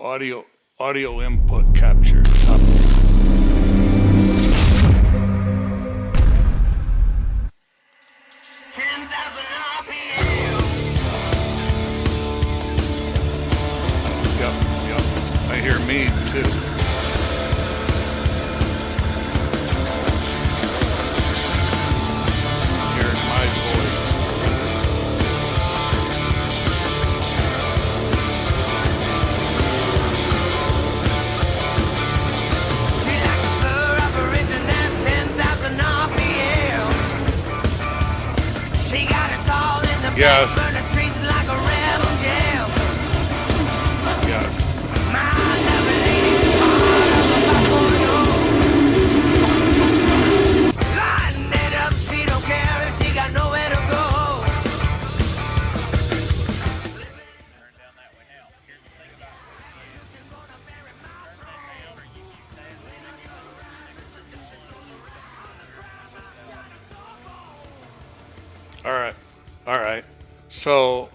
Audio audio input capture. Top. 10,000 RPM. Yep. I hear me too. Here's my voice. She like the blur of original 10,000 RPM. She got it all in the Yes. back, burning streets like a rebel jail. Yes. My lovely lady, heart of a buffalo. Lighting it up, she don't care if she got nowhere to go. Turn down that way now. Here's the thing about it. Turn that down or you keep that. All right. So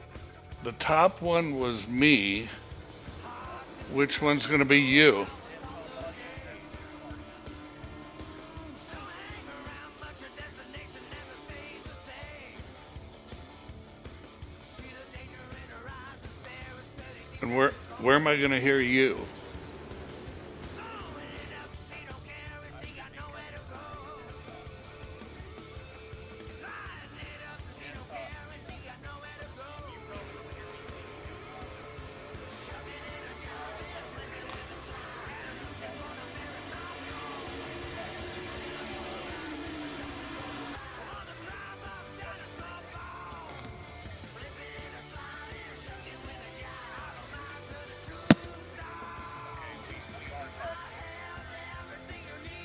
the top one was me. Which one's going to be you? And where am I going to hear you?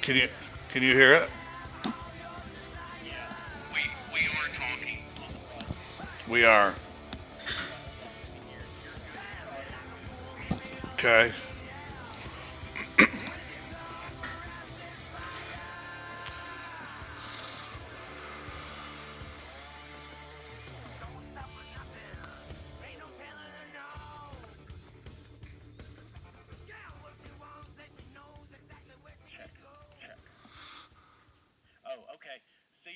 Can you hear it? Yeah, we are talking. We are. Okay. Check. Oh, okay. See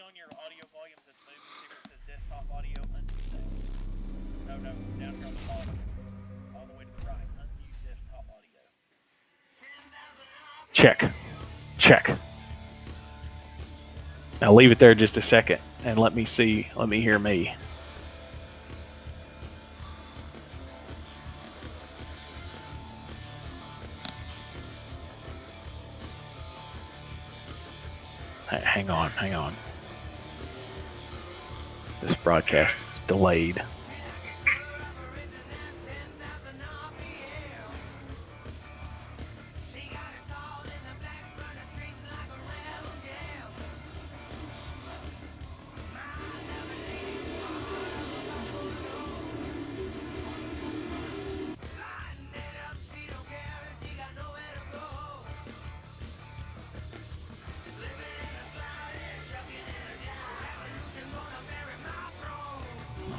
on your audio volumes that's moving. See where it says desktop audio. Unmute that. No, down here on the bottom, all the way to the right. Unmute desktop audio. Check. Now leave it there just a second and let me hear me. Hang on. This broadcast is delayed.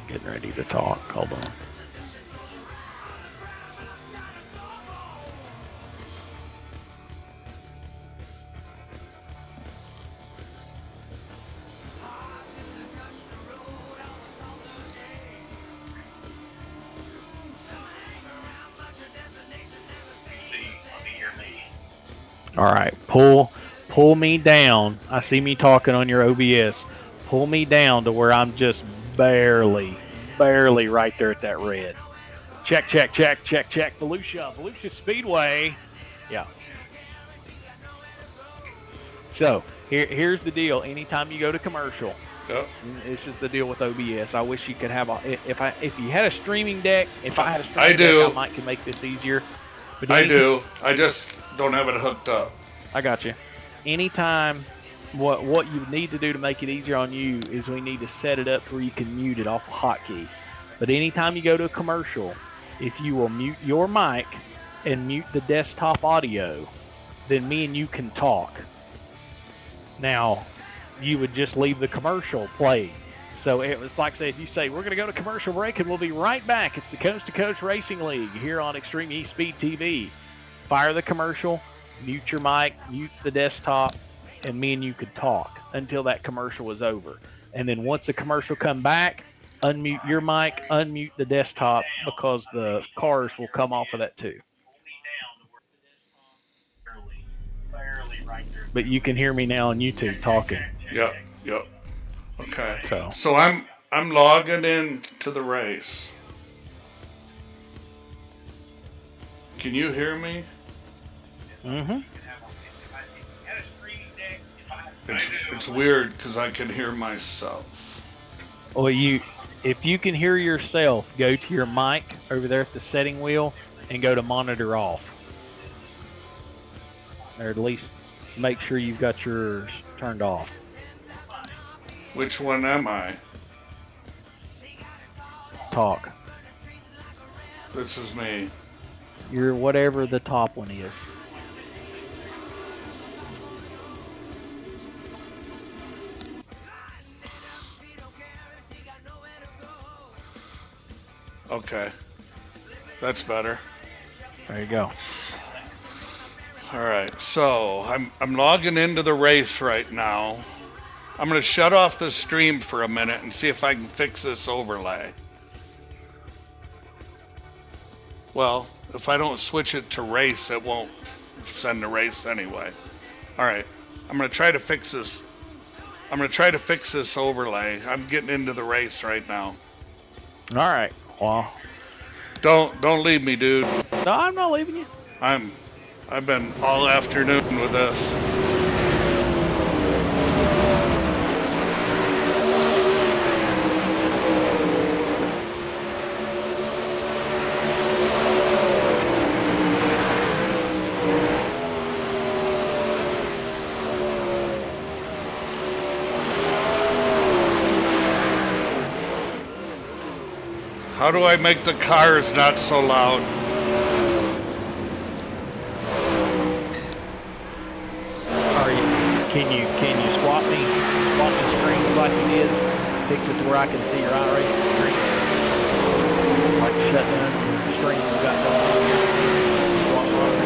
Getting ready to talk. Hold on. All right, pull me down. I see me talking on your OBS. Pull me down to where I'm just barely right there at that red. Check. Volusia Speedway. Yeah. So here's the deal. Anytime you go to commercial, Yep. it's just the deal with OBS. I wish you could have if you had a streaming deck. If I had a I streaming do. deck, I might can make this easier. But I do. I just don't have it hooked up. I got you. Anytime, what you need to do to make it easier on you is we need to set it up where you can mute it off a hotkey. But anytime you go to a commercial, if you will mute your mic and mute the desktop audio, then me and you can talk. Now, you would just leave the commercial playing. So it was like, say, if you say, we're going to go to commercial break and we'll be right back. It's the Coast to Coast Racing League here on Extreme E-Speed TV. Fire the commercial, mute your mic, mute the desktop, and me and you could talk until that commercial was over. And then once the commercial come back, unmute your mic, unmute the desktop, because the cars will come off of that too. But you can hear me now on YouTube talking. Yep. Okay. So I'm logging in to the race. Can you hear me? Mm-hmm. It's weird because I can hear myself. Well, if you can hear yourself, go to your mic over there at the setting wheel and go to monitor off. Or at least make sure you've got yours turned off. Which one am I? Talk. This is me. You're whatever the top one is. Okay. That's better. There you go. All right. So I'm logging into the race right now. I'm going to shut off the stream for a minute and see if I can fix this overlay. Well, if I don't switch it to race, it won't send the race anyway. All right. I'm going to try to fix this. I'm going to try to fix this overlay. I'm getting into the race right now. All right. Well, Don't leave me, dude. no, I'm not leaving you. I've been all afternoon with this. How do I make the cars not so loud? Can you swap me screens like you did? Fix it to where I can see your iRacing screen. Like shut down your screen you got going on here. Swap over.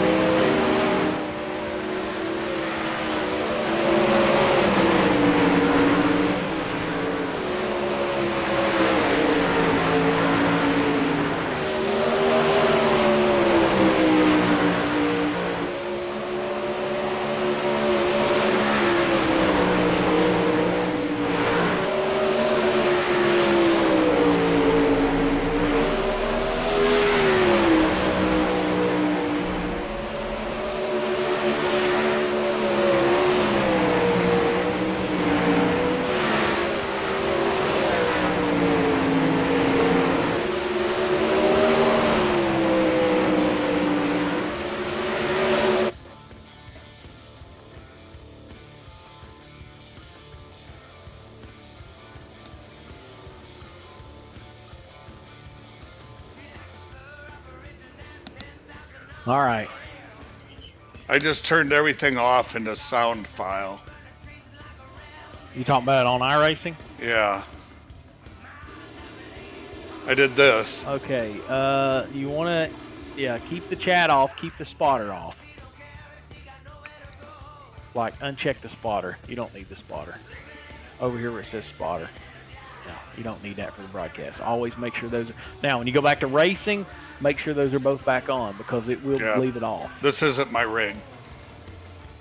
All right. I just turned everything off into sound file. You talking about it on iRacing? Yeah. I did this. Okay. You want to, keep the chat off, keep the spotter off. Like, uncheck the spotter. You don't need the spotter. Over here where it says spotter. No, you don't need that for the broadcast. Always make sure those are... Now, when you go back to racing, make sure those are both back on because it will leave it off. This isn't my rig.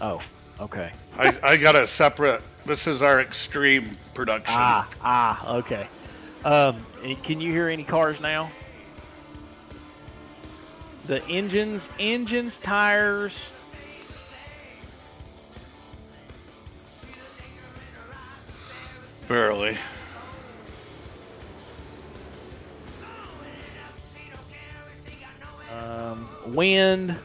Oh, okay. I got a separate... This is our extreme production. Okay. Can you hear any cars now? The engines, tires... Barely. Wind,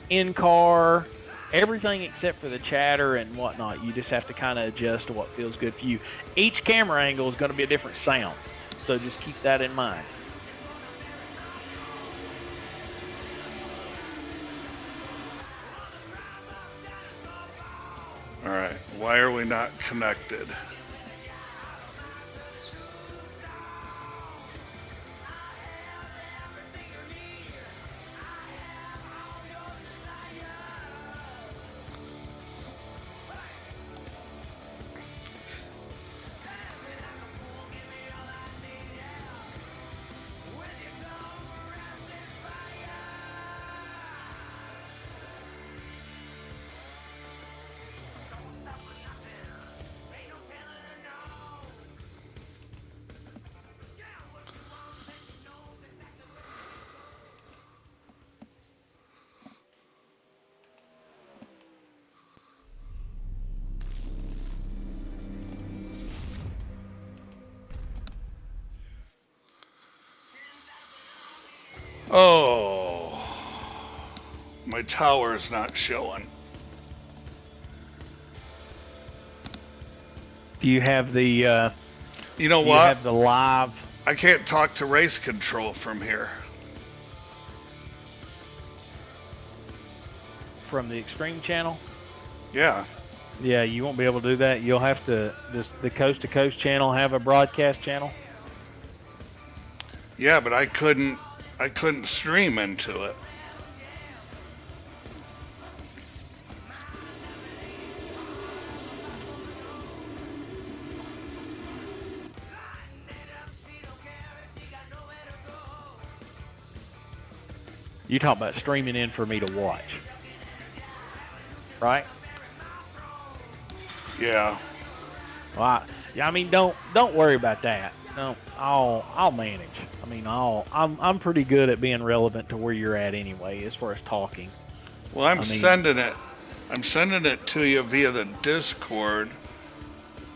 in-car, everything except for the chatter and whatnot. You just have to kind of adjust to what feels good for you. Each camera angle is going to be a different sound, so just keep that in mind. All right. Why are we not connected? Oh, my tower's not showing. Do you have the? You know Do you what? have the live I can't talk to race control from here. from the Extreme channel? Yeah. Yeah, you won't be able to do that. You'll have to. The Coast to Coast channel have a broadcast channel? Yeah, but I couldn't stream into it. You talk about streaming in for me to watch, right? Yeah. Well, I mean, don't worry about that. No, I'll manage. I mean, I'm pretty good at being relevant to where you're at anyway, as far as talking. Well, I'm sending it to you via the Discord.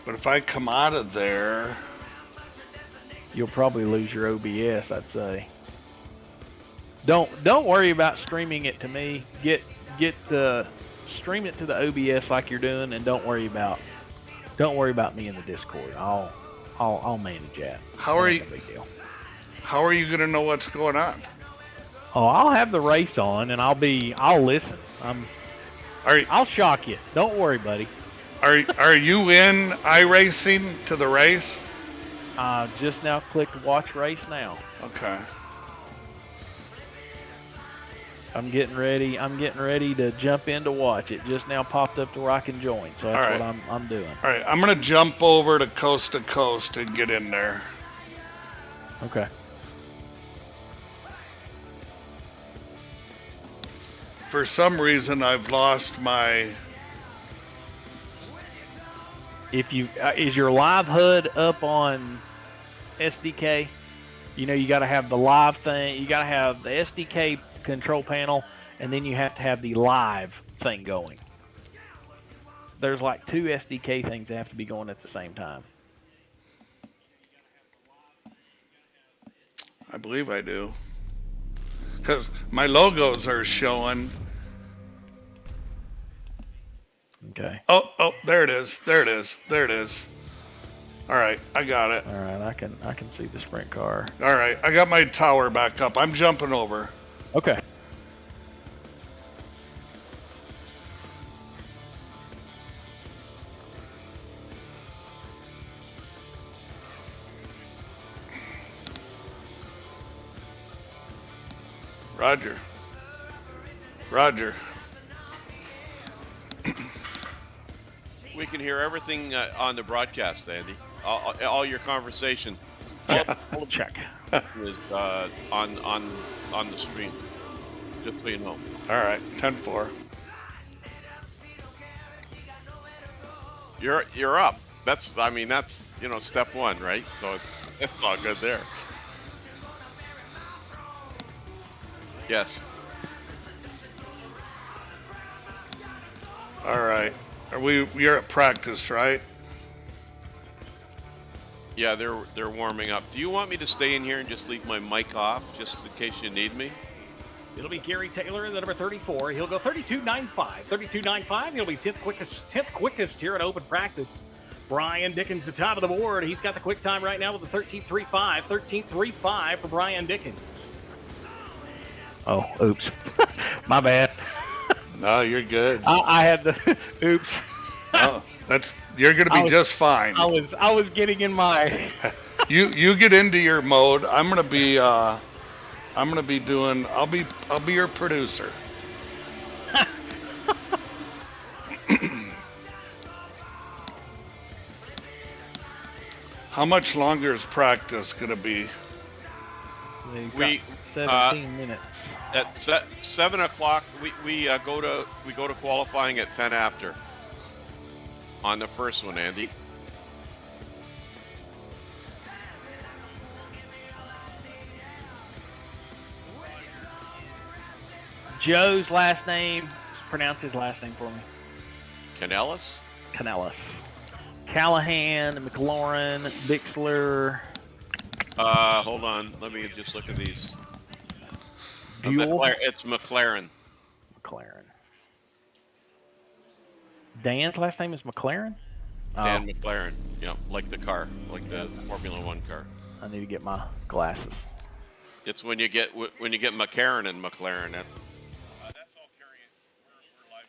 But if I come out of there, You'll probably lose your OBS, I'd say. Don't worry about streaming it to me. Stream it to the OBS like you're doing, and don't worry about me in the Discord. I'll manage that. How are you? No big deal. How are you gonna know what's going on? Oh, I'll have the race on, and I'll listen. I'll shock you. Don't worry, buddy. Are you in iRacing to the race? Just now clicked watch race now. Okay. I'm getting ready to jump in to watch. It just now popped up to where I can join, so that's what I'm doing. All right, I'm gonna jump over to Coast to Coast and get in there. Okay. For some reason, I've lost my. If you is your live HUD up on SDK? You know, you got to have the live thing. You got to have the SDK control panel, and then you have to have the live thing going. There's like 2 SDK things that have to be going at the same time. I believe I do. Because my logos are showing. Okay. Oh, there it is. There it is. All right, I got it. All right, I can see the sprint car. All right, I got my tower back up. I'm jumping over. Okay. Roger. We can hear everything on the broadcast, Andy. All your conversation We'll check. is on the stream. Just so you know. All right, 10-4. You're up. That's step one, right? So it's all good there. Yes. All right. We're at practice, right? Yeah, they're warming up. Do you want me to stay in here and just leave my mic off, just in case you need me? It'll be Gary Taylor, the number 34. He'll go 32.95. 32.95. He'll be 10th quickest here at open practice. Brian Dickens, the top of the board. He's got the quick time right now with the 13.35. 13.35 for Brian Dickens. Oh, oops. My bad. No, you're good. I had the oops. Oh, you're gonna be just fine. I was getting in my. You get into your mode. I'm gonna be doing. I'll be your producer. How much longer is practice gonna be? We 17 minutes. At 7 o'clock, we go to qualifying at 10 after. On the first one, Andy. Joe's last name. Pronounce his last name for me. Canellis? Canellis. Callahan, McLaurin, Bixler. Hold on. Let me just look at these. Buell? It's McLaren. McLaren. Dan's last name is McLaren? Dan McLaren. Yeah, like the car, like the Formula One car. I need to get my glasses. It's when you get McCarran and McLaren. That's all curious. We're live.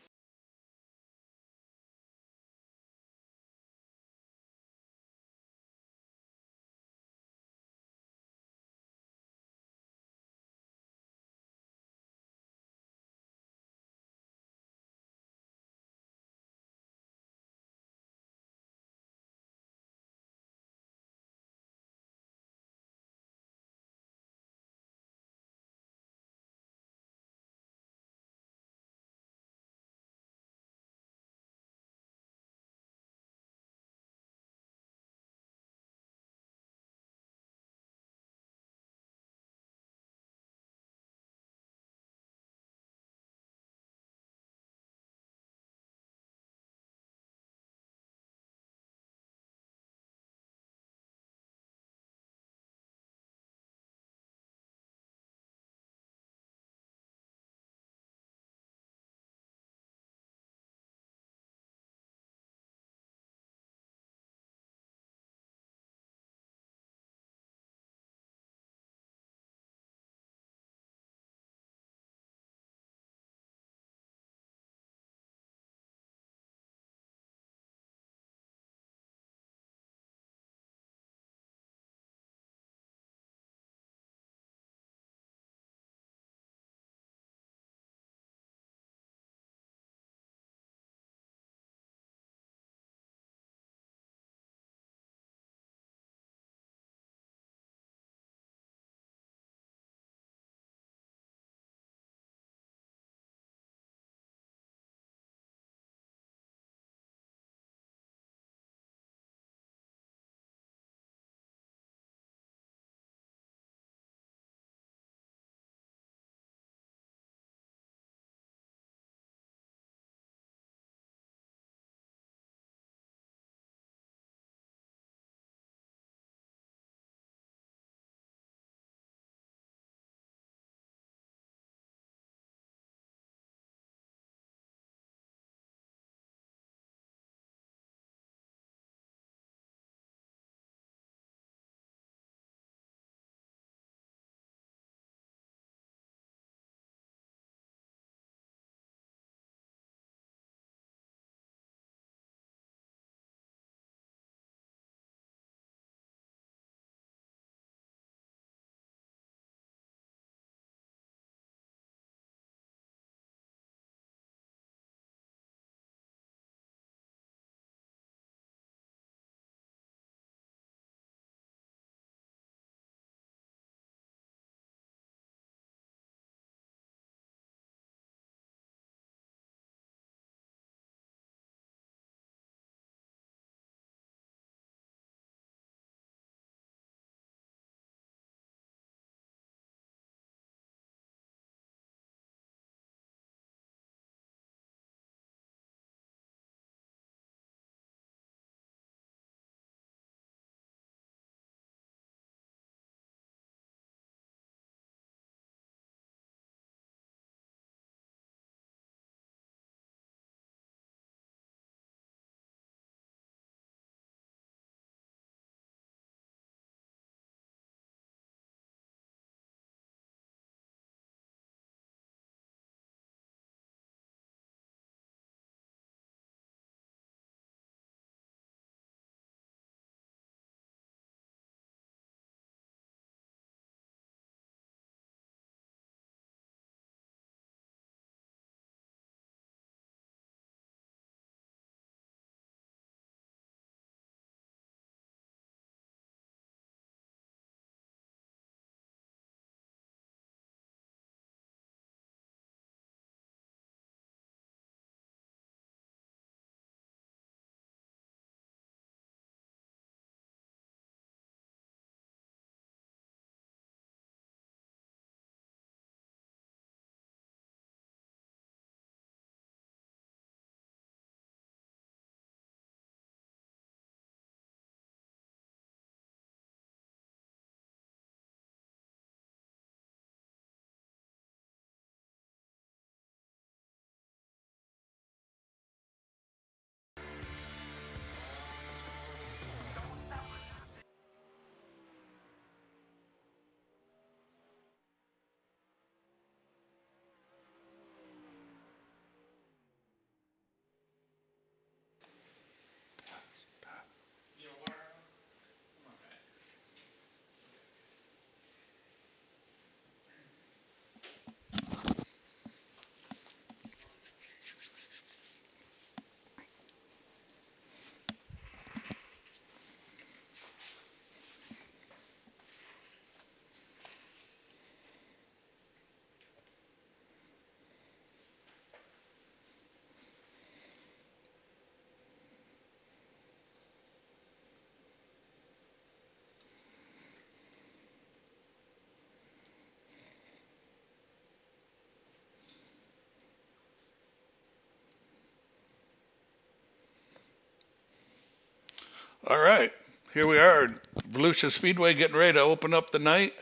All right, here we are, Volusia Speedway getting ready to open up the night.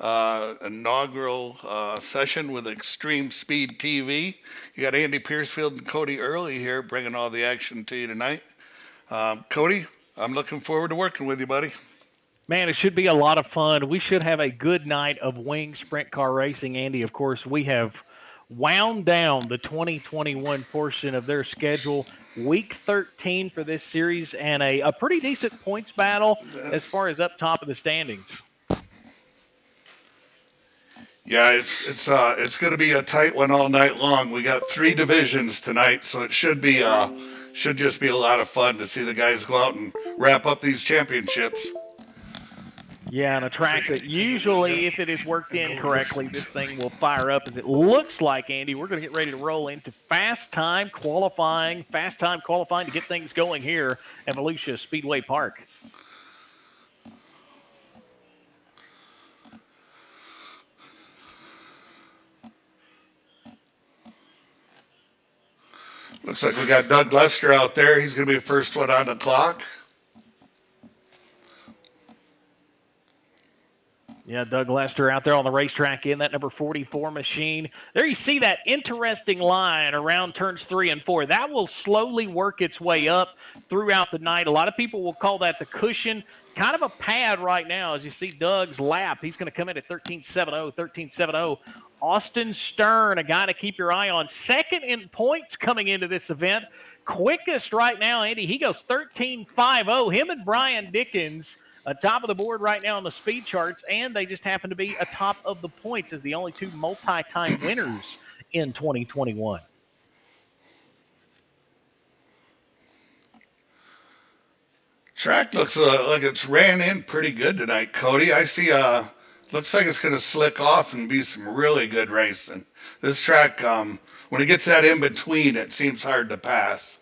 Inaugural session with Extreme Speed TV. You got Andy Piercefield and Cody Early here bringing all the action to you tonight. Cody, I'm looking forward to working with you, buddy. Man, it should be a lot of fun. We should have a good night of wing sprint car racing, Andy. Of course, we have wound down the 2021 portion of their schedule. Week 13 for this series, and a pretty decent points battle as far as up top of the standings. Yeah, it's going to be a tight one all night long. We got 3 divisions tonight, so it should just be a lot of fun to see the guys go out and wrap up these championships. Yeah, and a track that usually, if it is worked in correctly, this thing will fire up as it looks like, Andy. We're going to get ready to roll into fast time qualifying to get things going here at Volusia Speedway Park. Looks like we got Doug Lester out there. He's going to be the first one on the clock. Yeah, Doug Lester out there on the racetrack in that number 44 machine. There you see that interesting line around turns 3 and 4. That will slowly work its way up throughout the night. A lot of people will call that the cushion. Kind of a pad right now as you see Doug's lap. He's going to come in at 13.70, 13.70. Austin Stern, a guy to keep your eye on. Second in points coming into this event. Quickest right now, Andy, he goes 13.50. Him and Brian Dickens atop of the board right now on the speed charts, and they just happen to be atop of the points as the only 2 multi-time winners in 2021. Track looks like it's ran in pretty good tonight, Cody. I see looks like it's going to slick off and be some really good racing. This track, when it gets that in between, it seems hard to pass.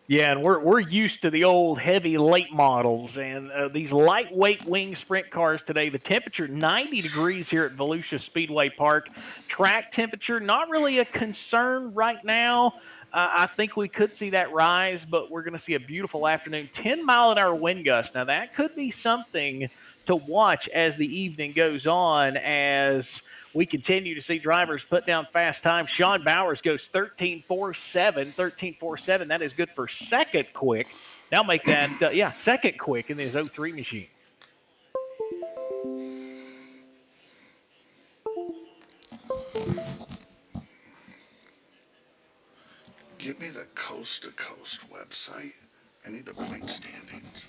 Yeah, and we're used to the old heavy late models and these lightweight wing sprint cars today. The temperature 90 degrees here at Volusia Speedway Park. Track temperature not really a concern right now. I think we could see that rise, but we're going to see a beautiful afternoon. 10-mile-an-hour wind gust. Now that could be something to watch as the evening goes on, as we continue to see drivers put down fast time. Sean Bowers goes 13.47, 13.47. That is good for second quick. Now make that, second quick in his 03 machine. Give me the Coast2Coast website. I need the point standings.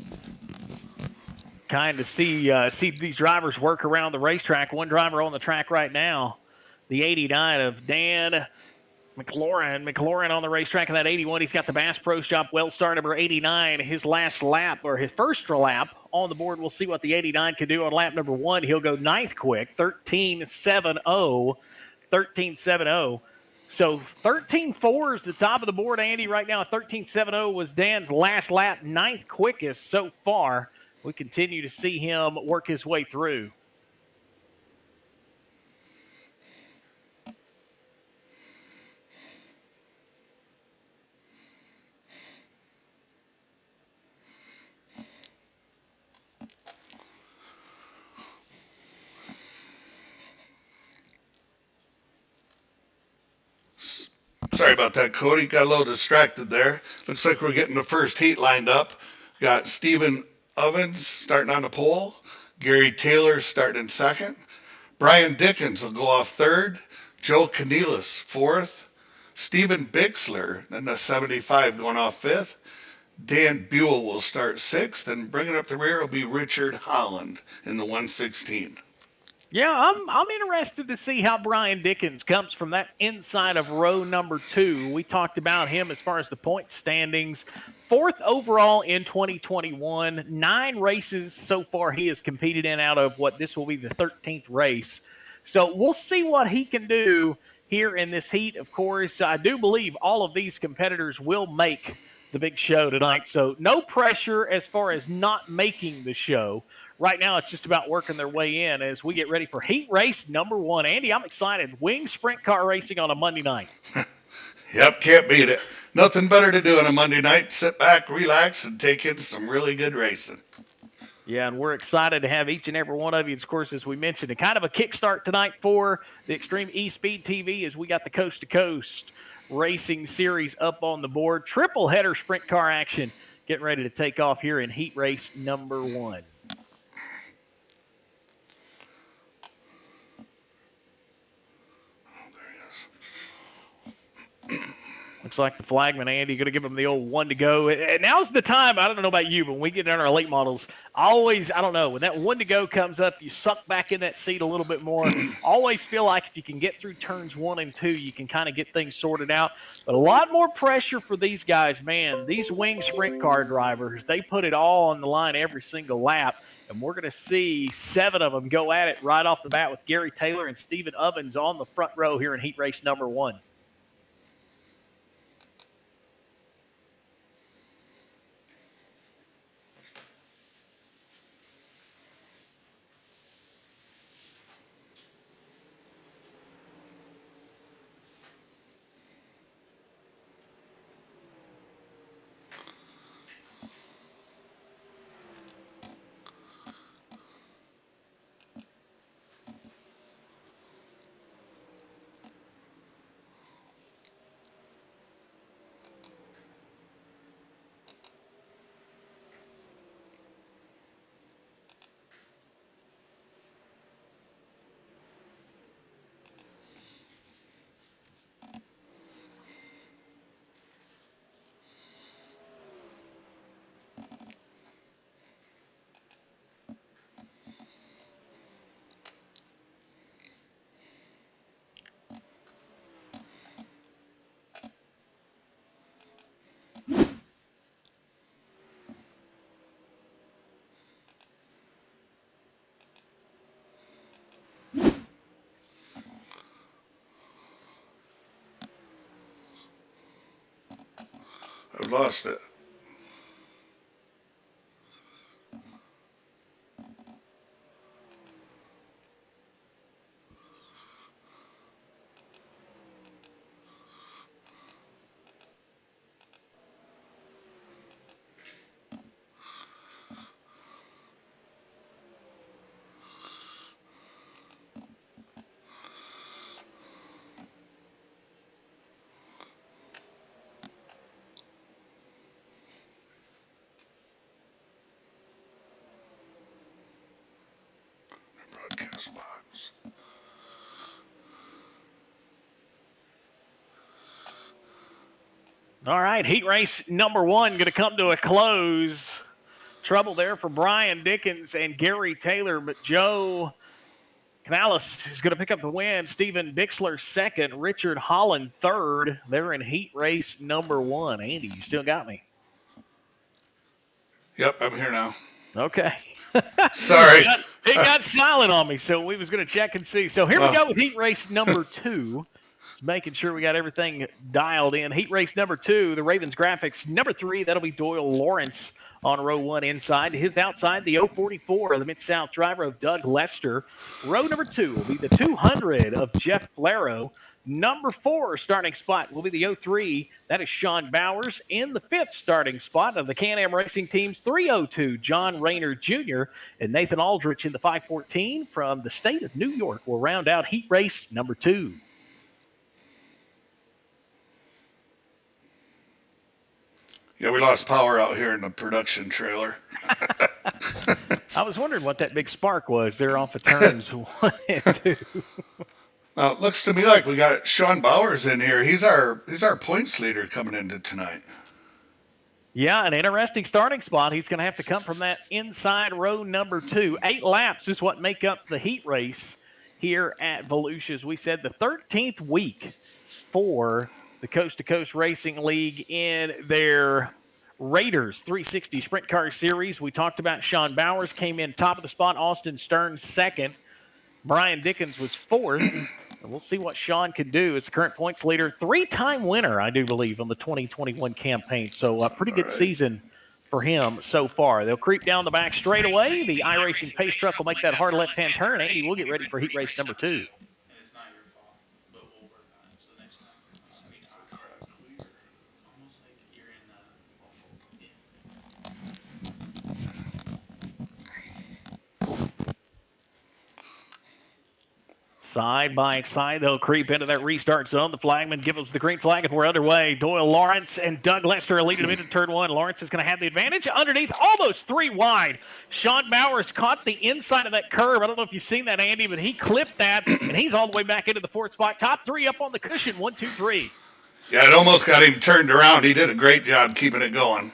Kind of see these drivers work around the racetrack. One driver on the track right now, the 89 of Dan McLaurin. McLaurin on the racetrack in that 81. He's got the Bass Pro Shop Wellstar number 89. His last lap, or his first lap on the board. We'll see what the 89 can do on lap number 1. He'll go 9th quick, 13.70, 13.70. So 13.4 is the top of the board, Andy. Right now, 13.70 was Dan's last lap, 9th quickest so far. We continue to see him work his way through. Sorry about that, Cody. Got a little distracted there. Looks like we're getting the first heat lined up. Got Stephen Ovens starting on the pole. Gary Taylor starting in second. Brian Dickens will go off third. Joe Canelis fourth. Stephen Bixler in the 75 going off fifth. Dan Buell will start sixth. And bringing up the rear will be Richard Holland in the 116. Yeah, I'm interested to see how Brian Dickens comes from that inside of row number 2. We talked about him as far as the point standings. 4th overall in 2021. 9 races so far he has competed in out of what this will be the 13th race. So we'll see what he can do here in this heat. Of course, I do believe all of these competitors will make the big show tonight. So no pressure as far as not making the show. Right now, it's just about working their way in as we get ready for heat race number 1. Andy, I'm excited. Wing sprint car racing on a Monday night. Yep, can't beat it. Nothing better to do on a Monday night. Sit back, relax, and take in some really good racing. Yeah, and we're excited to have each and every one of you. Of course, as we mentioned, a kind of a kickstart tonight for the Extreme E-Speed TV as we got the Coast to Coast Racing Series up on the board. Triple header sprint car action getting ready to take off here in heat race number 1. Looks like the flagman, Andy, going to give him the old 1 to go. And now's the time. I don't know about you, but when we get in our late models, I don't know, when that 1 to go comes up, you suck back in that seat a little bit more. Always feel like if you can get through turns 1 and 2, you can kind of get things sorted out. But a lot more pressure for these guys, man. These wing sprint car drivers, they put it all on the line every single lap. And we're going to see 7 of them go at it right off the bat with Gary Taylor and Stephen Ovens on the front row here in heat race number 1. I've lost it. Broadcast box. All right, heat race number 1 going to come to a close. Trouble there for Brian Dickens and Gary Taylor, but Joe Canales is going to pick up the win. Steven Bixler second, Richard Holland third. They're in heat race number 1. Andy, you still got me? Yep, I'm here now. Okay. Sorry. It got silent on me, so we was going to check and see. So here we go with heat race number 2. Just making sure we got everything dialed in. Heat race number 2, the Ravens graphics. Number 3, that'll be Doyle Lawrence on row 1 inside. To his outside, the 044, the Mid-South driver of Doug Lester. Row number 2 will be the 200 of Jeff Flaro. Number 4 starting spot will be the 03. That is Sean Bowers. In the 5th starting spot of the Can-Am Racing Team's 302, John Rayner Jr. And Nathan Aldrich in the 514 from the state of New York will round out heat race number 2. Yeah, we lost power out here in the production trailer. I was wondering what that big spark was there off of turns 1 and 2. Now, it looks to me like we got Sean Bowers in here. He's our points leader coming into tonight. Yeah, an interesting starting spot. He's going to have to come from that inside row number 2. 8 laps is what make up the heat race here at Volusia. As we said, the 13th week for the Coast2Coast Racing League in their Raiders 360 Sprint Car Series. We talked about Sean Bowers came in top of the spot. Austin Stearns second. Brian Dickens was 4th. And we'll see what Sean can do as the current points leader. 3-time winner, I do believe, on the 2021 campaign. So a pretty good season for him so far. They'll creep down the back straightaway. The iRacing pace truck will make that hard left-hand turn. Andy, we'll get ready for heat race number 2. Side by side, they'll creep into that restart zone. The flagman gives us the green flag, and we're underway. Doyle Lawrence and Doug Lester are leading them into turn one. Lawrence is going to have the advantage underneath, almost 3 wide. Sean Bowers caught the inside of that curve. I don't know if you've seen that, Andy, but he clipped that, and he's all the way back into the 4th spot. Top 3 up on the cushion, 1, 2, 3. Yeah, it almost got him turned around. He did a great job keeping it going.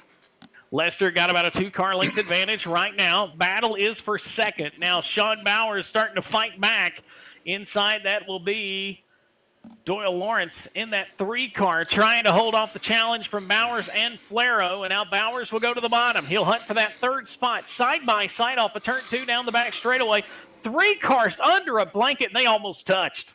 Lester got about a 2-car length advantage right now. Battle is for second. Now Sean Bowers starting to fight back. Inside that will be Doyle Lawrence in that 3-car, trying to hold off the challenge from Bowers and Flaro. And now Bowers will go to the bottom. He'll hunt for that 3rd spot, side by side off of turn 2 down the back straightaway. 3 cars under a blanket, and they almost touched.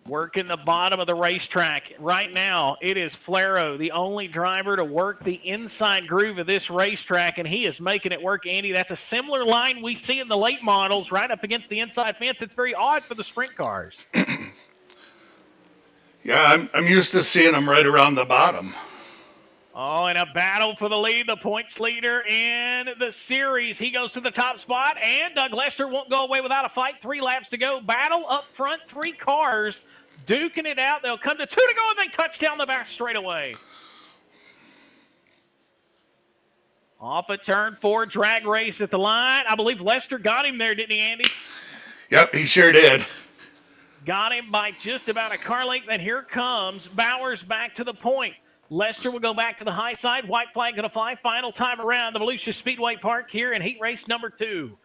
Working the bottom of the racetrack. Right now, it is Flaro, the only driver to work the inside groove of this racetrack, and he is making it work, Andy. That's a similar line we see in the late models, right up against the inside fence. It's very odd for the sprint cars. Yeah, I'm used to seeing them right around the bottom. Oh, and a battle for the lead. The points leader in the series. He goes to the top spot, and Doug Lester won't go away without a fight. 3 laps to go. Battle up front, 3 cars duking it out. They'll come to 2 to go, and they touch down the back straightaway. Off a turn 4, drag race at the line. I believe Lester got him there, didn't he, Andy? Yep, he sure did. Got him by just about a car length, and here comes Bowers back to the point. Lester will go back to the high side. White flag going to fly. Final time around the Volusia Speedway Park here in heat race number 2.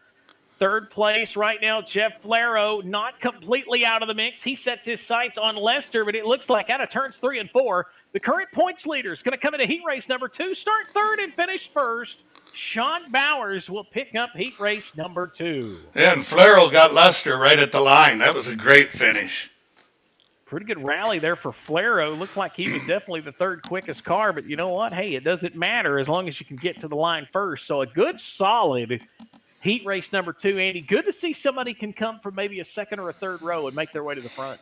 3rd place right now, Jeff Flaro, not completely out of the mix. He sets his sights on Lester, but it looks like out of turns 3 and 4, the current points leader is going to come into heat race number 2, start 3rd and finish 1st. Sean Bowers will pick up heat race number 2. And Flaro got Lester right at the line. That was a great finish. Pretty good rally there for Flaro. Looked like he was definitely the 3rd quickest car, but you know what? Hey, it doesn't matter as long as you can get to the line first. So a good, solid heat race number 2, Andy. Good to see somebody can come from maybe a 2nd or a 3rd row and make their way to the front.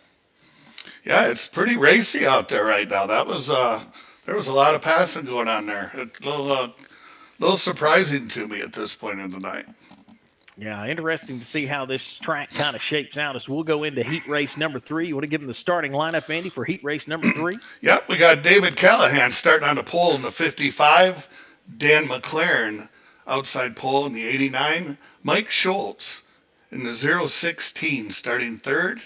Yeah, it's pretty racy out there right now. That was there was a lot of passing going on there. A little surprising to me at this point in the night. Yeah, interesting to see how this track kind of shapes out as we'll go into heat race number 3. You want to give them the starting lineup, Andy, for heat race number 3? Yep, we got David Callahan starting on the pole in the 55. Dan McLaren outside pole in the 89. Mike Schultz in the 016 starting 3rd.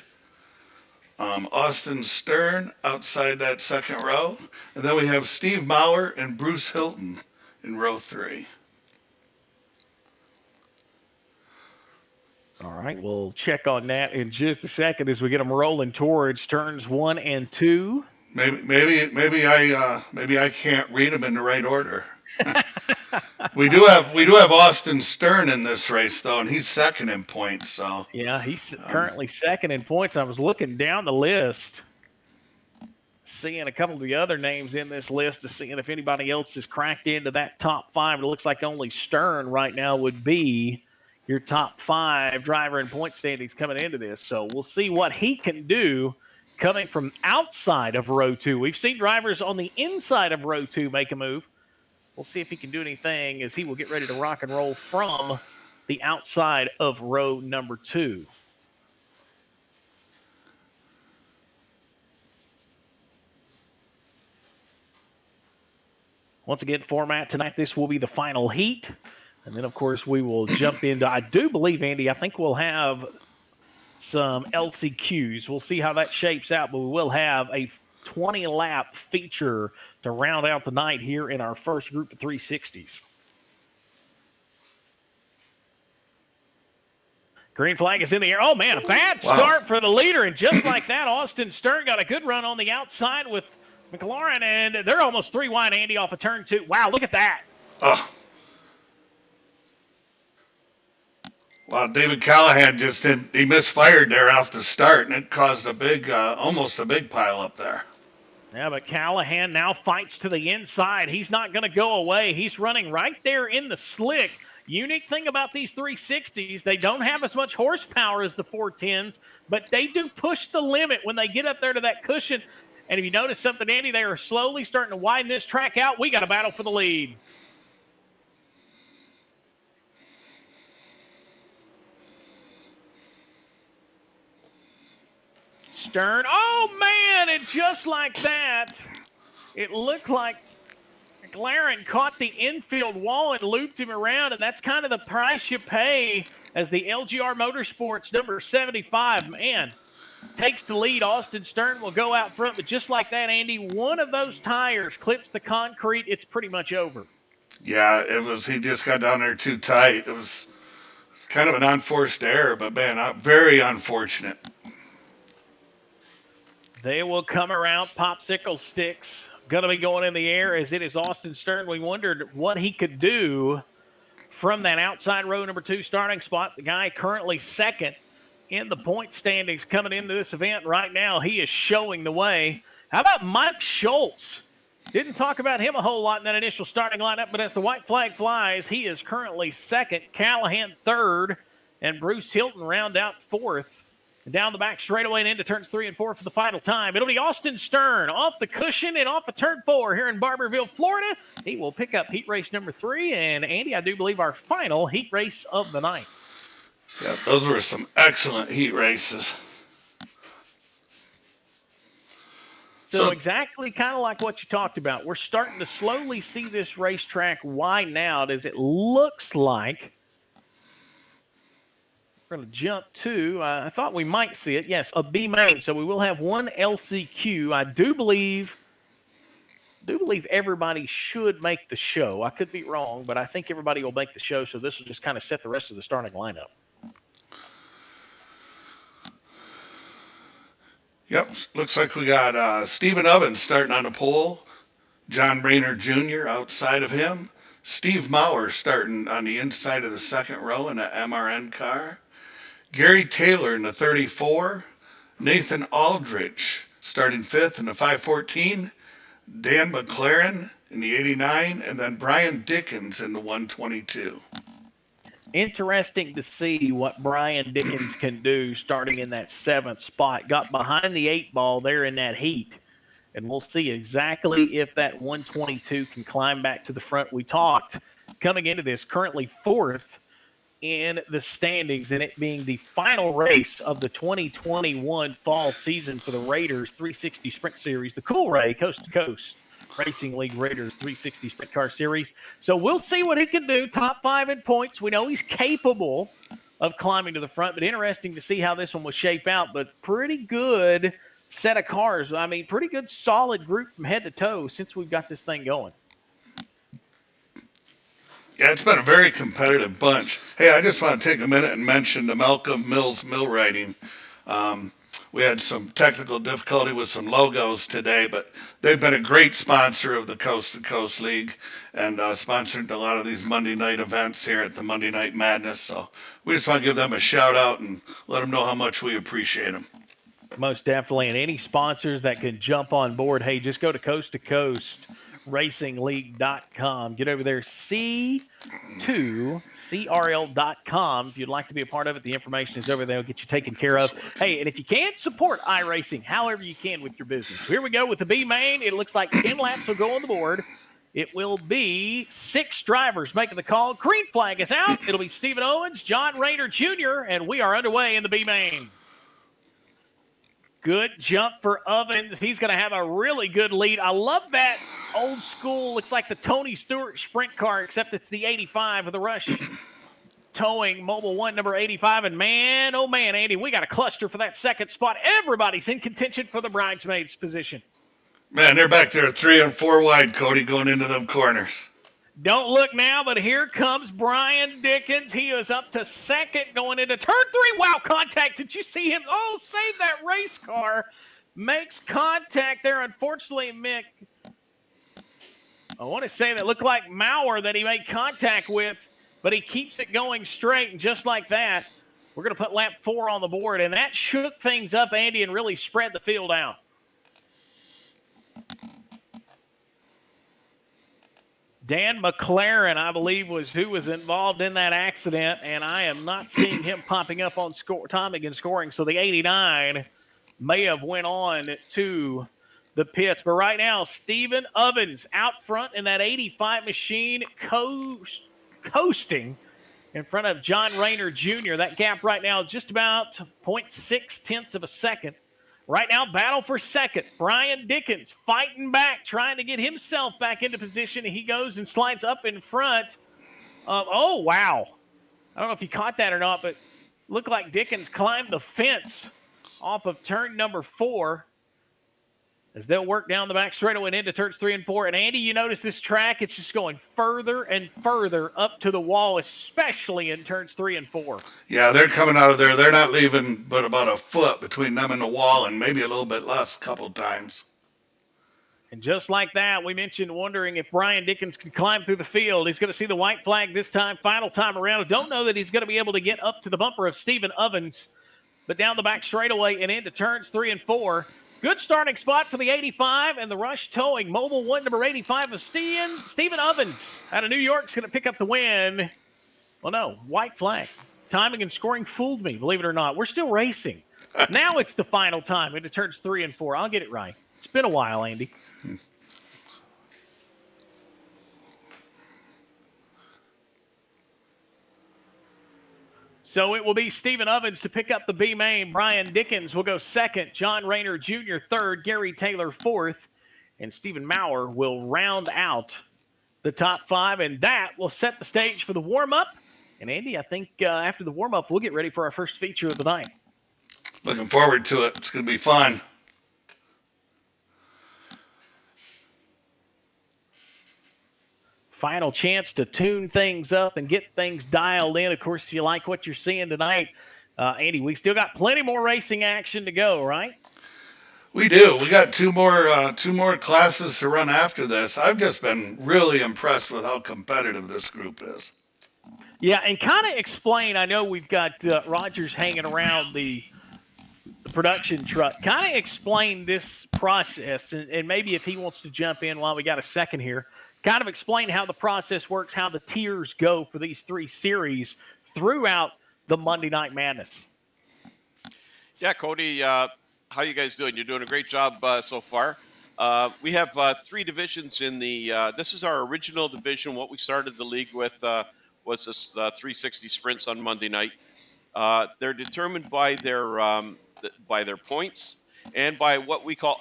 Austin Stern outside that 2nd row. And then we have Steve Maurer and Bruce Hilton in row 3. All right, we'll check on that in just a second as we get them rolling towards turns 1 and 2. Maybe I can't read them in the right order. we do have Austin Stern in this race though, and he's 2nd in points. So yeah, he's currently 2nd in points. I was looking down the list, seeing a couple of the other names in this list to seeing if anybody else has cracked into that top 5. It looks like only Stern right now would be your top 5 driver in point standings coming into this. So we'll see what he can do coming from outside of row 2. We've seen drivers on the inside of row 2 make a move. We'll see if he can do anything as he will get ready to rock and roll from the outside of row number 2. Once again, format tonight, this will be the final heat. And then, of course, we will jump into, I do believe, Andy, I think we'll have some LCQs. We'll see how that shapes out, but we will have a 20-lap feature to round out the night here in our first group of 360s. Green flag is in the air. Oh, man, a bad start for the leader. And just like that, Austin Stern got a good run on the outside with McLaren, and they're almost 3 wide, Andy, off of turn 2. Wow, look at that. Oh. Well, David Callahan he misfired there off the start, and it caused a big, almost a big pile up there. Yeah, but Callahan now fights to the inside. He's not going to go away. He's running right there in the slick. Unique thing about these 360s, they don't have as much horsepower as the 410s, but they do push the limit when they get up there to that cushion. And if you notice something, Andy, they are slowly starting to widen this track out. We got a battle for the lead. Stern. Oh, man, and just like that, it looked like McLaren caught the infield wall and looped him around, and that's kind of the price you pay as the LGR Motorsports number 75, man, takes the lead. Austin Stern will go out front, but just like that, Andy, one of those tires clips the concrete. It's pretty much over. Yeah, it was. He just got down there too tight. It was kind of an unforced error, but man, very unfortunate. They will come around. Popsicle sticks going to be going in the air as it is Austin Stern. We wondered what he could do from that outside row number 2 starting spot. The guy currently second in the point standings coming into this event right now. He is showing the way. How about Mike Schultz? Didn't talk about him a whole lot in that initial starting lineup, but as the white flag flies, he is currently second, Callahan third, and Bruce Hilton round out fourth. And down the back straightaway and into turns 3 and 4 for the final time. It'll be Austin Stern off the cushion and off of turn 4 here in Barberville, Florida. He will pick up heat race number 3. And, Andy, I do believe our final heat race of the night. Yeah, those were some excellent heat races. So exactly kind of like what you talked about. We're starting to slowly see this racetrack widen out as it looks like. We're going to jump to, I thought we might see it. Yes, a B main. So we will have one LCQ. I do believe everybody should make the show. I could be wrong, but I think everybody will make the show. So this will just kind of set the rest of the starting lineup. Yep, looks like we got Stephen Ovens starting on the pole. John Rayner Jr. outside of him. Steve Maurer starting on the inside of the second row in an MRN car. Gary Taylor in the 34. Nathan Aldrich starting 5th in the 514. Dan McLaren in the 89. And then Brian Dickens in the 122. Interesting to see what Brian Dickens can do starting in that 7th spot. Got behind the 8 ball there in that heat. And we'll see exactly if that 122 can climb back to the front. We talked coming into this, currently 4th in the standings, and it being the final race of the 2021 fall season for the Raiders 360 Sprint Series, the Cool Ray Coast2Coast Racing League Raiders 360 Sprint Car Series. So we'll see what he can do. Top 5 in points. We know he's capable of climbing to the front, but interesting to see how this one will shape out. But pretty good set of cars. I mean, pretty good solid group from head to toe since we've got this thing going. Yeah, it's been a very competitive bunch. Hey, I just want to take a minute and mention the Malcolm Mills Mill Writing. We had some technical difficulty with some logos today, but they've been a great sponsor of the Coast to Coast League and sponsored a lot of these Monday night events here at the Monday Night Madness. So we just want to give them a shout out and let them know how much we appreciate them. Most definitely. And any sponsors that can jump on board, hey, just go to Coast2Coast Racing League.com. Get over there, C2CRL.com. If you'd like to be a part of it, the information is over there. It'll get you taken care of. Hey, and if you can't support iRacing, however you can with your business. Here we go with the B main. It looks like 10 laps will go on the board. It will be 6 drivers making the call. Green flag is out. It'll be Stephen Owens, John Rayner Jr., and we are underway in the B main. Good jump for Ovens. He's going to have a really good lead. I love that old school, looks like the Tony Stewart sprint car, except it's the 85 of the Rush Towing Mobile 1 number 85. And man, oh man, Andy, we got a cluster for that second spot. Everybody's in contention for the bridesmaids position. Man, they're back there 3 and 4 wide, Cody, going into them corners. Don't look now, but here comes Brian Dickens. He is up to second going into turn 3. Wow, contact. Did you see him? Oh, save that race car. Makes contact there. Unfortunately, Mick, I want to say that looked like Maurer that he made contact with, but he keeps it going straight. And just like that, we're going to put lap 4 on the board. And that shook things up, Andy, and really spread the field out. Dan McLaren, I believe, was who was involved in that accident, and I am not seeing him popping up on timing and scoring. So the 89 may have went on to the pits. But right now, Stephen Ovens out front in that 85 machine, coasting in front of John Rayner Jr. That gap right now is just about 0.6 tenths of a second. Right now, battle for second. Brian Dickens fighting back, trying to get himself back into position. He goes and slides up in front of, oh, wow. I don't know if you caught that or not, but looked like Dickens climbed the fence off of turn number 4 as they'll work down the back straightaway and into turns 3 and 4. And Andy, you notice this track, it's just going further and further up to the wall, especially in turns 3 and 4. Yeah, they're coming out of there. They're not leaving but about a foot between them and the wall, and maybe a little bit less a couple times. And just like that, we mentioned wondering if Brian Dickens can climb through the field. He's going to see the white flag this time, final time around. I don't know that he's going to be able to get up to the bumper of Stephen Ovens, but down the back straightaway and into turns 3 and 4. Good starting spot for the 85 and the Rush Towing. Mobile 1, number 85 of Stephen Ovens out of New York is going to pick up the win. Well, no, white flag. Timing and scoring fooled me, believe it or not. We're still racing. Now it's the final time into turns 3 and 4. I'll get it right. It's been a while, Andy. So it will be Stephen Ovens to pick up the B main. Brian Dickens will go second. John Rayner Jr. third. Gary Taylor fourth. And Stephen Maurer will round out the top 5. And that will set the stage for the warm-up. And Andy, I think after the warm-up, we'll get ready for our first feature of the night. Looking forward to it. It's going to be fun. Final chance to tune things up and get things dialed in. Of course, if you like what you're seeing tonight, Andy, we still got plenty more racing action to go, right? We do. We got two more classes to run after this. I've just been really impressed with how competitive this group is. Yeah, and kind of explain, I know we've got Rogers hanging around the production truck. Kind of explain this process, and maybe if he wants to jump in while we got a second here, kind of explain how the process works, how the tiers go for these 3 series throughout the Monday Night Madness. Yeah, Cody, how you guys doing? You're doing a great job so far. We have 3 divisions in the this is our original division. What we started the league with was this 360 sprints on Monday night. They're determined by their points and by what we call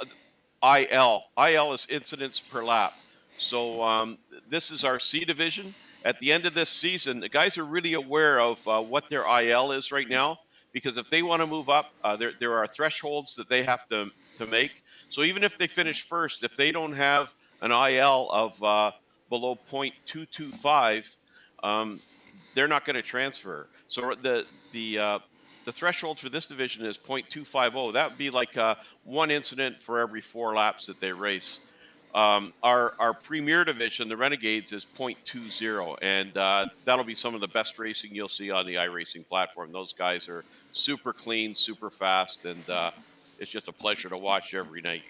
IL. IL is incidents per lap. So this is our C division. At the end of this season, the guys are really aware of what their IL is right now, because if they want to move up, there are thresholds that they have to make. So even if they finish first, if they don't have an IL of below 0.225, they're not going to transfer. So the threshold for this division is 0.250. That would be like 1 incident for every 4 laps that they race. Our premier division, the Renegades, is 0.20, and that'll be some of the best racing you'll see on the iRacing platform. Those guys are super clean, super fast, and it's just a pleasure to watch every night.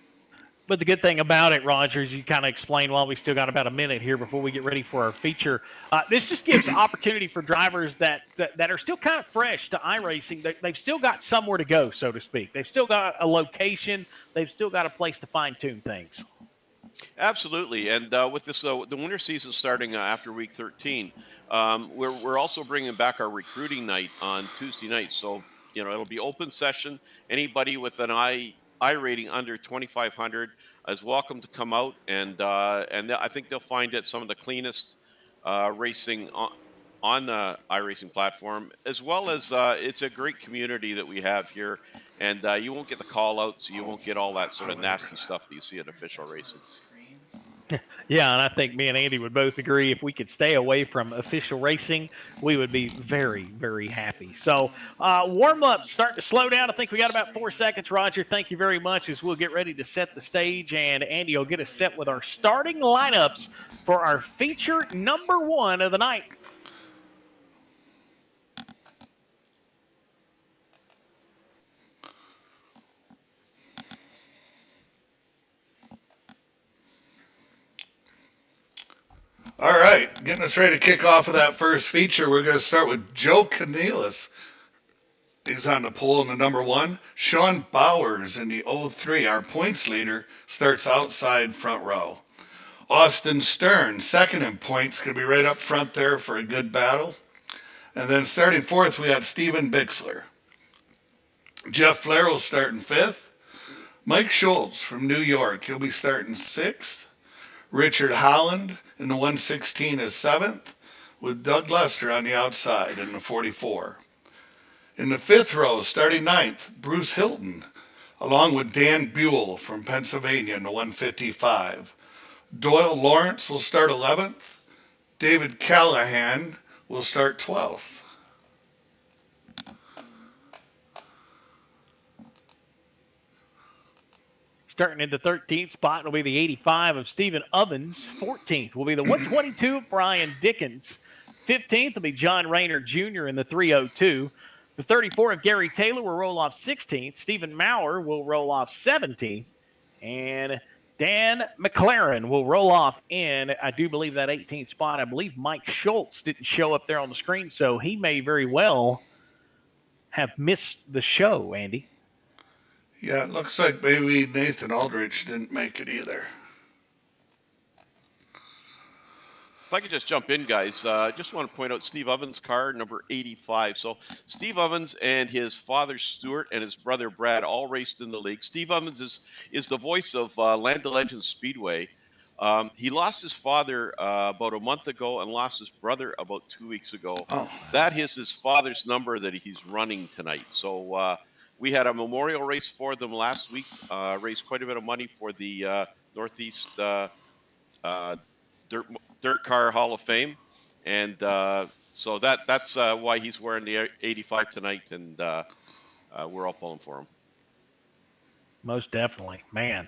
But the good thing about it, Rogers, you kind of explained while we still got about a minute here before we get ready for our feature. This just gives opportunity for drivers that are still kind of fresh to iRacing. They've still got somewhere to go, so to speak. They've still got a location. They've still got a place to fine-tune things. Absolutely, and with this the winter season starting after week 13, we're also bringing back our recruiting night on Tuesday night. So it'll be open session. Anybody with an I rating under 2,500 is welcome to come out, and I think they'll find it some of the cleanest racing on the iRacing platform, as well as it's a great community that we have here, and you won't get the call outs, so you won't get all that sort of nasty stuff that you see in official racing. Yeah, and I think me and Andy would both agree if we could stay away from official racing, we would be very, very happy. So warm-up starting to slow down. I think we got about 4 seconds. Roger, thank you very much as we'll get ready to set the stage, and Andy will get us set with our starting lineups for our feature number 1 of the night. All right, getting us ready to kick off with that first feature, we're going to start with Joe Cornelis. He's on the pole in the number 1. Sean Bowers in the 03, our points leader, starts outside front row. Austin Stern, second in points, going to be right up front there for a good battle. And then starting 4th, we got Steven Bixler. Jeff Flair will start in 5th. Mike Schultz from New York, he'll be starting 6th. Richard Holland in the 116 is 7th, with Doug Lester on the outside in the 44. In the 5th row, starting 9th, Bruce Hilton, along with Dan Buell from Pennsylvania in the 155. Doyle Lawrence will start 11th. David Callahan will start 12th. Starting in the 13th spot will be the 85 of Stephen Ovens. 14th will be the 122 of Brian Dickens. 15th will be John Rayner Jr. in the 302. The 34 of Gary Taylor will roll off 16th. Stephen Maurer will roll off 17th. And Dan McLaren will roll off in, I do believe, that 18th spot. I believe Mike Schultz didn't show up there on the screen, so he may very well have missed the show, Andy. Yeah, it looks like maybe Nathan Aldrich didn't make it either. If I could just jump in, guys, I just want to point out Steve Ovens' car, number 85. So Steve Ovens and his father, Stuart, and his brother, Brad, all raced in the league. Steve Ovens is the voice of Land of Legends Speedway. He lost his father about a month ago and lost his brother about 2 weeks ago. Oh. That is his father's number that he's running tonight. So we had a memorial race for them last week, raised quite a bit of money for the Northeast Dirt Car Hall of Fame. And so that's why he's wearing the 85 tonight, and we're all pulling for him. Most definitely. Man,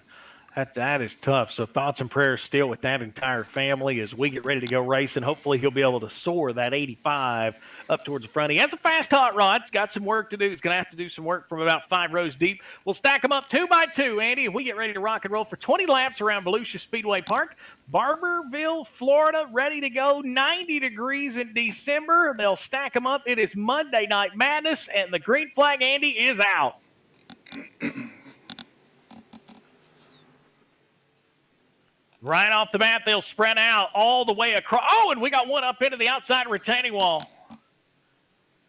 that is tough. So thoughts and prayers still with that entire family as we get ready to go racing. Hopefully he'll be able to soar that 85 up towards the front. He has a fast hot rod. He's got some work to do. He's going to have to do some work from about 5 rows deep. We'll stack them up 2 by 2, Andy, and we get ready to rock and roll for 20 laps around Volusia Speedway Park, Barberville, Florida, ready to go. 90 degrees in December. They'll stack them up. It is Monday Night Madness, and the green flag, Andy, is out. Right off the bat, they'll spread out all the way across. Oh, and we got one up into the outside retaining wall.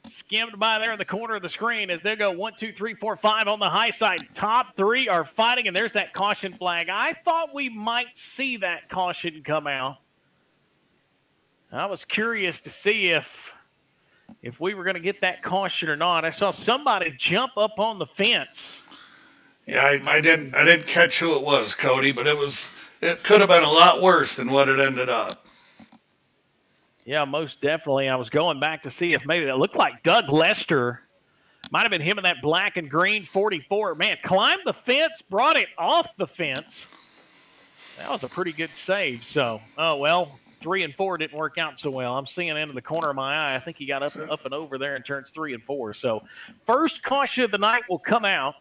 Skimmed by there in the corner of the screen as they go 1, 2, 3, 4, 5 on the high side. Top 3 are fighting, and there's that caution flag. I thought we might see that caution come out. I was curious to see if we were going to get that caution or not. I saw somebody jump up on the fence. Yeah, I didn't catch who it was, Cody, but it could have been a lot worse than what it ended up. Yeah, most definitely. I was going back to see if maybe that looked like Doug Lester. Might have been him in that black and green 44. Man, climbed the fence, brought it off the fence. That was a pretty good save. So, 3 and 4 didn't work out so well. I'm seeing into the corner of my eye. I think he got up and over there and turns 3 and 4. So, first caution of the night will come out.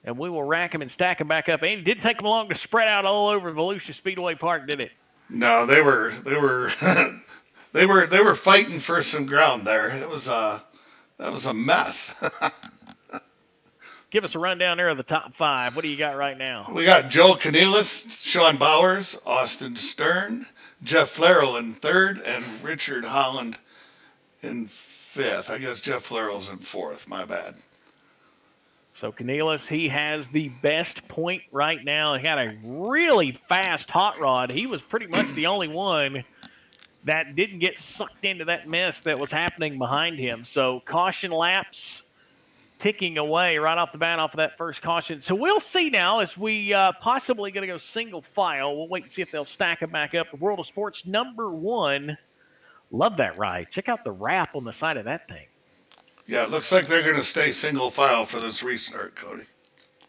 And we will rack them and stack them back up. And it didn't take them long to spread out all over Volusia Speedway Park, did it? No, they were they were fighting for some ground there. That was a mess. Give us a rundown there of the top 5. What do you got right now? We got Joe Canellis, Sean Bowers, Austin Stern, Jeff Flarrell in 3rd, and Richard Holland in 5th. I guess Jeff Flarrell's in 4th. My bad. So Canellis, he has the best point right now. He got a really fast hot rod. He was pretty much the only one that didn't get sucked into that mess that was happening behind him. So caution laps ticking away right off the bat off of that first caution. So we'll see now as we possibly going to go single file. We'll wait and see if they'll stack them back up. The World of Sports #1. Love that ride. Check out the wrap on the side of that thing. Yeah, it looks like they're going to stay single file for this restart, Cody.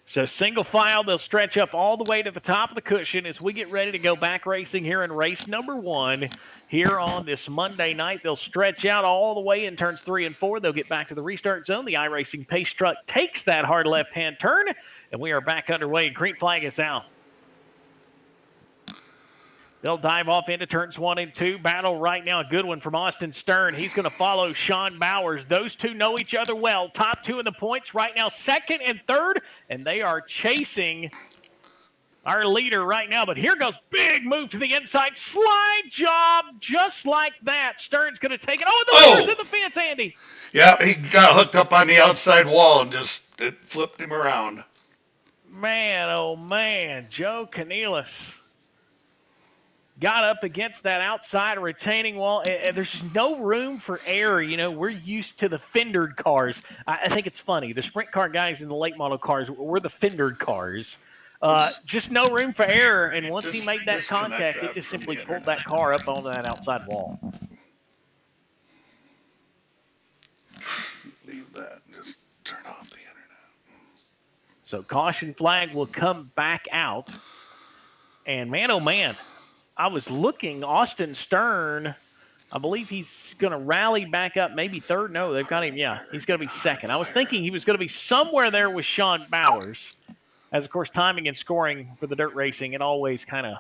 So single file, they'll stretch up all the way to the top of the cushion as we get ready to go back racing here in race #1 here on this Monday night. They'll stretch out all the way in turns 3 and 4. They'll get back to the restart zone. The iRacing pace truck takes that hard left-hand turn, and we are back underway. Green flag is out. They'll dive off into turns 1 and 2. Battle right now, a good one from Austin Stern. He's going to follow Sean Bowers. Those two know each other well. Top 2 in the points right now, 2nd and 3rd, and they are chasing our leader right now. But here goes, big move to the inside. Slide job just like that. Stern's going to take it. Oh, the leader's in the fence, Andy. Yeah, he got hooked up on the outside wall and it flipped him around. Man, oh man, Joe Canelis got up against that outside retaining wall. There's just no room for error. You know, we're used to the fendered cars. I think it's funny. The sprint car guys and the late model cars, we're the fendered cars. Just no room for error. And once he made that contact, it just simply pulled that car up onto that outside wall. Leave that. Just turn off the internet. So caution flag will come back out. And man, oh man, I was looking, Austin Stern, I believe he's going to rally back up, maybe third. No, they've got him. Yeah, he's going to be second. I was thinking he was going to be somewhere there with Sean Bowers. As, of course, timing and scoring for the dirt racing, it always kind of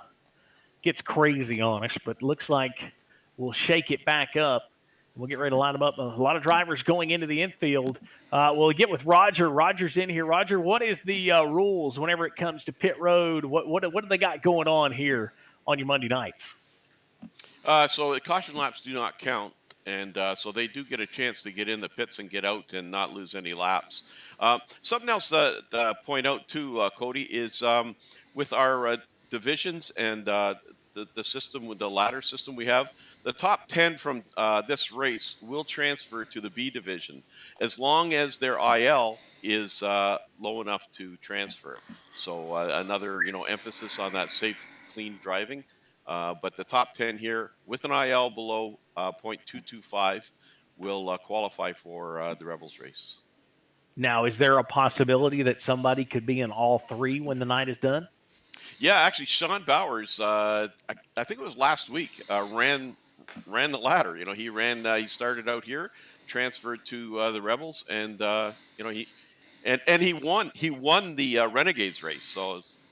gets crazy on us. But looks like we'll shake it back up. We'll get ready to line them up. A lot of drivers going into the infield. We'll get with Roger. Roger's in here. Roger, what is the rules whenever it comes to pit road? What do they got going on here on your Monday nights? So the caution laps do not count, and so they do get a chance to get in the pits and get out and not lose any laps. Something else to point out too, Cody, is with our divisions and the system with the ladder system we have, the top 10 from this race will transfer to the B division as long as their IL is low enough to transfer. So another emphasis on that safe, clean driving. But the top 10 here with an IL below 0.225 will qualify for the Rebels race. Now, is there a possibility that somebody could be in all three when the night is done? Yeah, actually, Sean Bowers, I think it was last week, ran the ladder. He started out here, transferred to the Rebels, and he won. He won the Renegades race. So it's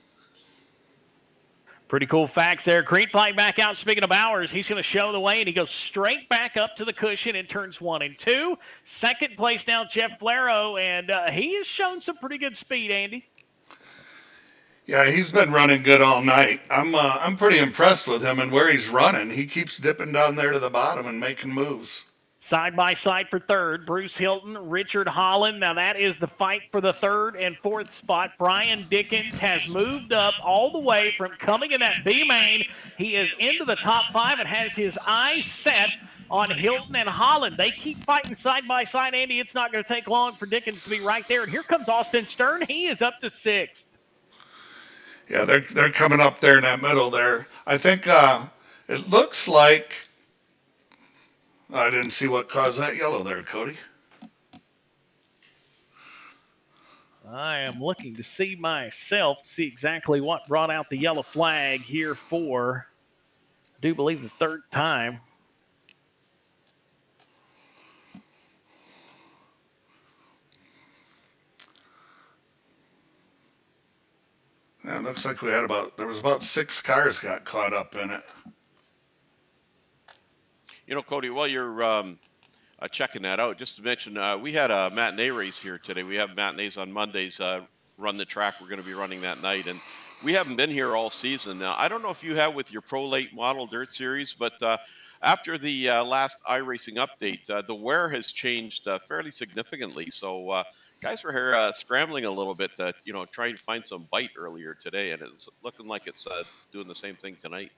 pretty cool facts there. Green flag back out. Speaking of Bowers, he's going to show the way, and he goes straight back up to the cushion in turns 1 and 2. Second place now, Jeff Flaro, and he has shown some pretty good speed, Andy. Yeah, he's been running good all night. I'm pretty impressed with him and where he's running. He keeps dipping down there to the bottom and making moves. Side by side for third, Bruce Hilton, Richard Holland. Now that is the fight for the third and fourth spot. Brian Dickens has moved up all the way from coming in that B main. He is into the top 5 and has his eyes set on Hilton and Holland. They keep fighting side by side, Andy. It's not going to take long for Dickens to be right there. And here comes Austin Stern. He is up to 6th. Yeah, they're coming up there in that middle there. I think it looks like I didn't see what caused that yellow there, Cody. I am looking to see myself to see exactly what brought out the yellow flag here for, I do believe, the third time. Yeah, it looks like there was about 6 cars got caught up in it. Cody, while you're checking that out, just to mention, we had a matinee race here today. We have matinees on Mondays, run the track. We're going to be running that night. And we haven't been here all season. Now, I don't know if you have with your Pro Late Model Dirt Series, but after the last iRacing update, the wear has changed fairly significantly. So guys were here scrambling a little bit, trying to find some bite earlier today. And it's looking like it's doing the same thing tonight.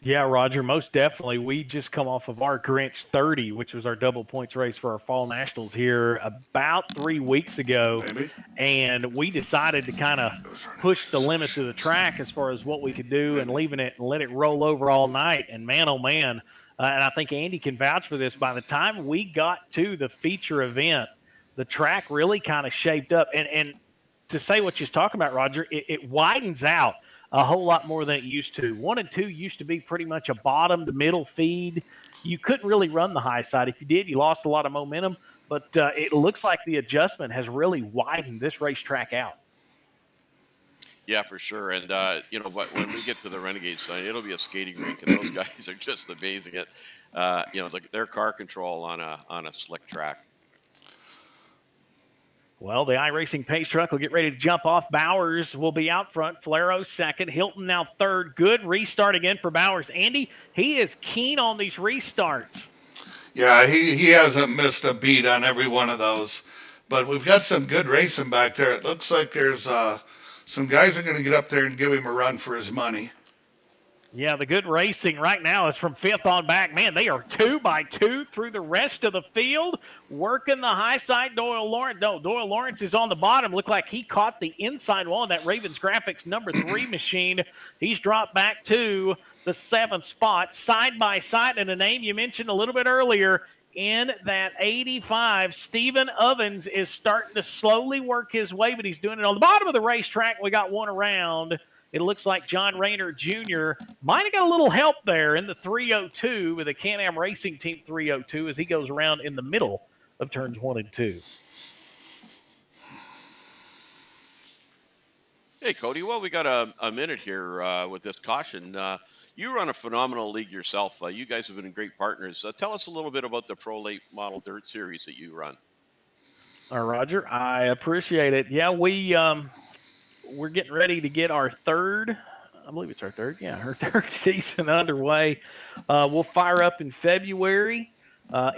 Yeah, Roger, most definitely. We just come off of our Grinch 30, which was our double points race for our fall nationals here about 3 weeks ago. Maybe. And we decided to kind of push the limits of the track as far as what we could do and leaving it and let it roll over all night. And man, oh man, and I think Andy can vouch for this, by the time we got to the feature event, the track really kind of shaped up. And to say what you're talking about, Roger, it widens out a whole lot more than it used to. 1 and 2 used to be pretty much a bottom to middle feed. You couldn't really run the high side. If you did, you lost a lot of momentum. But it looks like the adjustment has really widened this racetrack out. Yeah, for sure. And, but when we get to the Renegade side, it'll be a skating rink, and those guys are just amazing at, their car control on a slick track. Well, the iRacing pace truck will get ready to jump off. Bowers will be out front. Flaro second. Hilton now third. Good restart again for Bowers. Andy, he is keen on these restarts. Yeah, he hasn't missed a beat on every one of those. But we've got some good racing back there. It looks like there's some guys are going to get up there and give him a run for his money. Yeah, the good racing right now is from 5th on back. Man, they are 2 by 2 through the rest of the field, working the high side. Doyle Lawrence. No, Doyle Lawrence is on the bottom. Looked like he caught the inside wall in that Ravens Graphics number 3 machine. He's dropped back to the 7th spot, side by side. And a name you mentioned a little bit earlier in that 85, Stephen Ovens is starting to slowly work his way, but he's doing it on the bottom of the racetrack. We got one around. It looks like John Rayner Jr. might have got a little help there in the 302 with the Can-Am Racing Team 302 as he goes around in the middle of turns 1 and 2. Hey, Cody. Well, we got a minute here with this caution. You run a phenomenal league yourself. You guys have been great partners. Tell us a little bit about the Pro Late Model Dirt Series that you run. Roger, I appreciate it. Yeah, we're getting ready to get our third, I believe it's our third, our third season underway. We'll fire up in February.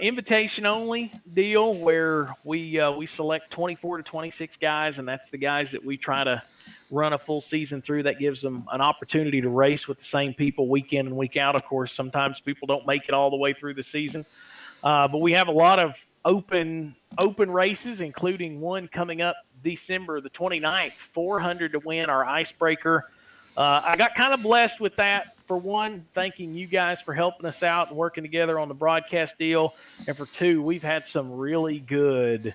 Invitation only deal where we select 24 to 26 guys, and that's the guys that we try to run a full season through. That gives them an opportunity to race with the same people week in and week out. Of course, sometimes people don't make it all the way through the season. But we have a lot of open races, including one coming up December the 29th, 400 to win our icebreaker. I got kind of blessed with that. For one, thanking you guys for helping us out and working together on the broadcast deal. And for two, we've had some really good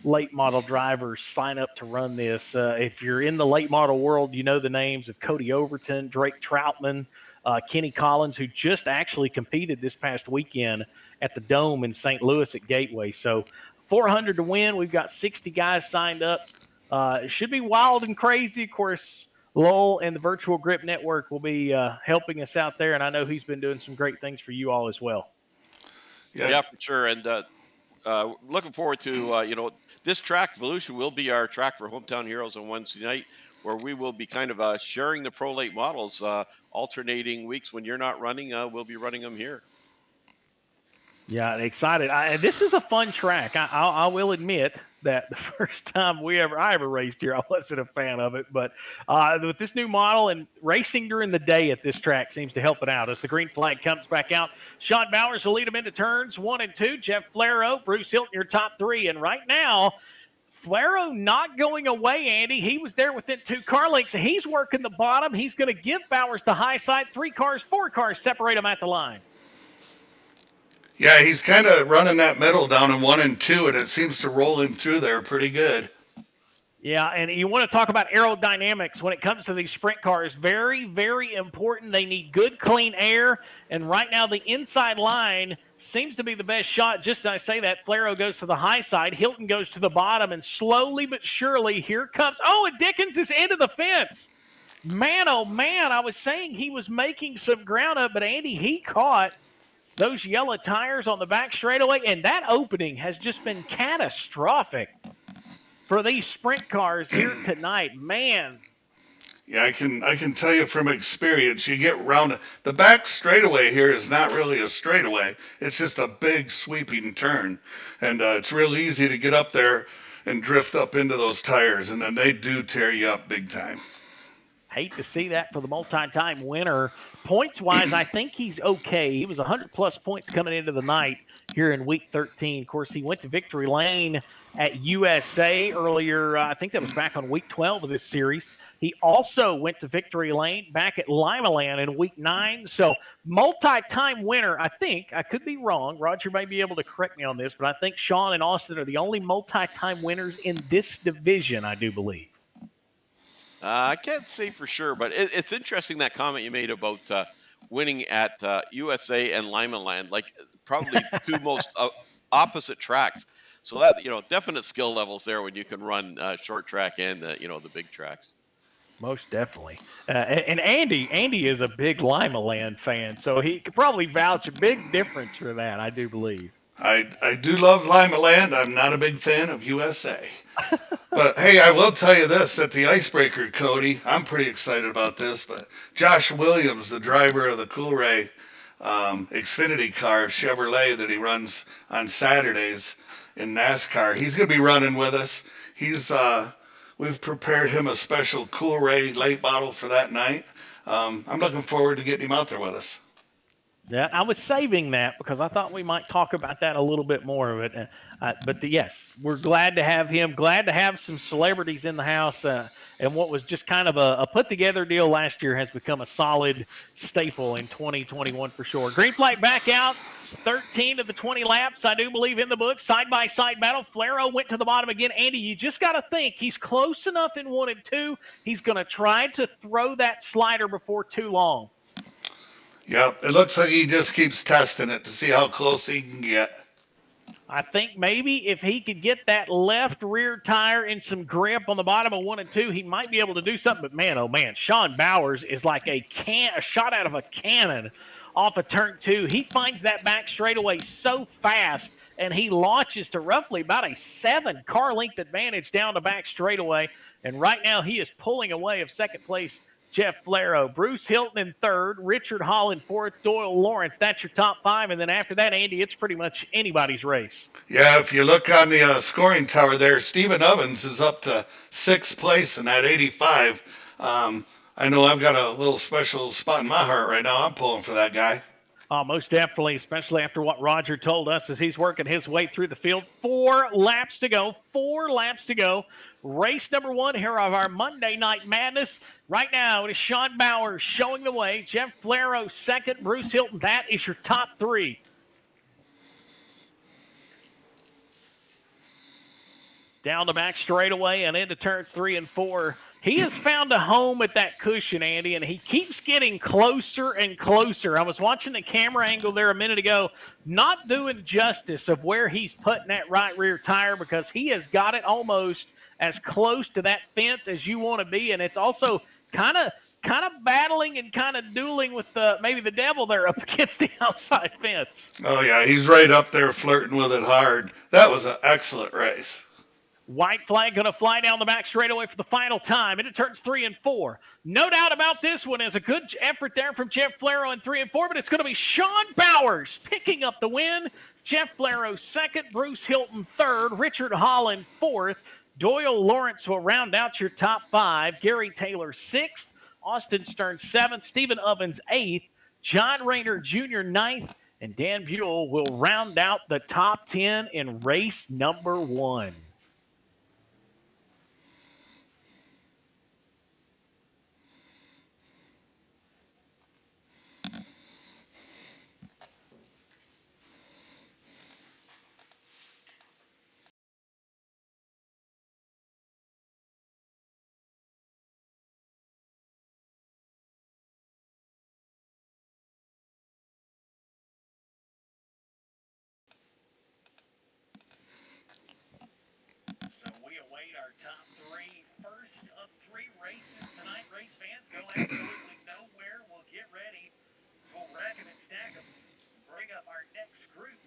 late model drivers sign up to run this. If you're in the late model world, you know the names of Cody Overton, Drake Troutman, Kenny Collins, who just actually competed this past weekend at the Dome in St. Louis at Gateway. So 400 to win. We've got 60 guys signed up. It should be wild and crazy. Of course, Lowell and the Virtual Grip Network will be helping us out there, and I know he's been doing some great things for you all as well. Yeah, for sure. And looking forward to, this track, Evolution, will be our track for Hometown Heroes on Wednesday night, where we will be kind of sharing the Pro Late models, alternating weeks. When you're not running, we'll be running them here. Yeah, excited. This is a fun track. I will admit that the first time I ever raced here, I wasn't a fan of it. But with this new model and racing during the day at this track seems to help it out. As the green flag comes back out, Sean Bowers will lead them into turns 1 and 2. Jeff Flaro, Bruce Hilton, your top 3. And right now, Flaro not going away, Andy. He was there within 2 car lengths. He's working the bottom. He's going to give Bowers the high side. 4 cars separate him at the line. Yeah, he's kind of running that middle down in 1 and 2, and it seems to roll him through there pretty good. Yeah, and you want to talk about aerodynamics when it comes to these sprint cars. Very, very important. They need good, clean air. And right now, the inside line seems to be the best shot. Just as I say that, Flaro goes to the high side. Hilton goes to the bottom. And slowly but surely, here comes. Oh, and Dickens is into the fence. Man, oh, man. I was saying he was making some ground up, but Andy, he caught those yellow tires on the back straightaway. And that opening has just been catastrophic for these sprint cars here tonight. Man. Yeah, I can tell you from experience, you get round the back straightaway here is not really a straightaway. It's just a big sweeping turn. And it's real easy to get up there and drift up into those tires, and then they do tear you up big time. Hate to see that for the multi-time winner. Points-wise, I think he's okay. He was 100-plus points coming into the night here in Week 13. Of course, he went to Victory Lane at USA earlier. I think that was back on Week 12 of this series. He also went to Victory Lane back at Limaland in Week 9. So, multi-time winner, I think. I could be wrong. Roger may be able to correct me on this, but I think Sean and Austin are the only multi-time winners in this division, I do believe. I can't say for sure, but it's interesting that comment you made about winning at USA and Limaland, like probably two most opposite tracks. So that, definite skill levels there when you can run short track and, the big tracks. Most definitely. And Andy is a big Limaland fan, so he could probably vouch a big difference for that, I do believe. I do love Limaland. I'm not a big fan of USA. But, hey, I will tell you this, at the Icebreaker, Cody, I'm pretty excited about this, but Josh Williams, the driver of the Coolray Xfinity car, Chevrolet, that he runs on Saturdays in NASCAR, he's going to be running with us. He's we've prepared him a special Cool Ray late bottle for that night. I'm looking forward to getting him out there with us. Yeah, I was saving that because I thought we might talk about that a little bit more. Yes, we're glad to have him. Glad to have some celebrities in the house. And what was just kind of a put together deal last year has become a solid staple in 2021 for sure. Green flag back out. 13 of the 20 laps, I do believe, in the book. Side-by-side battle. Flaro went to the bottom again. Andy, you just got to think he's close enough in 1 and 2. He's going to try to throw that slider before too long. Yep, it looks like he just keeps testing it to see how close he can get. I think maybe if he could get that left rear tire in some grip on the bottom of 1 and 2, he might be able to do something. But man, oh man, Sean Bowers is like a shot out of a cannon off of turn 2. He finds that back straightaway so fast, and he launches to roughly about a 7-car length advantage down the back straightaway. And right now he is pulling away of second place Jeff Flaro, Bruce Hilton in third, Richard Hall in fourth, Doyle Lawrence. That's your top 5. And then after that, Andy, it's pretty much anybody's race. Yeah, if you look on the scoring tower there, Stephen Ovens is up to 6th place in that 85. I know I've got a little special spot in my heart right now. I'm pulling for that guy. Most definitely, especially after what Roger told us as he's working his way through the field. 4 laps to go. 4 laps to go. Race number 1 here of our Monday Night Madness. Right now, it is Sean Bowers showing the way. Jeff Flaro second. Bruce Hilton, that is your top 3. Down the back straightaway and into turns 3 and 4. He has found a home at that cushion, Andy, and he keeps getting closer and closer. I was watching the camera angle there a minute ago, not doing justice of where he's putting that right rear tire because he has got it almost as close to that fence as you want to be, and it's also kind of battling and kind of dueling with maybe the devil there up against the outside fence. Oh, yeah, he's right up there flirting with it hard. That was an excellent race. White flag going to fly down the back straightaway for the final time. Into turns 3 and 4. No doubt about this one. Is a good effort there from Jeff Flaro in 3 and 4, but it's going to be Sean Bowers picking up the win. Jeff Flaro second, Bruce Hilton third, Richard Holland fourth. Doyle Lawrence will round out your top 5. Gary Taylor 6th, Austin Stern 7th, Stephen Ovens 8th, John Rayner Jr. 9th, and Dan Buell will round out the top 10 in race number 1. So we await our top 3. First of 3 races tonight. Race fans, go absolutely nowhere. We'll get ready. We'll rack them and stack them. Bring up our next group.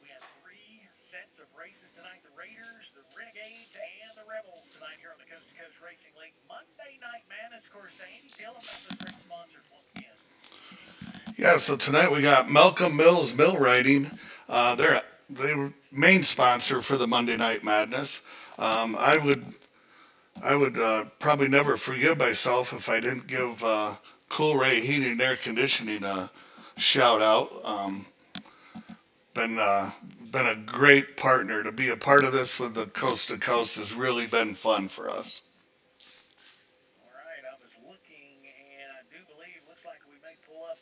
We have 3 sets of races tonight. The Raiders, the Renegades, and the Rebels tonight here on the Coast-to-Coast Racing League. Monday Night Madness. Of course, Andy, tell them about those great sponsors once again. Yeah, so tonight we got Malcolm Mills Mill Writing. They're the main sponsor for the Monday Night Madness. I would probably never forgive myself if I didn't give Cool Ray Heating and Air Conditioning a shout out. Been a great partner. To be a part of this with the Coast to Coast has really been fun for us. All right, I was looking, and I do believe, looks like we may pull up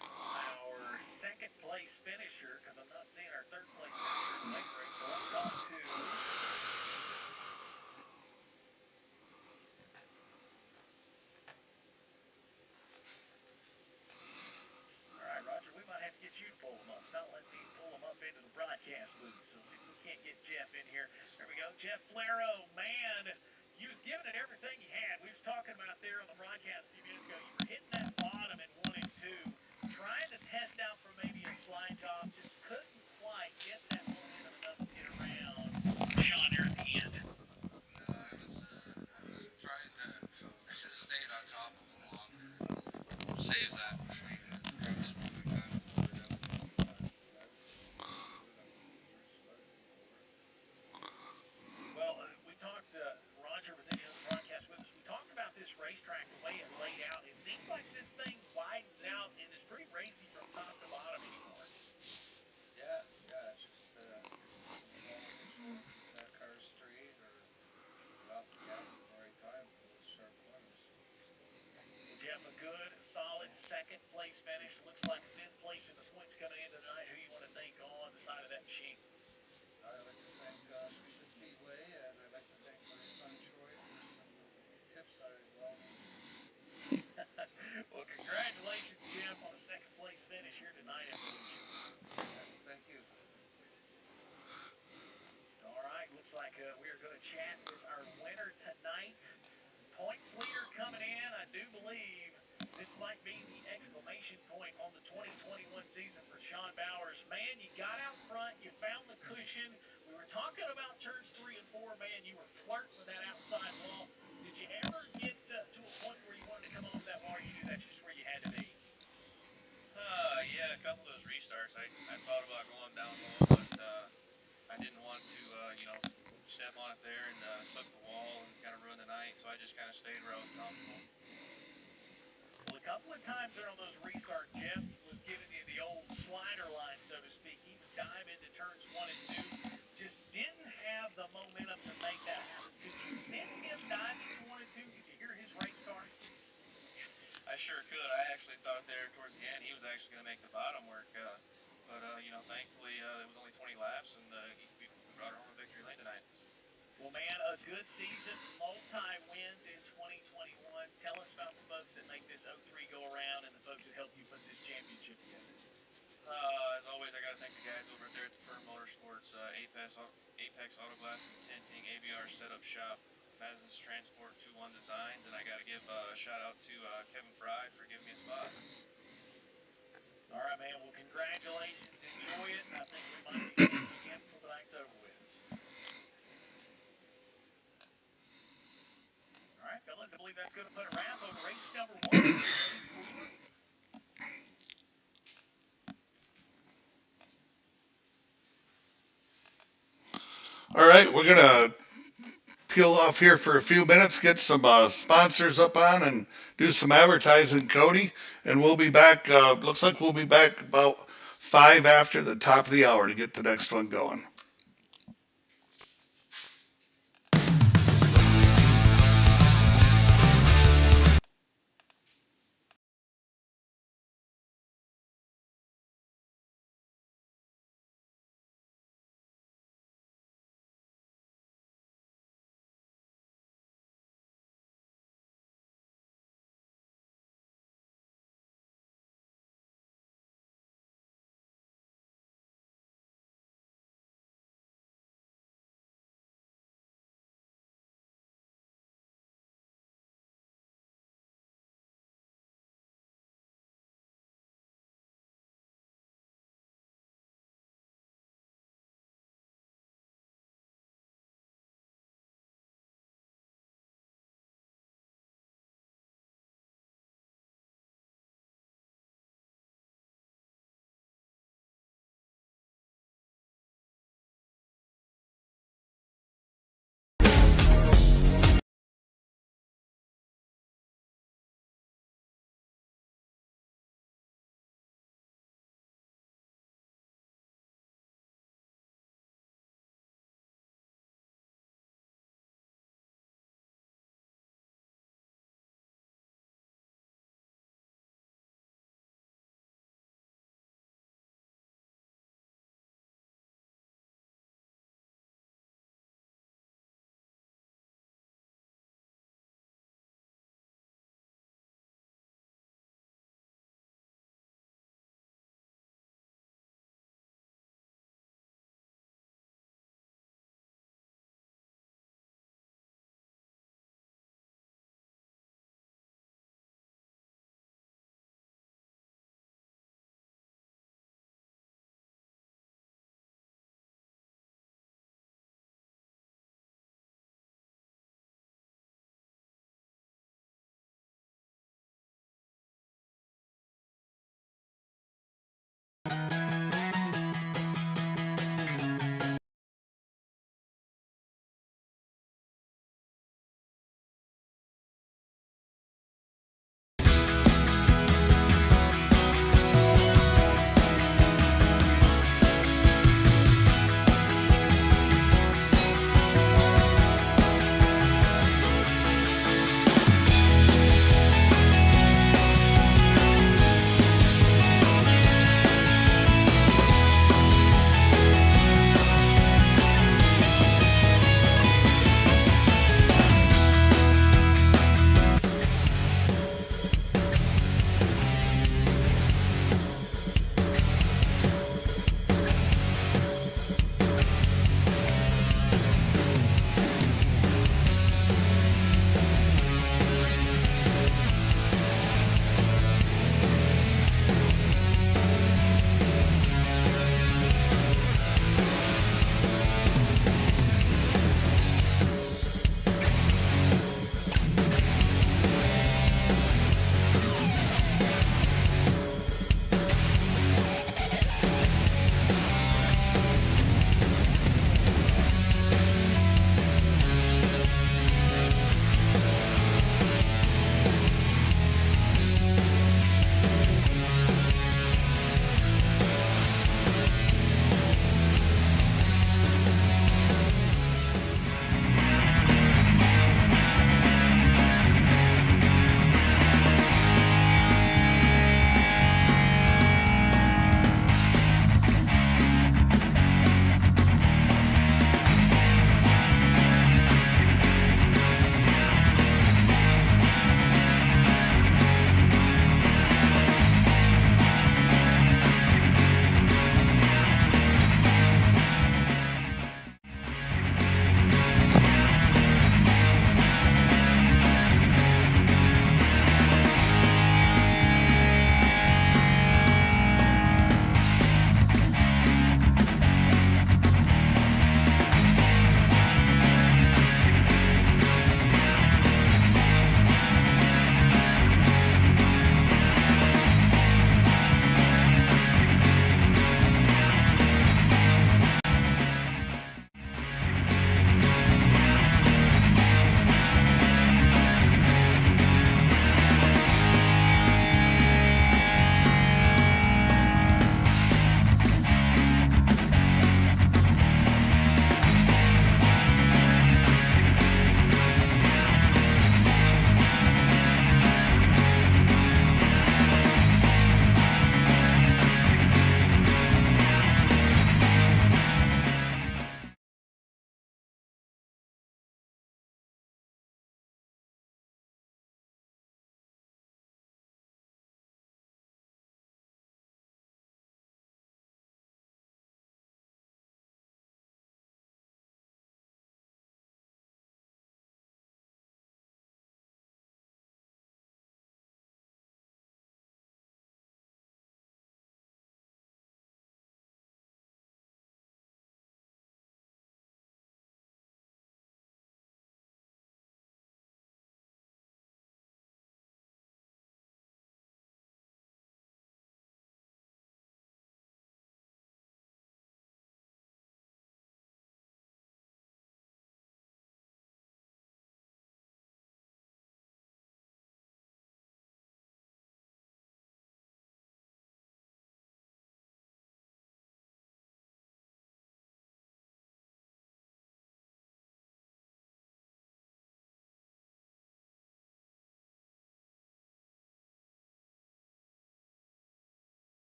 our second place finisher because I'm not seeing our third place finisher in the late race. So let's talk to. All right, Roger, we might have to get you to pull them up. It's not letting me pull them up into the broadcast booth. So see if we can't get Jeff in here. There we go. Jeff Flaro, man, you was giving it everything you had. We was talking about there on the broadcast a few minutes ago. You were hitting that bottom in 1 and 2, trying to test out for maybe a slide top. Just couldn't quite get that momentum enough to get around Sean there at the end. No, I was trying to. I should have stayed on top of him longer. Saves that. Well, we talked, Roger. we are going to chat with our winner tonight. Points leader coming in, I do believe this might be the exclamation point on the 2021 season for Sean Bowers. Man, you got out front, you found the cushion. We were talking about turns 3 and 4, man. You were flirting with that outside wall. Did you ever get to a point where you wanted to come off that wall, or you knew that's just where you had to be? Yeah, a couple of those restarts, I thought about going down low, but I didn't want to, step on it there and clip the wall and kind of ruin the night, so I just kind of stayed where I was comfortable. Well, a couple of times there on those restarts, Jeff was giving you the old slider line, so to speak. He would dive into turns 1 and 2. Just didn't have the momentum to make that happen. Could you sense him diving to 1 and 2? Could you hear his race car? I sure could. I actually thought there towards the end he was actually going to make the bottom work, but thankfully it was only 20 laps, and we brought home a victory lane tonight. Well, man, a good season, multi-wins in 2021. Tell us about the folks that make this 03 go around and the folks that help you put this championship together. As always, I got to thank the guys over there at the Firm Motorsports, Apex Auto Glass and Tinting, ABR Setup Shop, Mazins Transport 21 Designs, and I got to give a shout out to Kevin Fry for giving me a spot. All right, man. Well, congratulations. Enjoy it. I think we might be seeing you again before the night's over with. All right, fellas, I believe that's going to put a wrap on race number 1. All right, we're gonna peel off here for a few minutes, get some sponsors up on, and do some advertising, Cody. And we'll be back. Looks like we'll be back about 5 after the top of the hour to get the next one going.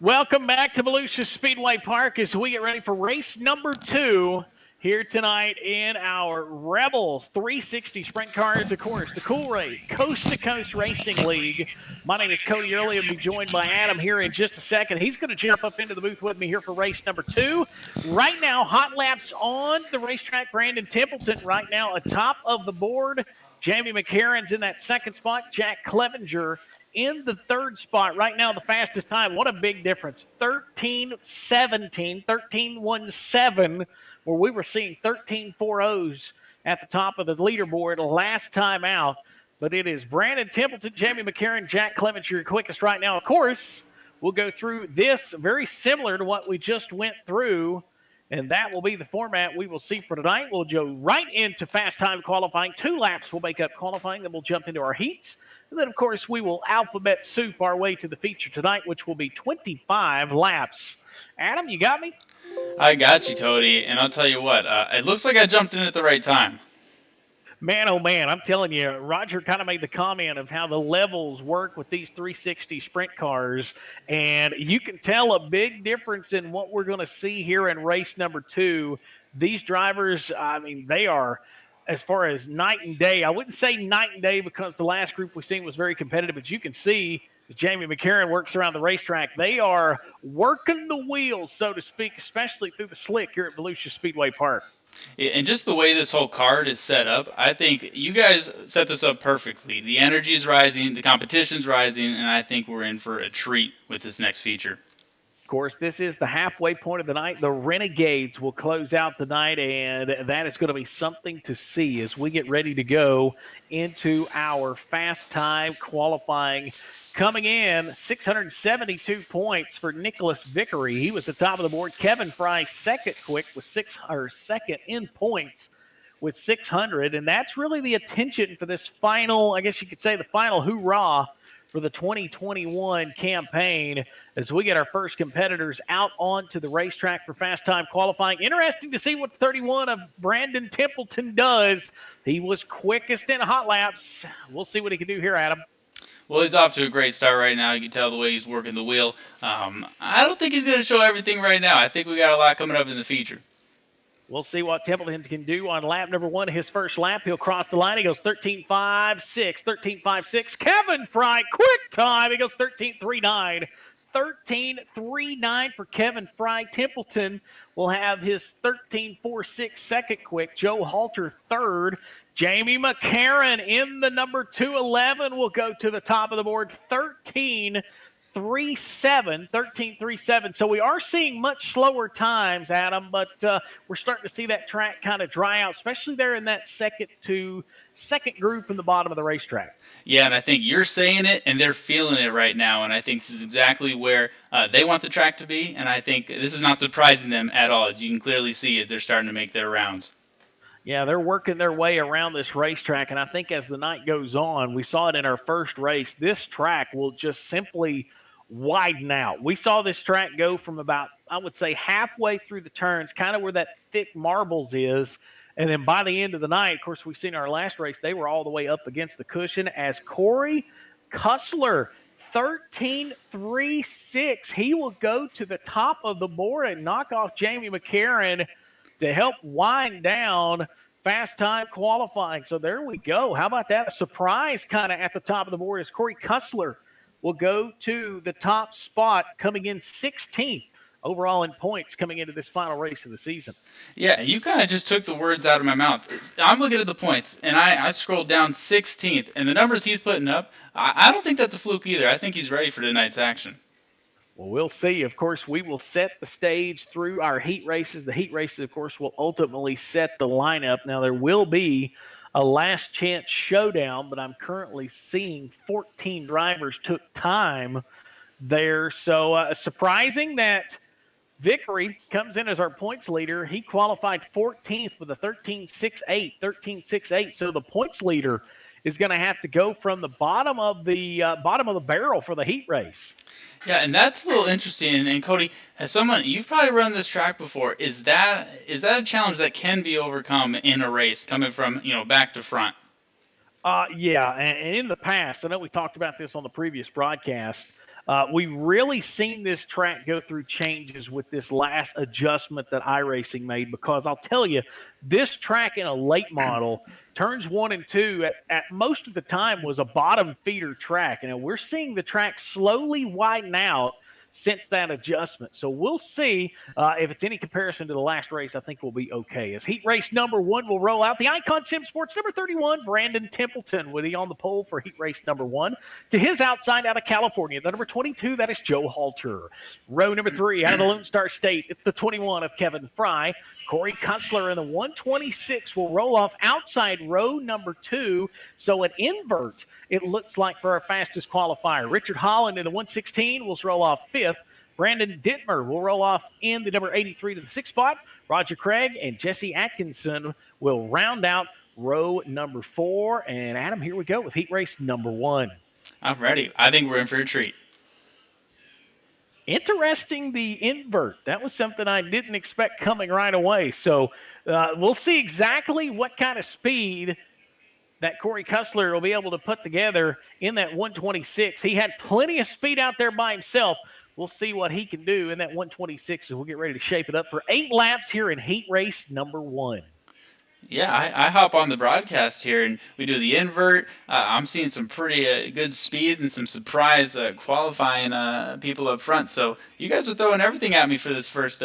Welcome back to Volusia Speedway Park as we get ready for race number 2 here tonight in our Rebels 360 Sprint Cars, of course, the Coast2Coast Racing League. My name is Cody Early. I'll be joined by Adam here in just a second. He's going to jump up into the booth with me here for race number 2. Right now, hot laps on the racetrack. Brandon Templeton right now atop of the board. Jamie McCarron's in that second spot. Jack Clevenger in the third spot. Right now, the fastest time. What a big difference. 13:17, where we were seeing 13:40s at the top of the leaderboard last time out. But it is Brandon Templeton, Jamie McCarron, Jack Clevenger quickest right now. Of course, we'll go through this very similar to what we just went through, and that will be the format we will see for tonight. We'll go right into fast time qualifying. 2 laps will make up qualifying, then we'll jump into our heats. And then, of course, we will alphabet soup our way to the feature tonight, which will be 25 laps. Adam, you got me? I got you, Cody, and I'll tell you what, it looks like I jumped in at the right time. Man, oh man, I'm telling you, Roger kind of made the comment of how the levels work with these 360 sprint cars, and you can tell a big difference in what we're going to see here in race number 2. These drivers, I mean, they are, as far as night and day, I wouldn't say night and day because the last group we've seen was very competitive, but you can see as Jamie McCarron works around the racetrack, they are working the wheels, so to speak, especially through the slick here at Volusia Speedway Park. And just the way this whole card is set up, I think you guys set this up perfectly. The energy is rising, the competition's rising, and I think we're in for a treat with this next feature. Of course, this is the halfway point of the night. The Renegades will close out the night, and that is going to be something to see as we get ready to go into our fast time qualifying. Coming in, 672 points for Nicholas Vickery. He was the top of the board. Kevin Fry, second second in points with 600. And that's really the attention for this final, I guess you could say the final hoorah for the 2021 campaign as we get our first competitors out onto the racetrack for fast time qualifying. Interesting to see what 31 of Brandon Templeton does. He was quickest in hot laps. We'll see what he can do here, Adam. Well, he's off to a great start right now. You can tell the way he's working the wheel. I don't think he's going to show everything right now. I think we got a lot coming up in the feature. We'll see what Templeton can do on lap number 1. His first lap, he'll cross the line. He goes 13.56, 13.56. Kevin Fry, quick time. He goes 13.39. 13.39 for Kevin Fry. Templeton will have his 13.46 second quick. Joe Halter third. Jamie McCarron in the number 211 will go to the top of the board. 13.37. So we are seeing much slower times, Adam, but we're starting to see that track kind of dry out, especially there in that second groove from the bottom of the racetrack. Yeah, and I think you're saying it, and they're feeling it right now, and I think this is exactly where they want the track to be, and I think this is not surprising them at all, as you can clearly see as they're starting to make their rounds. Yeah, they're working their way around this racetrack, and I think as the night goes on, we saw it in our first race, this track will just simply widen out. We saw this track go from about, I would say, halfway through the turns, kind of where that thick marbles is, and then by the end of the night, of course, we've seen our last race, they were all the way up against the cushion as Corey Cussler, 13.36. He will go to the top of the board and knock off Jamie McCarron to help wind down fast time qualifying. So there we go. How about that? A surprise kind of at the top of the board as Corey Cussler will go to the top spot, coming in 16th overall in points coming into this final race of the season. Yeah, you kind of just took the words out of my mouth. I'm looking at the points, and I scrolled down 16th, and the numbers he's putting up, I don't think that's a fluke either. I think he's ready for tonight's action. Well, we'll see. Of course, we will set the stage through our heat races. The heat races, of course, will ultimately set the lineup. Now, there will be a last chance showdown, but I'm currently seeing 14 drivers took time there. So surprising that Vickery comes in as our points leader. He qualified 14th with a 13.68. So the points leader is going to have to go from the bottom of the barrel for the heat race. Yeah, and that's a little interesting. And Cody, as someone, you've probably run this track before. Is that a challenge that can be overcome in a race, coming from back to front? Yeah, and in the past, I know we talked about this on the previous broadcast. We really seen this track go through changes with this last adjustment that iRacing made, because I'll tell you, this track in a late model, turns 1 and 2, at most of the time was a bottom feeder track. And we're seeing the track slowly widen out since that adjustment. So we'll see if it's any comparison to the last race. I think we'll be okay. As heat race number 1 will roll out, the Icon Sim Sports number 31, Brandon Templeton, will be on the pole for heat race number 1. To his outside out of California, the number 22, that is Joe Halter. Row number 3 out of the Lone Star State, it's the 21 of Kevin Fry. Corey Kussler in the 126 will roll off outside row number 2. So an invert, it looks like, for our fastest qualifier. Richard Holland in the 116 will roll off 5th. Brandon Dittmer will roll off in the number 83 to the 6th spot. Roger Craig and Jesse Atkinson will round out row number 4. And Adam, here we go with heat race number 1. I'm ready. I think we're in for a treat. Interesting, the invert. That was something I didn't expect coming right away. So we'll see exactly what kind of speed that Corey Kussler will be able to put together in that 126. He had plenty of speed out there by himself. We'll see what he can do in that 126 as we'll get ready to shape it up for 8 laps here in heat race number 1. Yeah, I hop on the broadcast here and we do the invert. I'm seeing some pretty good speed and some surprise qualifying people up front. So you guys are throwing everything at me for this first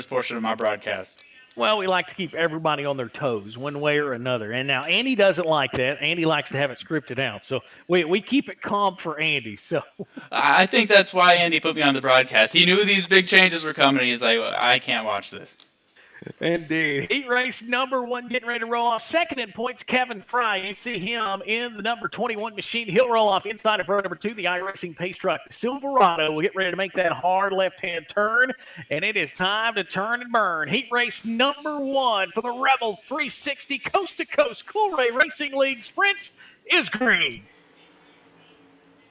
portion of my broadcast. Well, we like to keep everybody on their toes one way or another. And now Andy doesn't like that. Andy likes to have it scripted out. So we keep it calm for Andy. So I think that's why Andy put me on the broadcast. He knew these big changes were coming. He's like, I can't watch this. Indeed. Heat race number 1 getting ready to roll off. Second in points, Kevin Fry. You see him in the number 21 machine. He'll roll off inside of row number 2, the iRacing pace truck. The Silverado will get ready to make that hard left-hand turn, and it is time to turn and burn. Heat race number 1 for the Rebels 360 Coast-to-Coast Cool-Ray Racing League Sprints is green.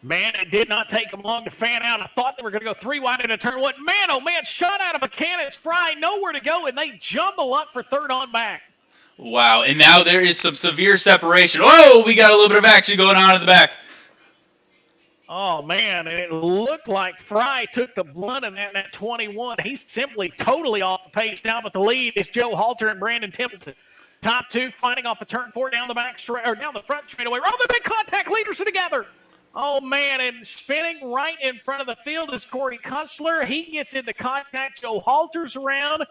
Man, it did not take them long to fan out. I thought they were going to go 3 wide into turn 1. Man, oh man, shot out of a cannon's Fry, nowhere to go, and they jumble up for third on back. Wow, and now there is some severe separation. Oh, we got a little bit of action going on in the back. Oh, man, and it looked like Fry took the blunt of that in that 21. He's simply totally off the pace now, but the lead is Joe Halter and Brandon Templeton. Top 2 fighting off a turn 4 down the back straight, or down the front straightaway. Oh, the big contact leaders are together. Oh, man, and spinning right in front of the field is Corey Kussler. He gets into contact. Joe Halter's around,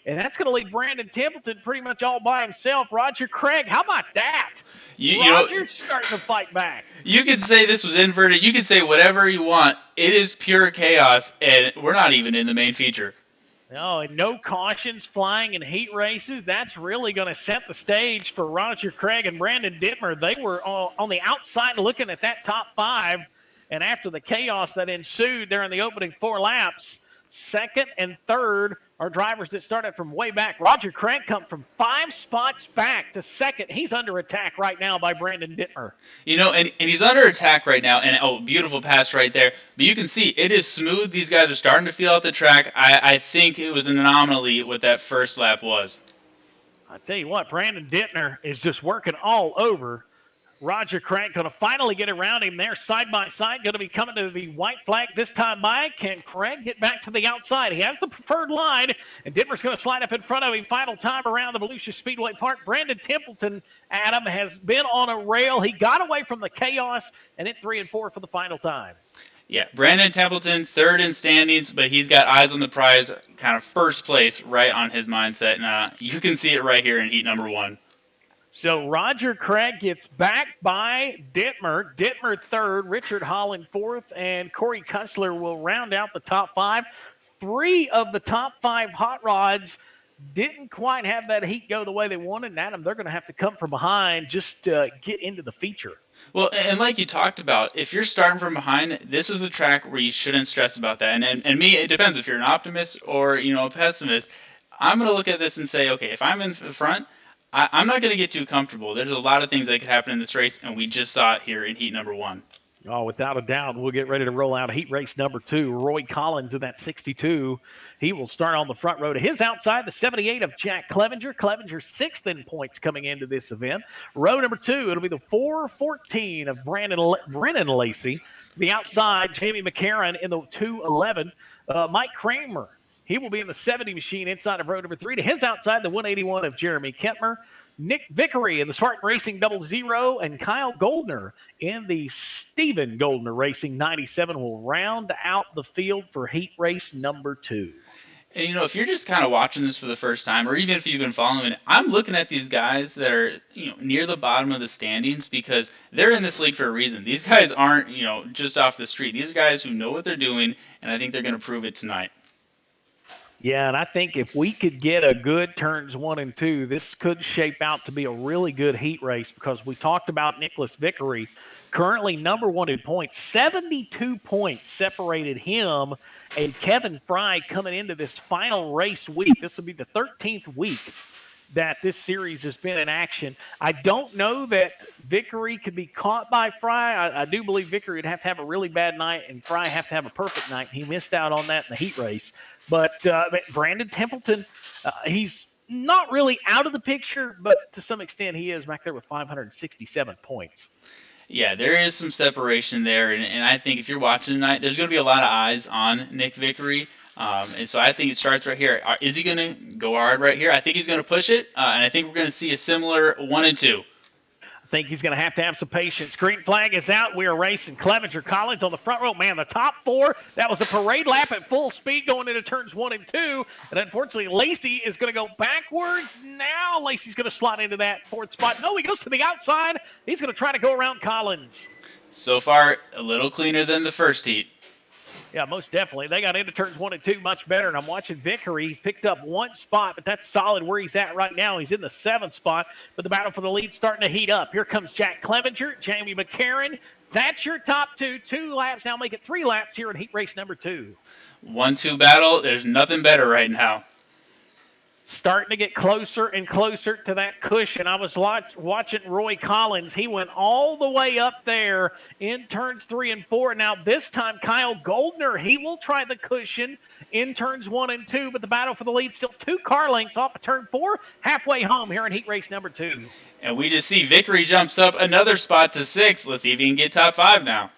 and that's going to leave Brandon Templeton pretty much all by himself. Roger Craig, how about that? Roger's starting to fight back. You could say this was inverted. You could say whatever you want. It is pure chaos, and we're not even in the main feature. No, and no cautions flying in heat races. That's really going to set the stage for Roger Craig and Brandon Dittmer. They were on the outside looking at that top 5, and after the chaos that ensued during the opening 4 laps, second and third are drivers that started from way back. Roger Craig come from 5 spots back to second. He's under attack right now by Brandon Dittmer. You know, and he's under attack right now, and oh, beautiful pass right there. But you can see it is smooth. These guys are starting to feel out the track. I think it was an anomaly what that first lap was. I tell you what, Brandon Dittmer is just working all over Roger Craig. Going to finally get around him there side by side. Going to be coming to the white flag this time by. Can Craig get back to the outside? He has the preferred line, and Dittmer's going to slide up in front of him. Final time around the Volusia Speedway Park. Brandon Templeton, Adam, has been on a rail. He got away from the chaos and hit 3 and 4 for the final time. Yeah, Brandon Templeton, third in standings, but he's got eyes on the prize, kind of first place right on his mindset. And you can see it right here in heat number 1. So Roger Craig gets back by Dittmer. Dittmer third, Richard Holland fourth, and Corey Kussler will round out the top 5. 3 of the top 5 hot rods didn't quite have that heat go the way they wanted. And Adam, they're going to have to come from behind just to get into the feature. Well, and like you talked about, if you're starting from behind, this is a track where you shouldn't stress about that. And me, it depends if you're an optimist or, a pessimist. I'm going to look at this and say, okay, if I'm in the front, I'm not going to get too comfortable. There's a lot of things that could happen in this race, and we just saw it here in heat number 1. Oh, without a doubt, we'll get ready to roll out heat race number 2. Roy Collins in that 62. He will start on the front row. To his outside, the 78 of Jack Clevenger. Clevenger 6th in points coming into this event. Row number 2, it'll be the 414 of Brennan Lacey. To the outside, Jamie McCarron in the 211. Mike Kramer, he will be in the 70 machine inside of row number 3. To his outside, the 181 of Jeremy Kentmer. Nick Vickery in the Spartan Racing 00, and Kyle Goldner in the Stephen Goldner Racing 97 will round out the field for heat race number 2. And, if you're just kind of watching this for the first time, or even if you've been following it, I'm looking at these guys that are, near the bottom of the standings because they're in this league for a reason. These guys aren't, just off the street. These are guys who know what they're doing, and I think they're going to prove it tonight. Yeah, and I think if we could get a good turns 1 and 2, this could shape out to be a really good heat race because we talked about Nicholas Vickery, currently number 1 in points. 72 points separated him and Kevin Fry coming into this final race week. This will be the 13th week that this series has been in action. I don't know that Vickery could be caught by Fry. I do believe Vickery would have to have a really bad night and Fry have to have a perfect night. He missed out on that in the heat race. But Brandon Templeton, he's not really out of the picture, but to some extent he is back there with 567 points. Yeah, there is some separation there, and I think if you're watching tonight, there's going to be a lot of eyes on Nick Vickery. And so I think it starts right here. Is he going to go hard right here? I think he's going to push it, and I think we're going to see a similar 1 and 2. I think he's going to have some patience. Green flag is out. We are racing Clevenger Collins on the front row. Man, the top 4, that was a parade lap at full speed going into turns 1 and 2. And unfortunately, Lacey is going to go backwards. Now Lacey's going to slot into that 4th spot. No, he goes to the outside. He's going to try to go around Collins. So far, a little cleaner than the first heat. Yeah, most definitely. They got into turns 1 and 2 much better, and I'm watching Vickery. He's picked up 1 spot, but that's solid where he's at right now. He's in the 7th spot, but the battle for the lead starting to heat up. Here comes Jack Clevenger, Jamie McCarron. That's your top 2. 2 laps. Now make it 3 laps here in heat race number 2. 1-2 battle. There's nothing better right now. Starting to get closer and closer to that cushion. I was watching Roy Collins. He went all the way up there in turns 3 and 4. Now this time, Kyle Goldner, he will try the cushion in turns 1 and 2, but the battle for the lead still 2 car lengths off of turn 4, halfway home here in heat race number 2. And we just see Vickery jumps up another spot to 6. Let's see if he can get top 5 now.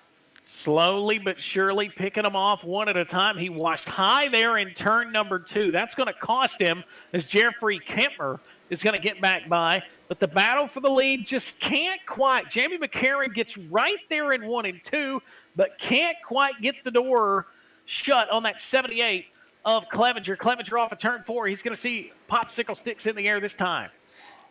Slowly but surely picking them off one at a time. He washed high there in turn number 2. That's going to cost him as Jeffrey Kempmer is going to get back by. But the battle for the lead just can't quite. Jamie McCarron gets right there in 1 and 2, but can't quite get the door shut on that 78 of Clevenger. Clevenger off of turn 4. He's going to see popsicle sticks in the air this time.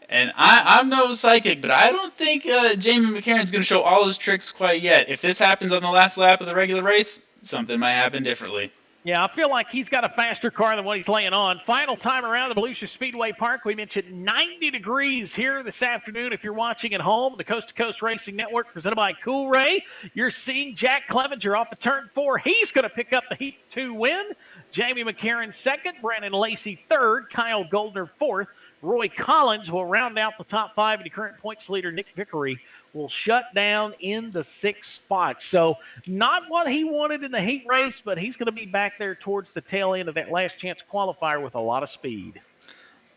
And I'm no psychic, but I don't think Jamie McCarron's going to show all his tricks quite yet. If this happens on the last lap of the regular race, something might happen differently. Yeah, I feel like he's got a faster car than what he's laying on. Final time around the Volusia Speedway Park. We mentioned 90 degrees here this afternoon. If you're watching at home, the Coast2Coast Racing Network presented by Cool Ray. You're seeing Jack Clevenger off of turn 4. He's going to pick up the Heat 2 win. Jamie McCarron 2nd, Brandon Lacey 3rd, Kyle Goldner 4th. Roy Collins will round out the top 5, and the current points leader, Nick Vickery, will shut down in the 6th spot. So not what he wanted in the heat race, but he's going to be back there towards the tail end of that last chance qualifier with a lot of speed.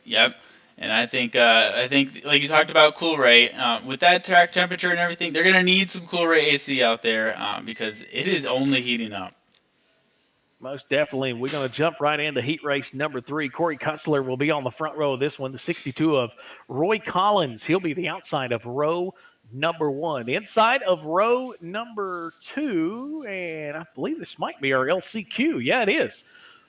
Yep. And I think like you talked about Cool Ray, with that track temperature and everything, they're going to need some Cool Ray AC out there because it is only heating up. Most definitely. We're going to jump right into heat race number 3. Corey Kutzler will be on the front row of this one, the 62 of Roy Collins. He'll be the outside of row number 1. Inside of row number 2, and I believe this might be our LCQ. Yeah, it is.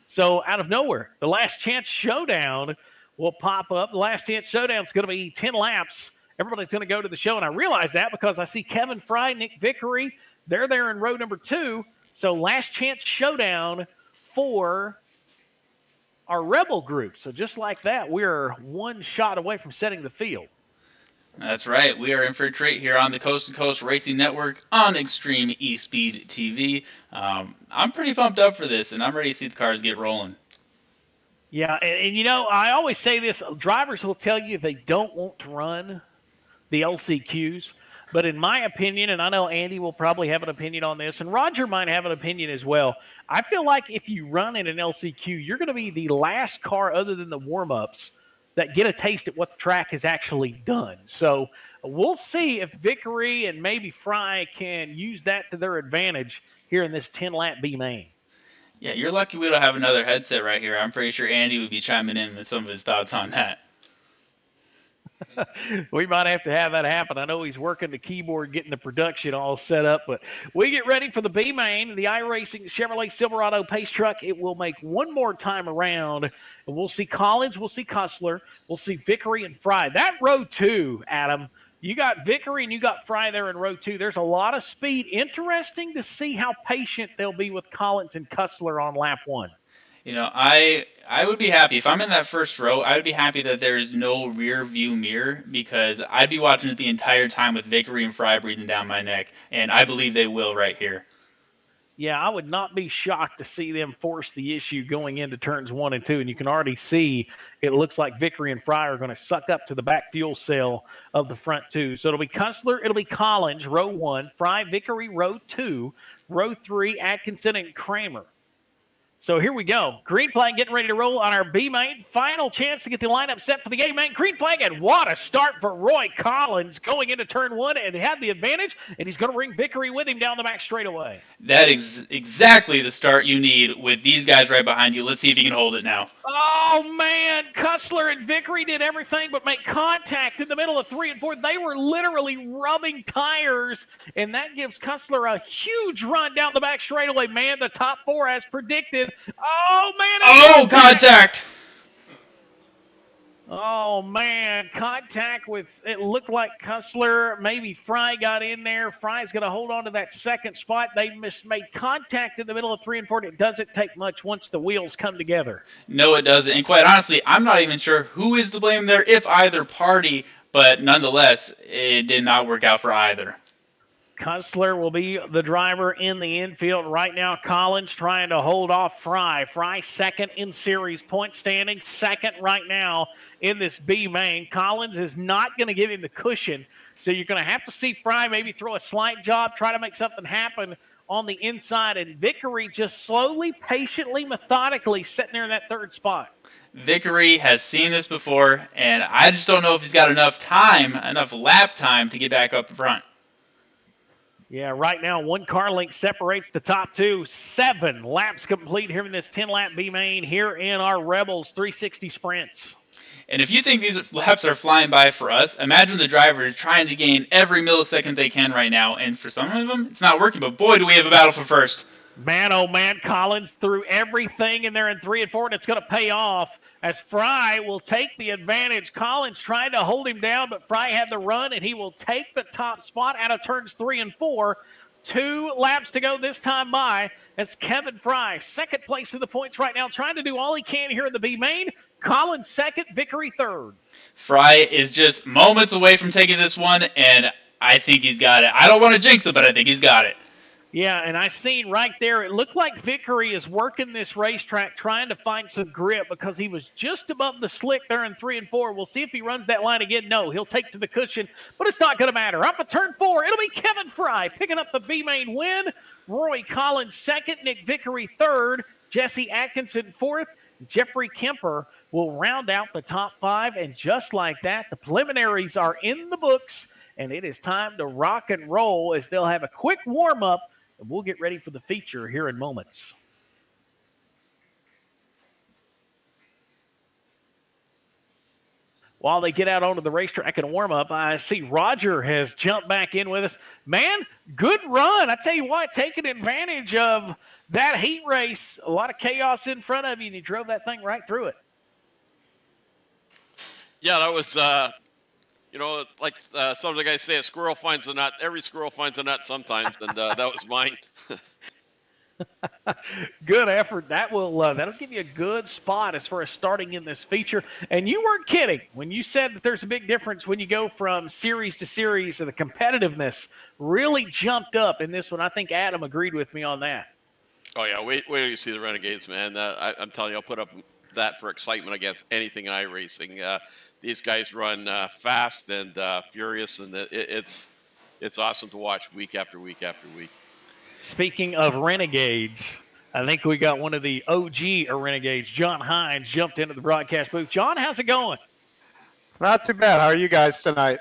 So out of nowhere, the Last Chance Showdown will pop up. The Last Chance Showdown is going to be 10 laps. Everybody's going to go to the show, and I realize that because I see Kevin Fry, Nick Vickery. They're there in row number 2. So Last Chance Showdown for our Rebel group. So just like that, we're one shot away from setting the field. That's right. We are in for a treat here on the Coast2Coast Racing Network on Extreme eSpeed TV. I'm pretty pumped up for this, and I'm ready to see the cars get rolling. Yeah, and you know, I always say this. Drivers will tell you they don't want to run the LCQs. But in my opinion, and I know Andy will probably have an opinion on this, and Roger might have an opinion as well. I feel like if you run in an LCQ, you're going to be the last car other than the warm-ups that get a taste at what the track has actually done. So we'll see if Vickery and maybe Fry can use that to their advantage here in this 10-lap B main. Yeah, you're lucky we don't have another headset right here. I'm pretty sure Andy would be chiming in with some of his thoughts on that. We might have to have that happen. I know he's working the keyboard, getting the production all set up, but we get ready for the B main, the iRacing Chevrolet Silverado Pace Truck. It will make one more time around, and we'll see Collins, we'll see Cussler, we'll see Vickery and Fry. That row 2, Adam, you got Vickery and you got Fry there in row 2. There's a lot of speed. Interesting to see how patient they'll be with Collins and Cussler on lap 1. You know, I would be happy if I'm in that first row. I would be happy that there is no rear view mirror, because I'd be watching it the entire time with Vickery and Fry breathing down my neck, and I believe they will right here. Yeah, I would not be shocked to see them force the issue going into turns 1 and 2. And you can already see it looks like Vickery and Fry are going to suck up to the back fuel cell of the front 2. So it'll be Cussler, it'll be Collins, row 1, Fry, Vickery, row 2, row 3, Atkinson, and Kramer. So here we go. Green flag getting ready to roll on our B main. Final chance to get the lineup set for the A main. Green flag, and what a start for Roy Collins going into turn 1, and he had the advantage, and he's going to bring Vickery with him down the back straightaway. That is exactly the start you need with these guys right behind you. Let's see if you can hold it now. Oh, man. Cussler and Vickery did everything but make contact in the middle of 3 and 4. They were literally rubbing tires, and that gives Cussler a huge run down the back straightaway. Man, the top 4 as predicted. Oh, man. Oh, contact. Oh, man. Contact with, it looked like Cussler. Maybe Fry got in there. Fry's going to hold on to that second spot. They made contact in the middle of 3 and 4. It doesn't take much once the wheels come together. No, it doesn't. And quite honestly, I'm not even sure who is to blame there, if either party. But nonetheless, it did not work out for either. Cussler will be the driver in the infield. Right now, Collins trying to hold off Fry. Fry second in series point standing, second right now in this B main. Collins is not going to give him the cushion, so you're going to have to see Fry maybe throw a slight job, try to make something happen on the inside, and Vickery just slowly, patiently, methodically sitting there in that third spot. Vickery has seen this before, and I just don't know if he's got enough lap time to get back up front. Yeah, right now, 1 car length separates the top 2. 7 laps complete here in this 10-lap B main here in our Rebels 360 sprints. And if you think these laps are flying by for us, imagine the drivers trying to gain every millisecond they can right now. And for some of them, it's not working, but boy, do we have a battle for first. Man, oh man, Collins threw everything in there in 3 and 4, and it's going to pay off as Fry will take the advantage. Collins tried to hold him down, but Fry had the run, and he will take the top spot out of turns 3 and 4. 2 laps to go this time by as Kevin Fry, second place in the points right now, trying to do all he can here in the B main. Collins second, Vickery third. Fry is just moments away from taking this one, and I think he's got it. I don't want to jinx it, but I think he's got it. Yeah, and I seen right there, it looked like Vickery is working this racetrack trying to find some grip because he was just above the slick there in 3 and 4. We'll see if he runs that line again. No, he'll take to the cushion, but it's not going to matter. Off of turn 4, it'll be Kevin Fry picking up the B-main win. Roy Collins second, Nick Vickery third, Jesse Atkinson fourth. Jeffrey Kemper will round out the top 5, and just like that, the preliminaries are in the books, and it is time to rock and roll as they'll have a quick warm-up. And we'll get ready for the feature here in moments. While they get out onto the racetrack and warm up, I see Roger has jumped back in with us. Man, good run. I tell you what, taking advantage of that heat race, a lot of chaos in front of you, and you drove that thing right through it. Yeah, that was, like some of the guys say, a squirrel finds a nut. Every squirrel finds a nut sometimes, and that was mine. Good effort. That'll give you a good spot as far as starting in this feature. And you weren't kidding when you said that there's a big difference when you go from series to series, and the competitiveness really jumped up in this one. I think Adam agreed with me on that. Oh, yeah. Wait till you see the Renegades, man. I'm telling you, I'll put up that for excitement against anything in iRacing. These guys run fast and furious, and it's awesome to watch week after week after week. Speaking of renegades, I think we got one of the OG renegades, John Hines, jumped into the broadcast booth. John, how's it going? Not too bad. How are you guys tonight?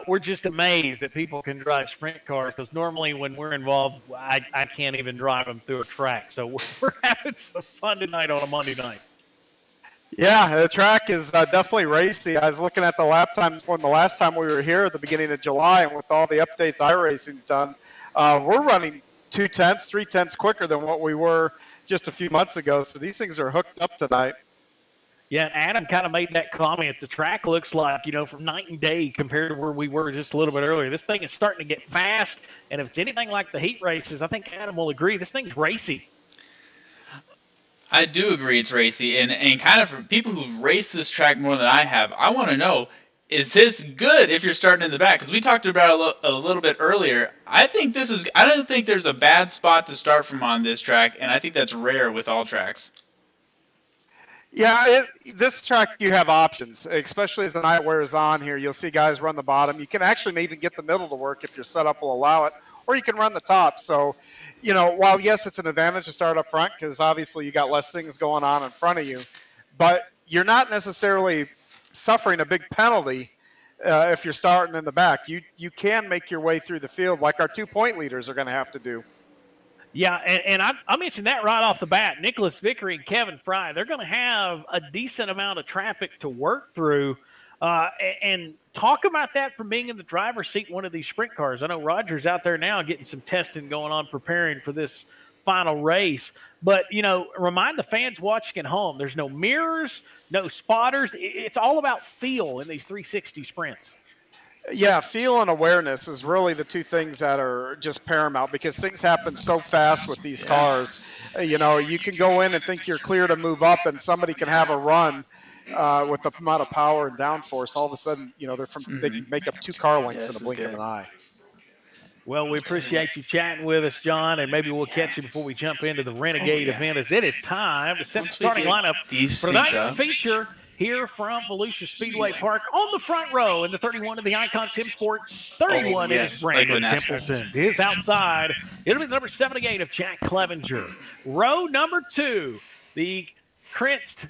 We're just amazed that people can drive sprint cars because normally when we're involved, I can't even drive them through a track. So we're having some fun tonight on a Monday night. Yeah, the track is definitely racy. I was looking at the lap times from the last time we were here at the beginning of July, and with all the updates iRacing's done, we're running 2/10, 3/10 quicker than what we were just a few months ago. So these things are hooked up tonight. Yeah, and Adam kind of made that comment. The track looks like, from night and day compared to where we were just a little bit earlier. This thing is starting to get fast, and if it's anything like the heat races, I think Adam will agree. This thing's racy. I do agree it's racy, and kind of for people who've raced this track more than I have, I want to know, is this good if you're starting in the back? Because we talked about it a little bit earlier. I don't think there's a bad spot to start from on this track, and I think that's rare with all tracks. Yeah, this track you have options, especially as the night wears on here. You'll see guys run the bottom. You can actually maybe get the middle to work if your setup will allow it, or you can run the top. So, while yes, it's an advantage to start up front because obviously you got less things going on in front of you, but you're not necessarily suffering a big penalty if you're starting in the back. You can make your way through the field like our 2-point leaders are going to have to do. Yeah, and I mentioned that right off the bat. Nicholas Vickery and Kevin Fry, they're going to have a decent amount of traffic to work through. And talk about that from being in the driver's seat in one of these sprint cars. I know Roger's out there now getting some testing going on, preparing for this final race. But, remind the fans watching at home, there's no mirrors, no spotters. It's all about feel in these 360 sprints. Yeah, feel and awareness is really the two things that are just paramount because things happen so fast with these cars. You can go in and think you're clear to move up, and somebody can have a run with the amount of power and downforce. All of a sudden, they can make up 2 car lengths in a blink of an eye. Well, we appreciate you chatting with us, John, and maybe we'll catch you before we jump into the Renegade event, as it is time to set the starting lineup for tonight's feature here from Volusia Speedway Park. On the front row in the 31 of the Icon Sim Sports, 31 is Brandon Templeton. His outside, it'll be the number 78 of Jack Clevenger. Row number 2, the Coast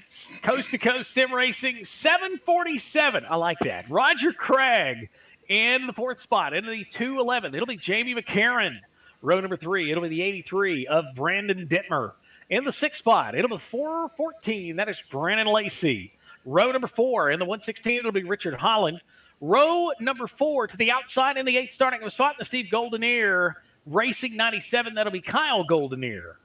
to Coast Sim Racing 747. I like that. Roger Craig in the 4th spot. Into the 211, it'll be Jamie McCarran. Row number 3, it'll be the 83 of Brandon Dittmer. In the 6th spot, it'll be 414. That is Brandon Lacey. Row number 4, in the 116, it'll be Richard Holland. Row number 4 to the outside in the 8th starting spot, the Steve Goldenier Racing 97. That'll be Kyle Goldner.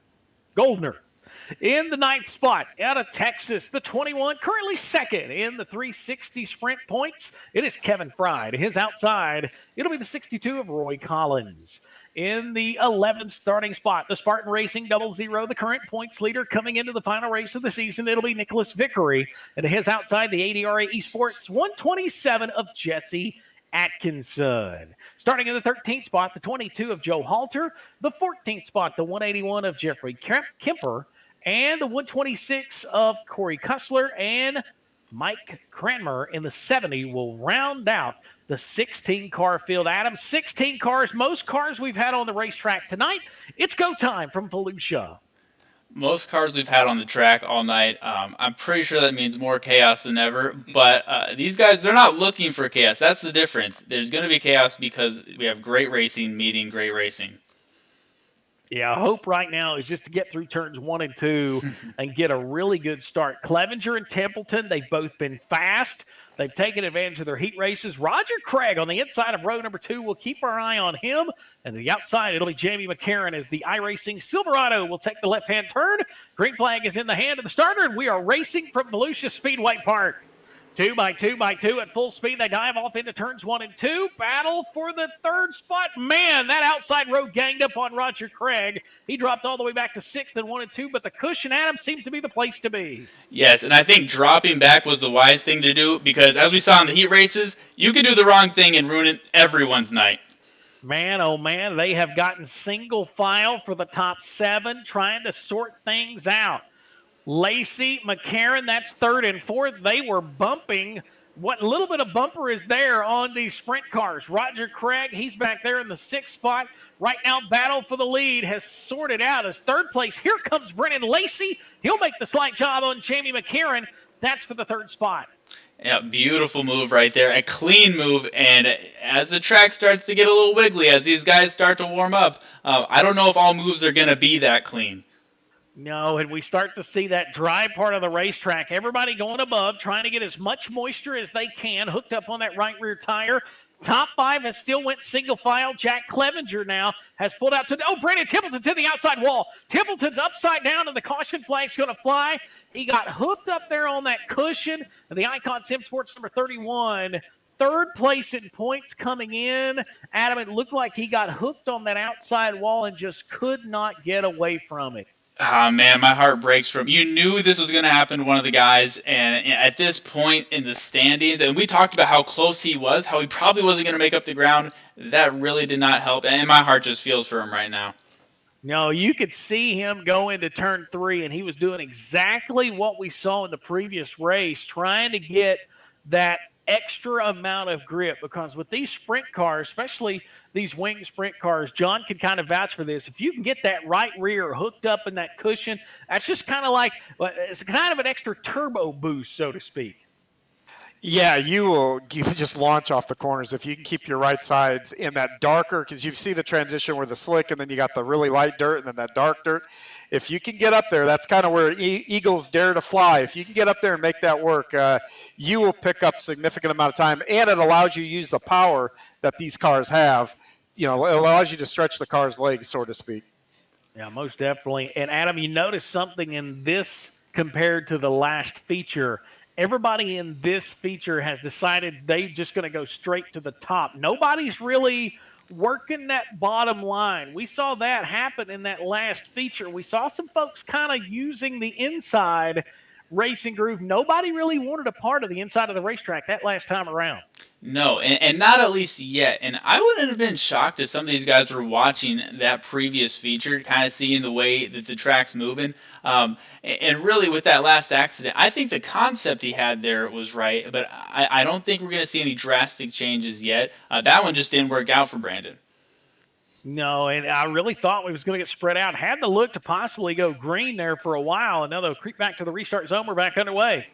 In the 9th spot, out of Texas, the 21, currently 2nd in the 360 sprint points, it is Kevin Fry. To his outside, it'll be the 62 of Roy Collins. In the 11th starting spot, the Spartan Racing 00, the current points leader coming into the final race of the season, it'll be Nicholas Vickery. And to his outside, the ADRA Esports 127 of Jesse Atkinson. Starting in the 13th spot, the 22 of Joe Halter, the 14th spot, the 181 of Jeffrey Kemper, and the 126 of Corey Kussler, and Mike Cranmer in the 70 will round out the 16-car field. Adam, 16 cars, most cars we've had on the racetrack tonight. It's go time from Volusia. Most cars we've had on the track all night. I'm pretty sure that means more chaos than ever. But these guys, they're not looking for chaos. That's the difference. There's going to be chaos because we have great racing meeting great racing. Yeah, hope right now is just to get through turns 1 and 2 and get a really good start. Clevenger and Templeton, they've both been fast. They've taken advantage of their heat races. Roger Craig on the inside of row number 2. We'll keep our eye on him. And to the outside, it'll be Jamie McCarran as the iRacing Silverado will take the left-hand turn. Green flag is in the hand of the starter, and we are racing from Volusia Speedway Park. 2 by 2 by 2 at full speed. They dive off into turns 1 and 2. Battle for the 3rd spot. Man, that outside row ganged up on Roger Craig. He dropped all the way back to 6th and 1 and 2, but the cushion, Adam, seems to be the place to be. Yes, and I think dropping back was the wise thing to do because as we saw in the heat races, you could do the wrong thing and ruin everyone's night. Man, oh man, they have gotten single file for the top 7, trying to sort things out. Lacey, McCarran, that's 3rd and 4th. They were bumping What little bit of bumper is there on these sprint cars? Roger Craig, he's back there in the 6th spot. Right now, battle for the lead has sorted out as 3rd place. Here comes Brennan Lacey. He'll make the slight job on Jamie McCarron. That's for the 3rd spot. Yeah, beautiful move right there. A clean move, and as the track starts to get a little wiggly, as these guys start to warm up, I don't know if all moves are going to be that clean. No, and we start to see that dry part of the racetrack. Everybody going above, trying to get as much moisture as they can, hooked up on that right rear tire. Top 5 has still went single file. Jack Clevenger now has pulled out to Brandon Templeton to the outside wall. Templeton's upside down, and the caution flag's going to fly. He got hooked up there on that cushion. And the Icon Sim Sports number 31, 3rd place in points coming in. Adam, it looked like he got hooked on that outside wall and just could not get away from it. Ah, man, my heart breaks from you knew this was going to happen to one of the guys, and at this point in the standings, and we talked about how close he was, how he probably wasn't going to make up the ground. That really did not help, and my heart just feels for him right now. No, you could see him go into turn 3, and he was doing exactly what we saw in the previous race, trying to get that extra amount of grip, because with these sprint cars, especially these wing sprint cars, John can kind of vouch for this. If you can get that right rear hooked up in that cushion, that's just kind of like, it's kind of an extra turbo boost, so to speak. Yeah, you just launch off the corners if you can keep your right sides in that darker, because you see the transition where the slick and then you got the really light dirt and then that dark dirt. If you can get up there, that's kind of where eagles dare to fly. If you can get up there and make that work, you will pick up significant amount of time, and it allows you to use the power that these cars have. You know, it allows you to stretch the car's legs, so to speak. Yeah, most definitely. And Adam, you notice something in this compared to the last feature. Everybody in this feature has decided they're just going to go straight to the top. Nobody's really working that bottom line. We saw that happen in that last feature. We saw some folks kind of using the inside racing groove. Nobody really wanted a part of the inside of the racetrack that last time around. No, and not at least yet. And I wouldn't have been shocked if some of these guys were watching that previous feature, kind of seeing the way that the track's moving. And really, with that last accident, I think the concept he had there was right, but I don't think we're going to see any drastic changes yet. That one just didn't work out for Brandon. No, and I really thought we was going to get spread out. Had the look to possibly go green there for a while, and now they'll creep back to the restart zone. We're back underway.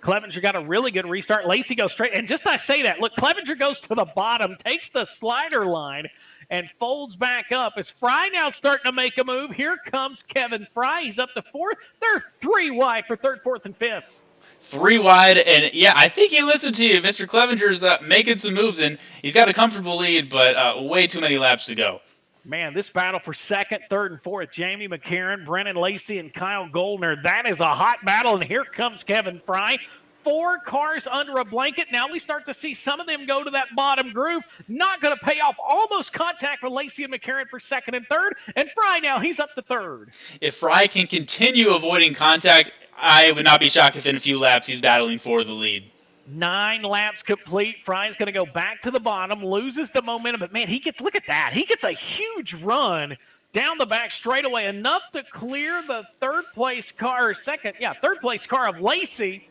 Clevenger got a really good restart. Lacey goes straight. And just I say that, look, Clevenger goes to the bottom, takes the slider line, and folds back up. As Fry now starting to make a move. Here comes Kevin Fry. He's up to 4th. They're 3 wide for 3rd, 4th, and 5th. 3 wide, and yeah, I think he listened to you. Mr. Clevenger's making some moves, and he's got a comfortable lead, but way too many laps to go. Man, this battle for 2nd, 3rd, and 4th, Jamie McCarron, Brennan Lacey, and Kyle Goldner. That is a hot battle, and here comes Kevin Fry. 4 cars under a blanket. Now we start to see some of them go to that bottom group. Not going to pay off. Almost contact for Lacey and McCarron for 2nd and 3rd. And Fry now, he's up to 3rd. If Fry can continue avoiding contact, I would not be shocked if in a few laps he's battling for the lead. 9 laps complete. Fry's going to go back to the bottom, loses the momentum. But, man, look at that. He gets a huge run down the back straightaway, enough to clear the 3rd place car of Lacey.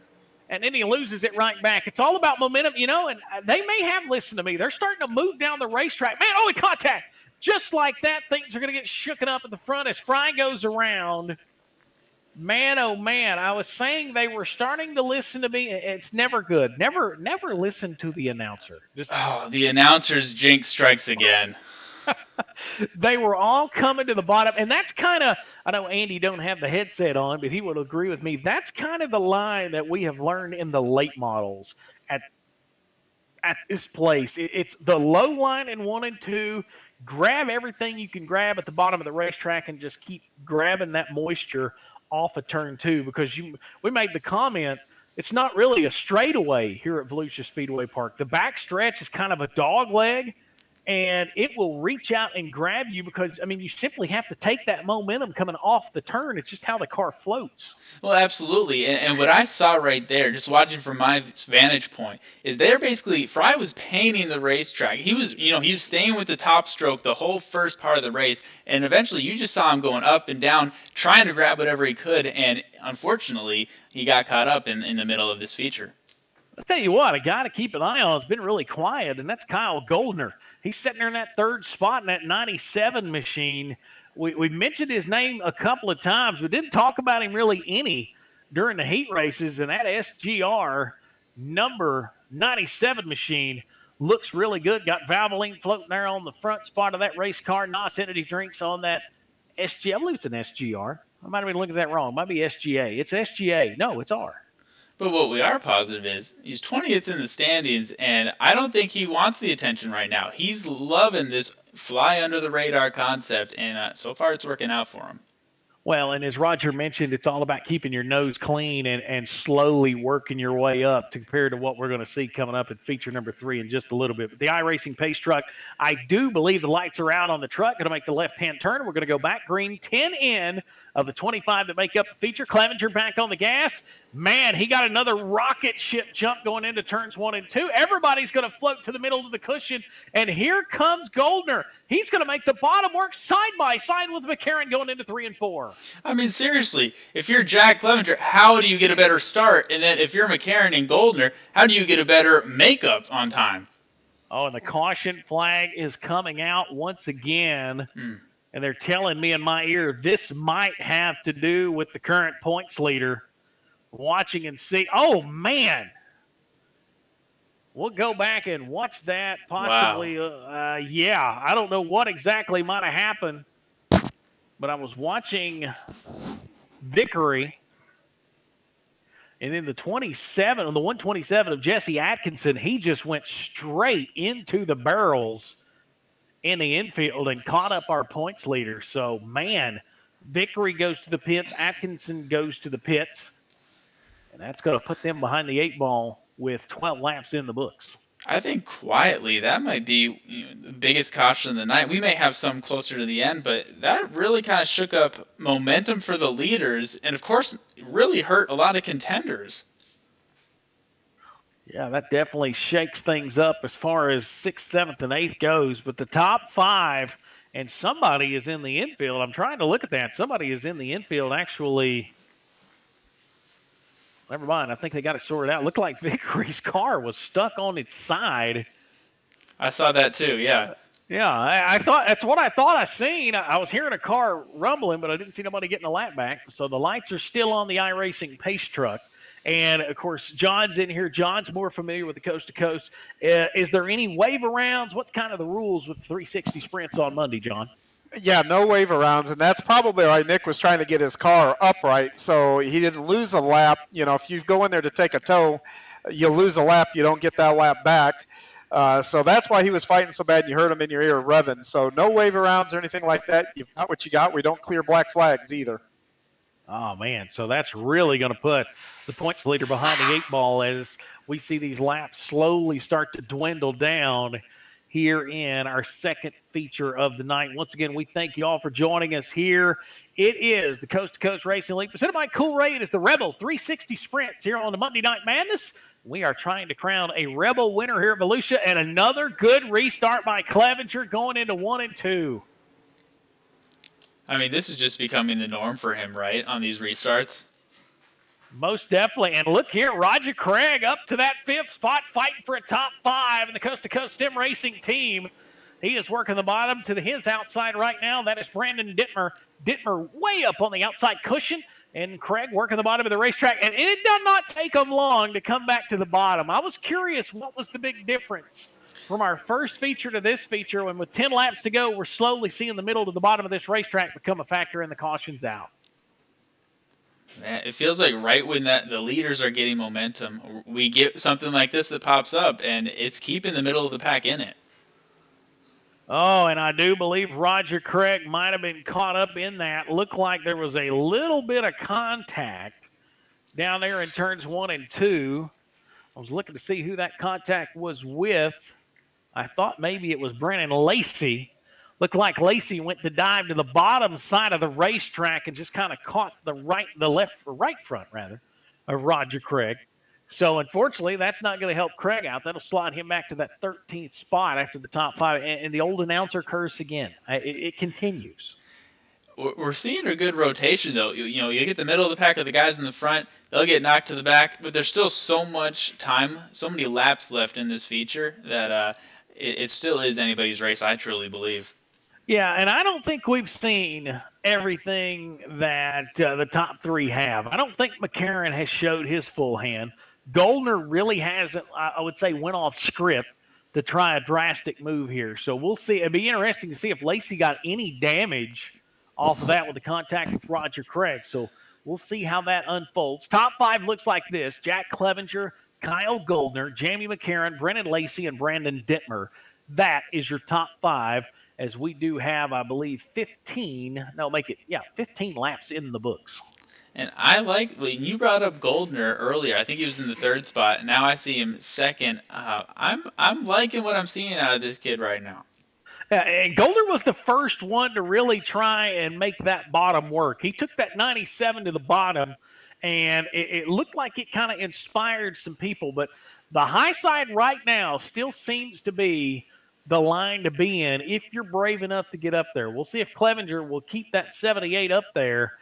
And then he loses it right back. It's all about momentum, and they may have listened to me. They're starting to move down the racetrack. Man, oh, contact. Just like that, things are going to get shooken up at the front as Fry goes around. Man, oh, man, I was saying they were starting to listen to me. It's never good. Never listen to the announcer. The announcer's jinx strikes again. They were all coming to the bottom, and that's kind of, I know Andy don't have the headset on, but he would agree with me. That's kind of the line that we have learned in the late models at this place. It's the low line in 1 and 2. Grab everything you can grab at the bottom of the racetrack and just keep grabbing that moisture off of turn 2, because we made the comment, it's not really a straightaway here at Volusia Speedway Park. The back stretch is kind of a dog leg, and it will reach out and grab you because, you simply have to take that momentum coming off the turn. It's just how the car floats. Well, absolutely. And what I saw right there, just watching from my vantage point, is Fry was painting the racetrack. He was staying with the top stroke the whole first part of the race, and eventually you just saw him going up and down, trying to grab whatever he could, and unfortunately, he got caught up in the middle of this feature. I'll tell you what, a guy to keep an eye on has been really quiet, and that's Kyle Goldner. He's sitting there in that third spot in that 97 machine. We mentioned his name a couple of times, but didn't talk about him really any during the heat races, and that SGR number 97 machine looks really good. Got Valvoline floating there on the front spot of that race car. Nos Energy drinks on that SG. I believe it's an SGR. I might have been looking at that wrong. It might be SGA. It's SGA. No, it's R. But what we are positive is he's 20th in the standings, and I don't think he wants the attention right now. He's loving this fly under the radar concept, and so far it's working out for him. Well, and as Roger mentioned, it's all about keeping your nose clean and slowly working your way up to compare to what we're going to see coming up in feature number 3 in just a little bit. But the iRacing Pace truck, I do believe the lights are out on the truck. Going to make the left-hand turn. We're going to go back green, 10 in of the 25 that make up the feature. Clevenger back on the gas. Man, he got another rocket ship jump going into turns 1 and 2. Everybody's going to float to the middle of the cushion. And here comes Goldner. He's going to make the bottom work side by side with McCarron going into 3 and 4. I mean, seriously, if you're Jack Clevenger, how do you get a better start? And then if you're McCarron and Goldner, how do you get a better makeup on time? Oh, and the caution flag is coming out once again. And they're telling me in my ear this might have to do with the current points leader. Watching and see. Oh, man. We'll go back and watch that possibly. Wow. Yeah, I don't know what exactly might have happened, but I was watching Vickery. And then the 127 of Jesse Atkinson, he just went straight into the barrels in the infield and caught up our points leader. So, man, Vickery goes to the pits. Atkinson goes to the pits. And that's going to put them behind the 8 ball with 12 laps in the books. I think quietly that might be the biggest caution of the night. We may have some closer to the end, but that really kind of shook up momentum for the leaders and, of course, really hurt a lot of contenders. Yeah, that definitely shakes things up as far as 6th, 7th, and 8th goes. But the top 5, and somebody is in the infield. I'm trying to look at that. Somebody is in the infield actually. Never mind. I think they got it sorted out. Looked like Vickery's car was stuck on its side. I saw that too, yeah. Yeah, I thought that's what I thought I seen. I was hearing a car rumbling, but I didn't see nobody getting a lap back. So the lights are still on the iRacing Pace truck. And, of course, John's in here. John's more familiar with the Coast to Coast. Is there any wave arounds? What's kind of the rules with 360 sprints on Monday, John? Yeah, no wave arounds, and that's probably why Nick was trying to get his car upright so he didn't lose a lap. You know, if you go in there to take a tow, you lose a lap, you don't get that lap back. So that's why he was fighting so bad, and you heard him in your ear revving. So no wave arounds or anything like that. You've got what you got. We don't clear black flags either. Oh, man, so that's really going to put the points leader behind the 8 ball as we see these laps slowly start to dwindle down here in our second feature of the night. Once again, we thank you all for joining us here. It is the Coast to Coast Racing League presented by Cool Ray. It is the Rebel 360 Sprints here on the Monday Night Madness. We are trying to crown a Rebel winner here at Volusia, and another good restart by Clevenger going into 1 and 2. I mean, this is just becoming the norm for him, right, on these restarts? Most definitely. And look here, Roger Craig up to that 5th spot, fighting for a top 5 in the Coast to Coast Stem Racing team. He is working the bottom to his outside right now. That is Brandon Dittmer. Dittmer way up on the outside cushion. And Craig working the bottom of the racetrack. And it did not take him long to come back to the bottom. I was curious, what was the big difference from our first feature to this feature? And with 10 laps to go, we're slowly seeing the middle to the bottom of this racetrack become a factor in the cautions out. Man, it feels like right when the leaders are getting momentum, we get something like this that pops up, and it's keeping the middle of the pack in it. Oh, and I do believe Roger Craig might have been caught up in that. Looked like there was a little bit of contact down there in turns 1 and 2. I was looking to see who that contact was with. I thought maybe it was Brandon Lacey. Looked like Lacey went to dive to the bottom side of the racetrack and just kind of caught the right front of Roger Craig. So, unfortunately, that's not going to help Craig out. That'll slide him back to that 13th spot after the top 5. And the old announcer curse again. It continues. We're seeing a good rotation, though. You know, you get the middle of the pack of the guys in the front. they'll get knocked to the back, but there's still so much time, so many laps left in this feature that it still is anybody's race, I truly believe. Yeah, and I don't think we've seen everything that the top three have. I don't think McCarron has showed his full hand. Goldner really hasn't, I would say, went off script to try a drastic move here. So we'll see. It'd be interesting to see if Lacey got any damage off of that with the contact with Roger Craig. So we'll see how that unfolds. Top five looks like this: Jack Clevenger, Kyle Goldner, Jamie McCarron, Brennan Lacey, and Brandon Dittmer. That is your top five, as we do have, I believe, 15 laps in the books. And I like, when you brought up Goldner earlier, I think he was in the third spot. Now I see him second. I'm liking what I'm seeing out of this kid right now. And Goldner was the first one to really try and make that bottom work. He took that 97 to the bottom, and it looked like it kind of inspired some people. But the high side right now still seems to be the line to be in if you're brave enough to get up there. We'll see if Clevenger will keep that 78 up there,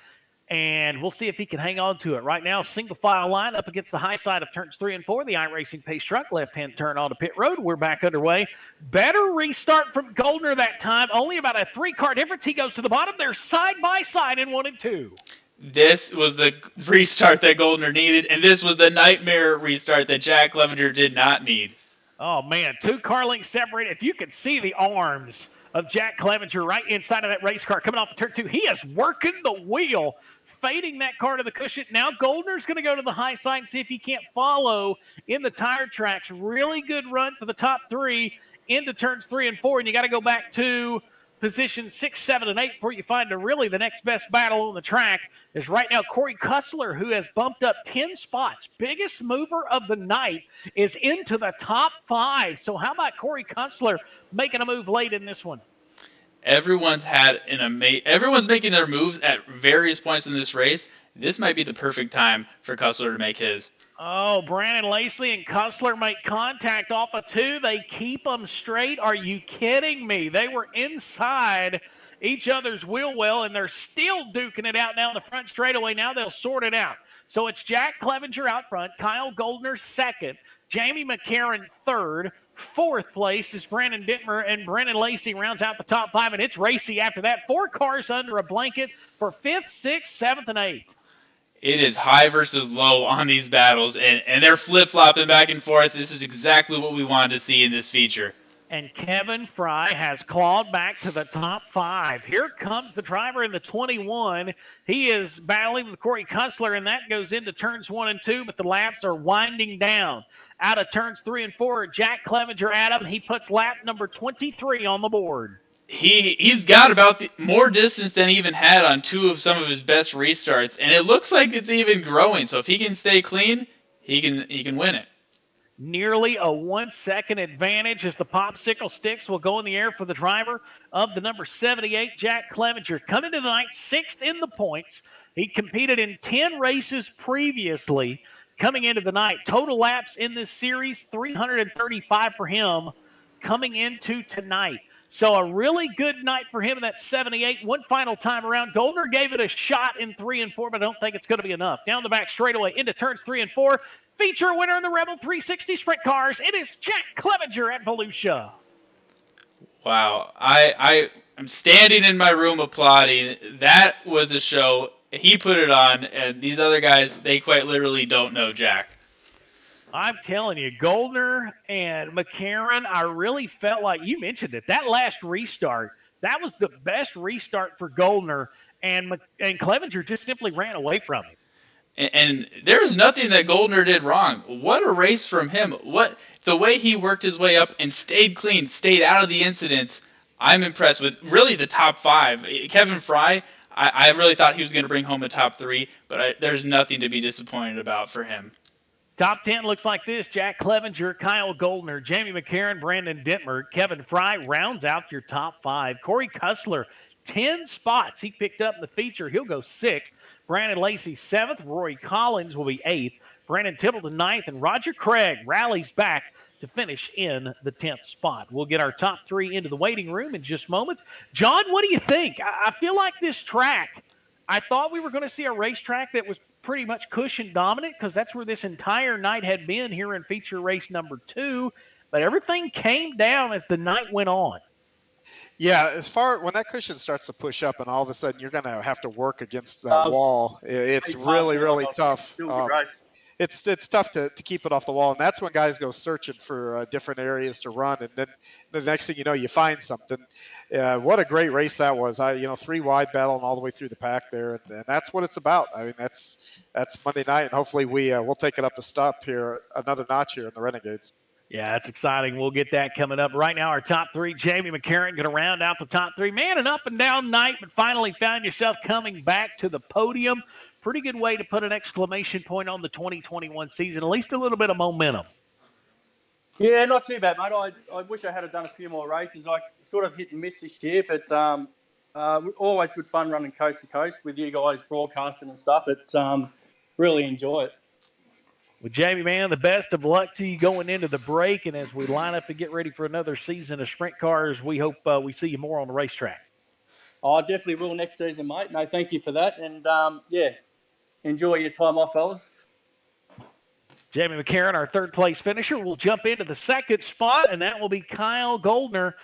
and we'll see if he can hang on to it. Right now, single file line up against the high side of turns 3 and 4. The iRacing pace truck, left-hand turn onto pit road. We're back underway. Better restart from Goldner that time. Only about a 3-car difference. He goes to the bottom. They're side by side in 1 and 2. This was the restart that Goldner needed, and this was the nightmare restart that Jack Clevenger did not need. Oh, man, 2-car lengths separated. If you could see the arms of Jack Clevenger right inside of that race car coming off of turn 2, he is working the wheel, fading that car to the cushion. Now Goldner's going to go to the high side and see if he can't follow in the tire tracks. Really good run for the top 3 into turns 3 and 4, and you got to go back to position 6, 7, and 8 before you find the next best battle on the track is right now Corey Kussler, who has bumped up 10 spots. Biggest mover of the night is into the top 5. So how about Corey Kussler making a move late in this one? Everyone's making their moves at various points in this race. This might be the perfect time for Kussler to make his. Oh, Brandon Lacey and Kussler make contact off of 2. They keep them straight. Are you kidding me? They were inside each other's wheel well, and they're still duking it out now in the front straightaway. Now they'll sort it out. So it's Jack Clevenger out front, Kyle Goldner second, Jamie McCarron third. 4th place is Brandon Dittmer, and Brennan Lacey rounds out the top 5, and it's racy after that. 4 cars under a blanket for 5th, 6th, 7th, and 8th. It is high versus low on these battles, and they're flip-flopping back and forth. This is exactly what we wanted to see in this feature. And Kevin Fry has clawed back to the top 5. Here comes the driver in the 21. He is battling with Corey Kussler, and that goes into turns 1 and 2, but the laps are winding down. Out of turns 3 and 4, Jack Clevenger at him. He puts lap number 23 on the board. He's got about more distance than he even had on 2 of some of his best restarts, and it looks like it's even growing. So if he can stay clean, he can win it. Nearly a 1-second advantage as the popsicle sticks will go in the air for the driver of the number 78, Jack Clevenger. Coming to the night, 6th in the points. He competed in 10 races previously. Coming into the night, total laps in this series, 335 for him coming into tonight. So a really good night for him in that 78. One final time around. Goldner gave it a shot in 3 and 4, but I don't think it's going to be enough. Down the back straightaway into turns 3 and 4. Feature winner in the Rebel 360 Sprint Cars. It is Jack Clevenger at Volusia. Wow. I'm standing in my room applauding. That was a show. He put it on, and these other guys, they quite literally don't know Jack. I'm telling you, Goldner and McCarron, I really felt like, you mentioned it, that last restart, that was the best restart for Goldner, and Clevenger just simply ran away from him. And there's nothing that Goldner did wrong. What a race from him. The way he worked his way up and stayed clean, stayed out of the incidents, I'm impressed with really the top 5. Kevin Fry, I really thought he was going to bring home the top 3, but there's nothing to be disappointed about for him. Top 10 looks like this: Jack Clevenger, Kyle Goldner, Jamie McCarron, Brandon Dittmer. Kevin Fry rounds out your top 5. Corey Kussler, 10 spots he picked up in the feature. He'll go 6th. Brandon Lacey 7th. Rory Collins will be 8th. Brandon Tibbleton 9th. And Roger Craig rallies back to finish in the 10th spot. We'll get our top 3 into the waiting room in just moments. John, what do you think? I feel like this track, I thought we were going to see a racetrack that was pretty much cushion dominant because that's where this entire night had been here in feature race number 2. But everything came down as the night went on. Yeah, as far when that cushion starts to push up, and all of a sudden you're going to have to work against that wall, it's really, really tough. Still a good race. It's tough to keep it off the wall, and that's when guys go searching for different areas to run, and then the next thing you know, you find something. What a great race that was! 3 wide battling all the way through the pack there, and that's what it's about. I mean, that's Monday night, and hopefully we'll take it up a step here, another notch here in the Renegades. Yeah, that's exciting. We'll get that coming up. Right now, our top 3, Jamie McCarran going to round out the top 3. Man, an up and down night, but finally found yourself coming back to the podium. Pretty good way to put an exclamation point on the 2021 season, at least a little bit of momentum. Yeah, not too bad, mate. I wish I had done a few more races. I sort of hit and miss this year, but always good fun running coast to coast with you guys broadcasting and stuff. It's really enjoy it. Well, Jamie, man, the best of luck to you going into the break. And as we line up to get ready for another season of sprint cars, we hope we see you more on the racetrack. I definitely will next season, mate. No, thank you for that. And, enjoy your time off, fellas. Jamie McCarran, our third place finisher, will jump into the second spot, and that will be Kyle Goldner.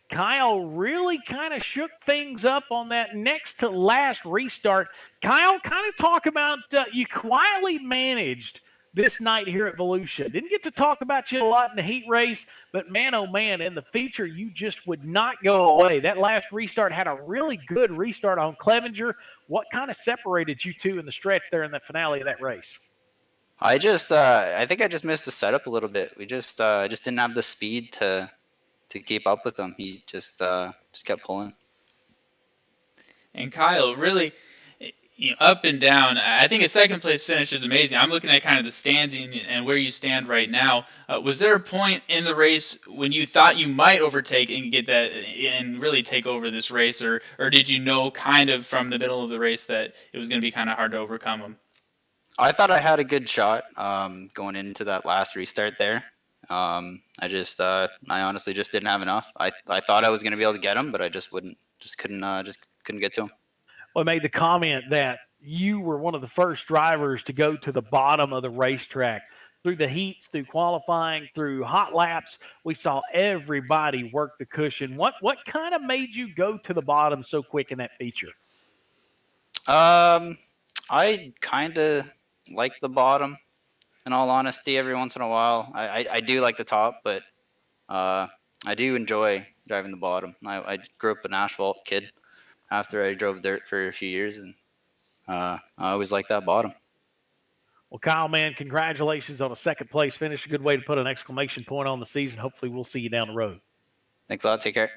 Kyle really kind of shook things up on that next to last restart. Kyle, kind of talk about you quietly managed this night here at Volusia. Didn't get to talk about you a lot in the heat race, but man, oh man, in the feature, you just would not go away. That last restart had a really good restart on Clevenger. What kind of separated you two in the stretch there in the finale of that race? I think I just missed the setup a little bit. We just didn't have the speed to keep up with him. He just kept pulling. And Kyle, really, up and down. I think a second place finish is amazing. I'm looking at kind of the standing and where you stand right now. Was there a point in the race when you thought you might overtake and get that and really take over this race, or did you know kind of from the middle of the race that it was going to be kind of hard to overcome him? I thought I had a good shot going into that last restart there. I honestly just didn't have enough. I thought I was going to be able to get him, but I couldn't get to him. Well, I made the comment that you were one of the first drivers to go to the bottom of the racetrack. Through the heats, through qualifying, through hot laps, we saw everybody work the cushion. What kind of made you go to the bottom so quick in that feature? I kind of like the bottom, in all honesty. Every once in a while, I do like the top, but I do enjoy driving the bottom. I grew up an asphalt kid after I drove dirt for a few years, and I always liked that bottom. Well, Kyle, man, congratulations on a second place finish. A good way to put an exclamation point on the season. Hopefully we'll see you down the road. Thanks a lot. Take care.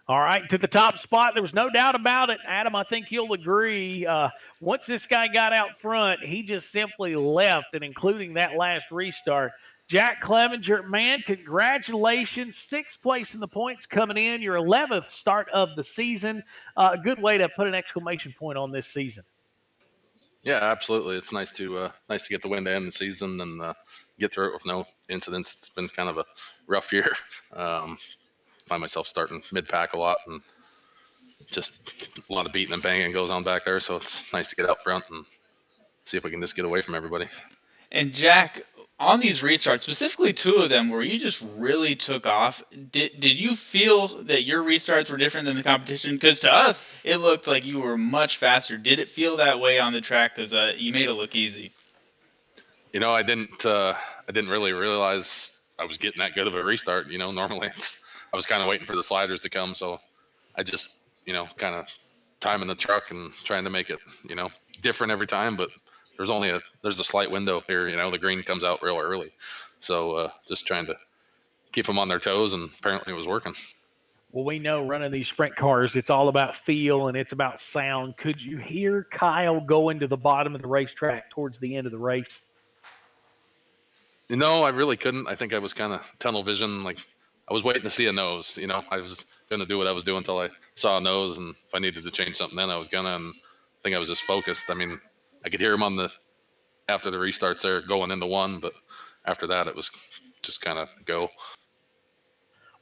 All right, to the top spot, there was no doubt about it. Adam, I think you'll agree. Once this guy got out front, he just simply left, and including that last restart. Jack Clevenger, man, congratulations. 6th place in the points coming in. Your 11th start of the season. A good way to put an exclamation point on this season. Yeah, absolutely. It's nice to get the win to end the season and get through it with no incidents. It's been kind of a rough year. Find myself starting mid-pack a lot, and just a lot of beating and banging goes on back there. So it's nice to get out front and see if we can just get away from everybody. And Jack, on these restarts, specifically 2 of them where you just really took off, did you feel that your restarts were different than the competition? Because to us, it looked like you were much faster. Did it feel that way on the track? Because you made it look easy. I didn't really realize I was getting that good of a restart. Normally I was kind of waiting for the sliders to come, so I just kind of timing the truck and trying to make it different every time, but there's a slight window here. The green comes out real early, so just trying to keep them on their toes, and apparently it was working. Well, we know running these sprint cars, it's all about feel and it's about sound. Could you hear Kyle go into the bottom of the racetrack towards the end of the race? I really couldn't. I think I was kind of tunnel vision. Like, I was waiting to see a nose. I was going to do what I was doing until I saw a nose, and if I needed to change something then I was gonna, and I think I was just focused. I mean, I could hear him after the restarts there going into 1, but after that it was just kind of go.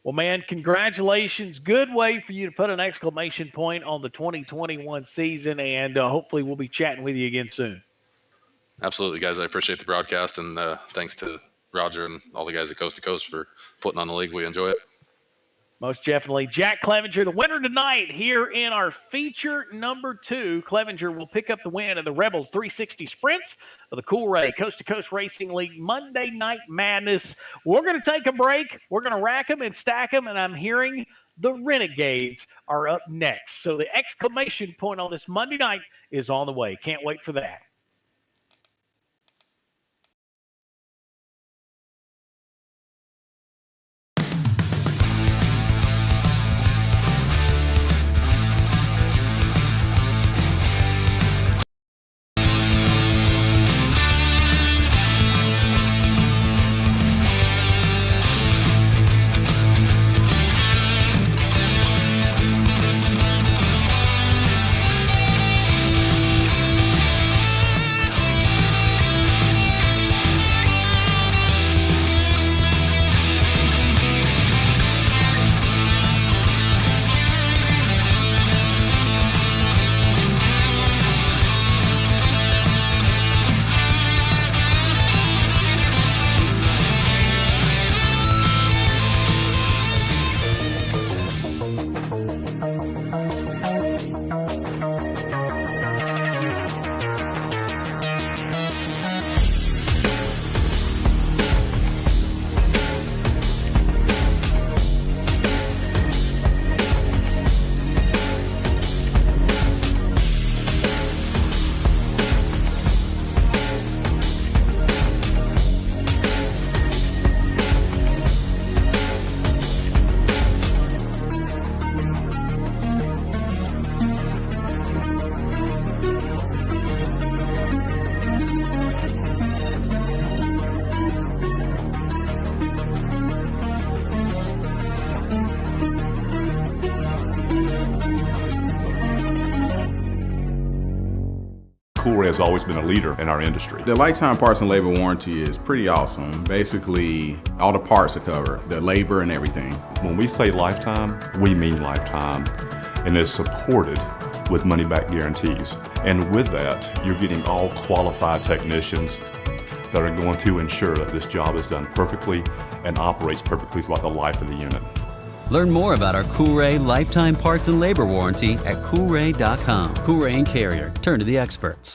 Well, man, congratulations. Good way for you to put an exclamation point on the 2021 season, and hopefully we'll be chatting with you again soon. Absolutely, guys. I appreciate the broadcast, and thanks to Roger and all the guys at Coast to Coast for putting on the league. We enjoy it. Most definitely. Jack Clevenger, the winner tonight here in our feature number 2. Clevenger will pick up the win of the Rebels 360 Sprints of the Cool-Ray Coast2Coast Racing League Monday Night Madness. We're going to take a break. We're going to rack them and stack them, and I'm hearing the Renegades are up next. So the exclamation point on this Monday night is on the way. Can't wait for that. Cool-Ray has always been a leader in our industry. The lifetime parts and labor warranty is pretty awesome. Basically, all the parts are covered, the labor and everything. When we say lifetime, we mean lifetime, and it's supported with money-back guarantees. And with that, you're getting all qualified technicians that are going to ensure that this job is done perfectly and operates perfectly throughout the life of the unit. Learn more about our Cool-Ray lifetime parts and labor warranty at coolray.com. Cool-Ray and Carrier. Turn to the experts.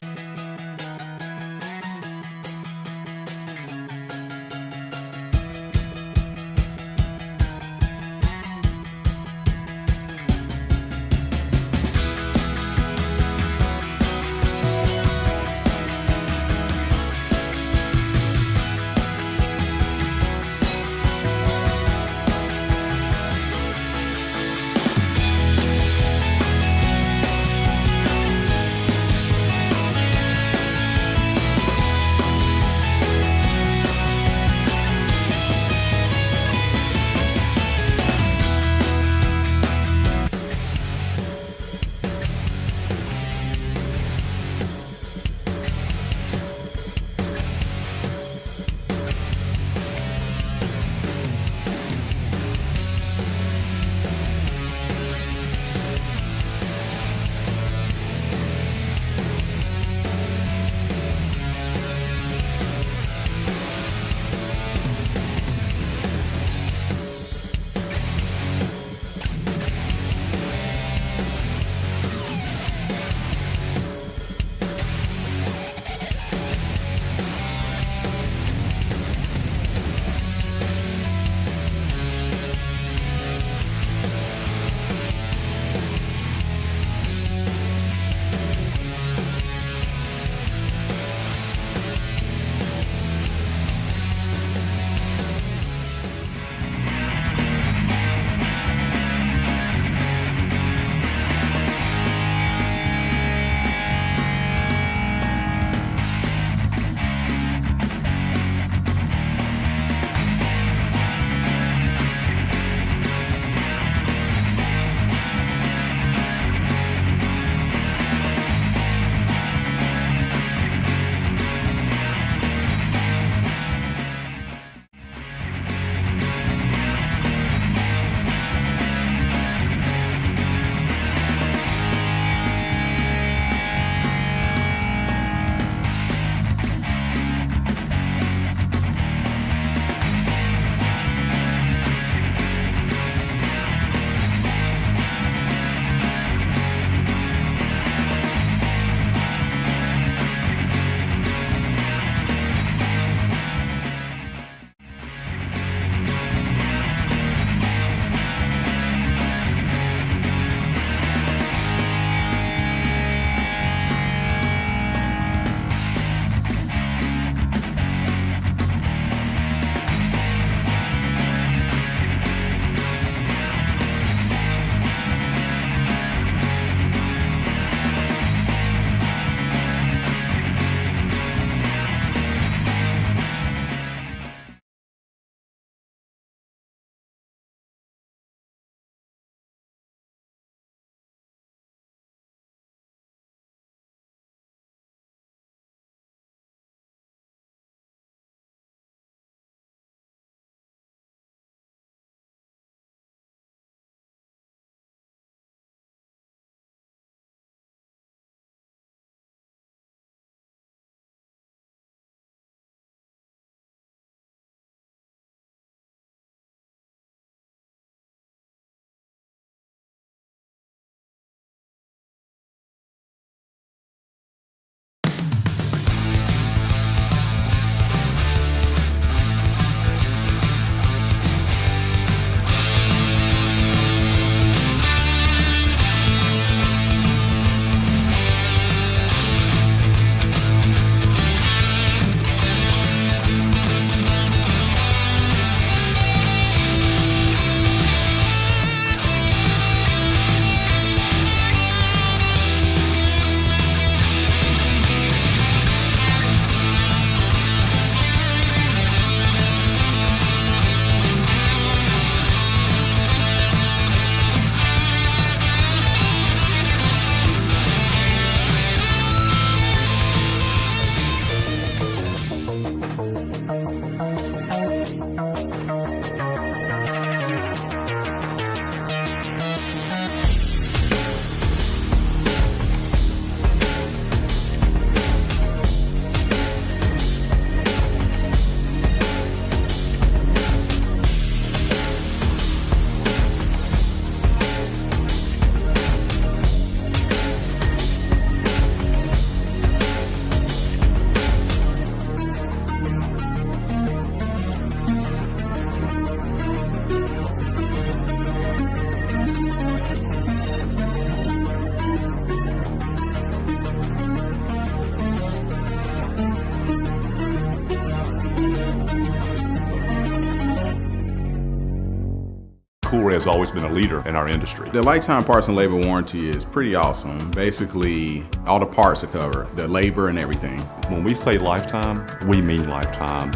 Cool Ray has always been a leader in our industry. The lifetime parts and labor warranty is pretty awesome. Basically, all the parts are covered, the labor and everything. When we say lifetime, we mean lifetime,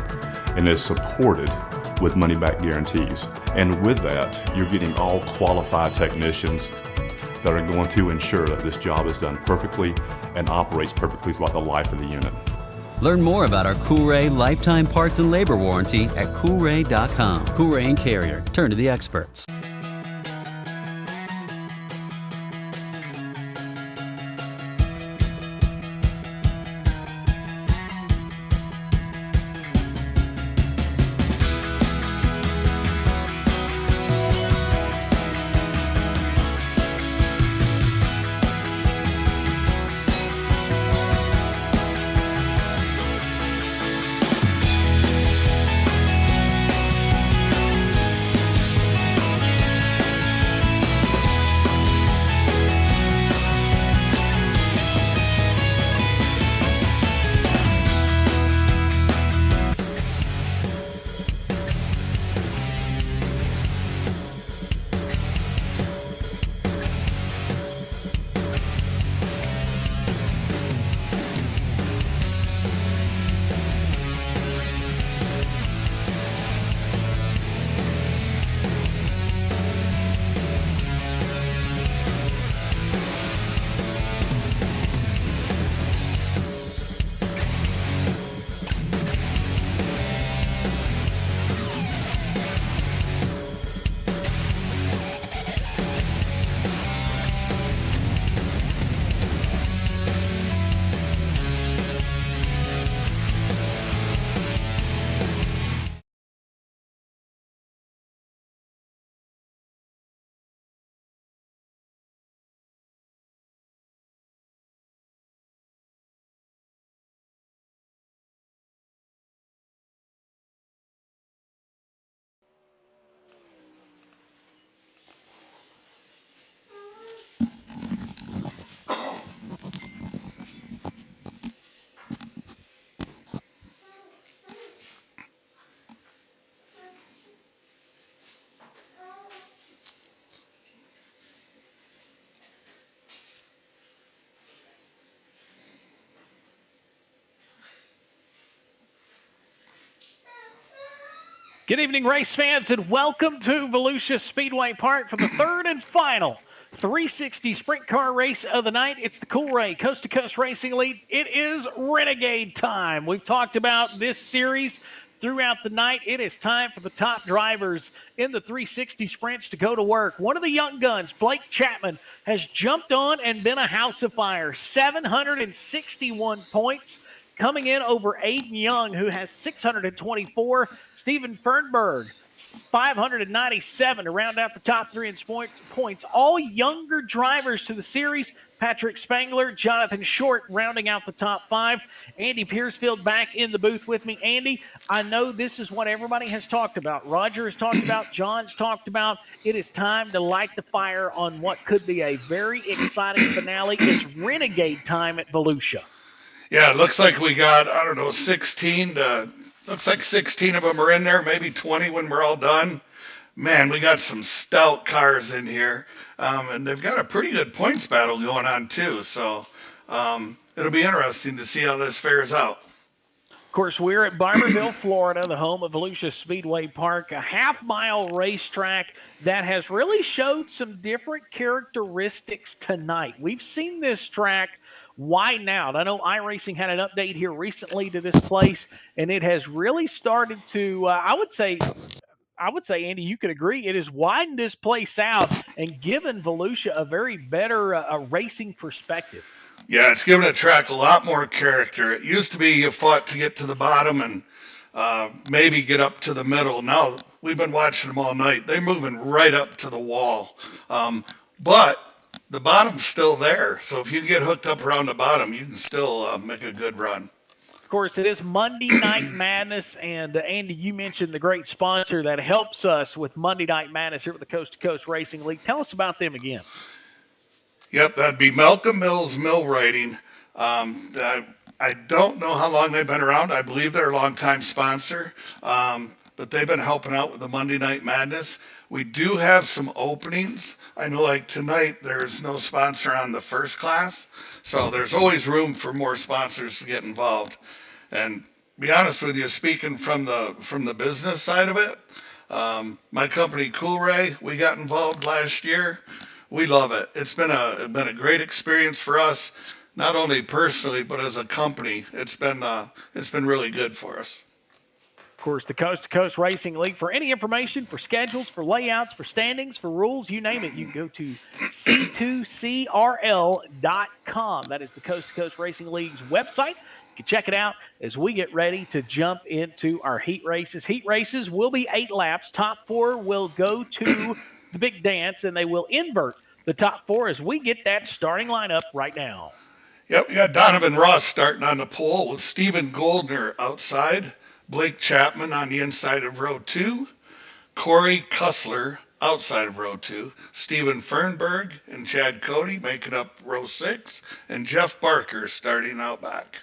and it's supported with money-back guarantees. And with that, you're getting all qualified technicians that are going to ensure that this job is done perfectly and operates perfectly throughout the life of the unit. Learn more about our Cool Ray lifetime parts and labor warranty at coolray.com. Cool Ray and Carrier. Turn to the experts. Good evening, race fans, and welcome to Volusia Speedway Park for the third and final 360 sprint car race of the night. It's the Cool Ray Coast2Coast Racing League. It is Renegade time. We've talked about this series throughout the night. It is time for the top drivers in the 360 sprints to go to work. One of the young guns, Blake Chapman, has jumped on and been a house of fire. 761 points. Coming in over Aiden Young, who has 624. Stephen Fernberg, 597 to round out the top three in points. All younger drivers to the series. Patrick Spangler, Jonathan Short rounding out the top five. Andy Piercefield back in the booth with me. Andy, I know this is what everybody has talked about. Roger has talked about. John's talked about. It is time to light the fire on what could be a very exciting finale. It's Renegade time at Volusia. Yeah, it looks like we got, 16 looks like 16 of them are in there, maybe 20 when we're all done. Man, we got some stout cars in here, and they've got a pretty good points battle going on too, so it'll be interesting to see how this fares out. Of course, we're at Barberville, Florida, the home of Volusia Speedway Park, a half-mile racetrack that has really showed some different characteristics tonight. We've seen this track widen out. I know iRacing had an update here recently to this place, and it has really started to, I would say, Andy, you could agree, it has widened this place out and given Volusia a very better racing perspective. Yeah, it's given the track a lot more character. It used to be you fought to get to the bottom and maybe get up to the middle. Now, we've been watching them all night. They're moving right up to the wall. But the bottom's still there, so if you get hooked up around the bottom, you can still make a good run. Of course, it is Monday Night Madness, and Andy, you mentioned the great sponsor that helps us with Monday Night Madness here at the Coast2Coast Racing League. Tell us about them again. Yep, that'd be Malcolm Mills Mill Writing. I don't know how long they've been around. I believe they're a longtime sponsor. but they've been helping out with the Monday Night Madness. We do have some openings. I know, like tonight, there's no sponsor on the first class, so there's always room for more sponsors to get involved. And be honest with you, speaking from the business side of it, my company Cool Ray, we got involved last year. We love it. It's been a great experience for us, not only personally but as a company. It's been really good for us. Of course, the Coast to Coast Racing League. For any information, for schedules, for layouts, for standings, for rules, you name it, you can go to c2crl.com. That is the Coast to Coast Racing League's website. You can check it out as we get ready to jump into our heat races. Heat races will be 8 laps. Top 4 will go to the big dance, and they will invert the top 4 as we get that starting lineup right now. Yep, we got Donovan Ross starting on the pole with Stephen Goldner outside, Blake Chapman on the inside of row 2, Corey Kussler outside of row 2, Stephen Fernberg and Chad Cody making up row 6, and Jeff Barker starting out back.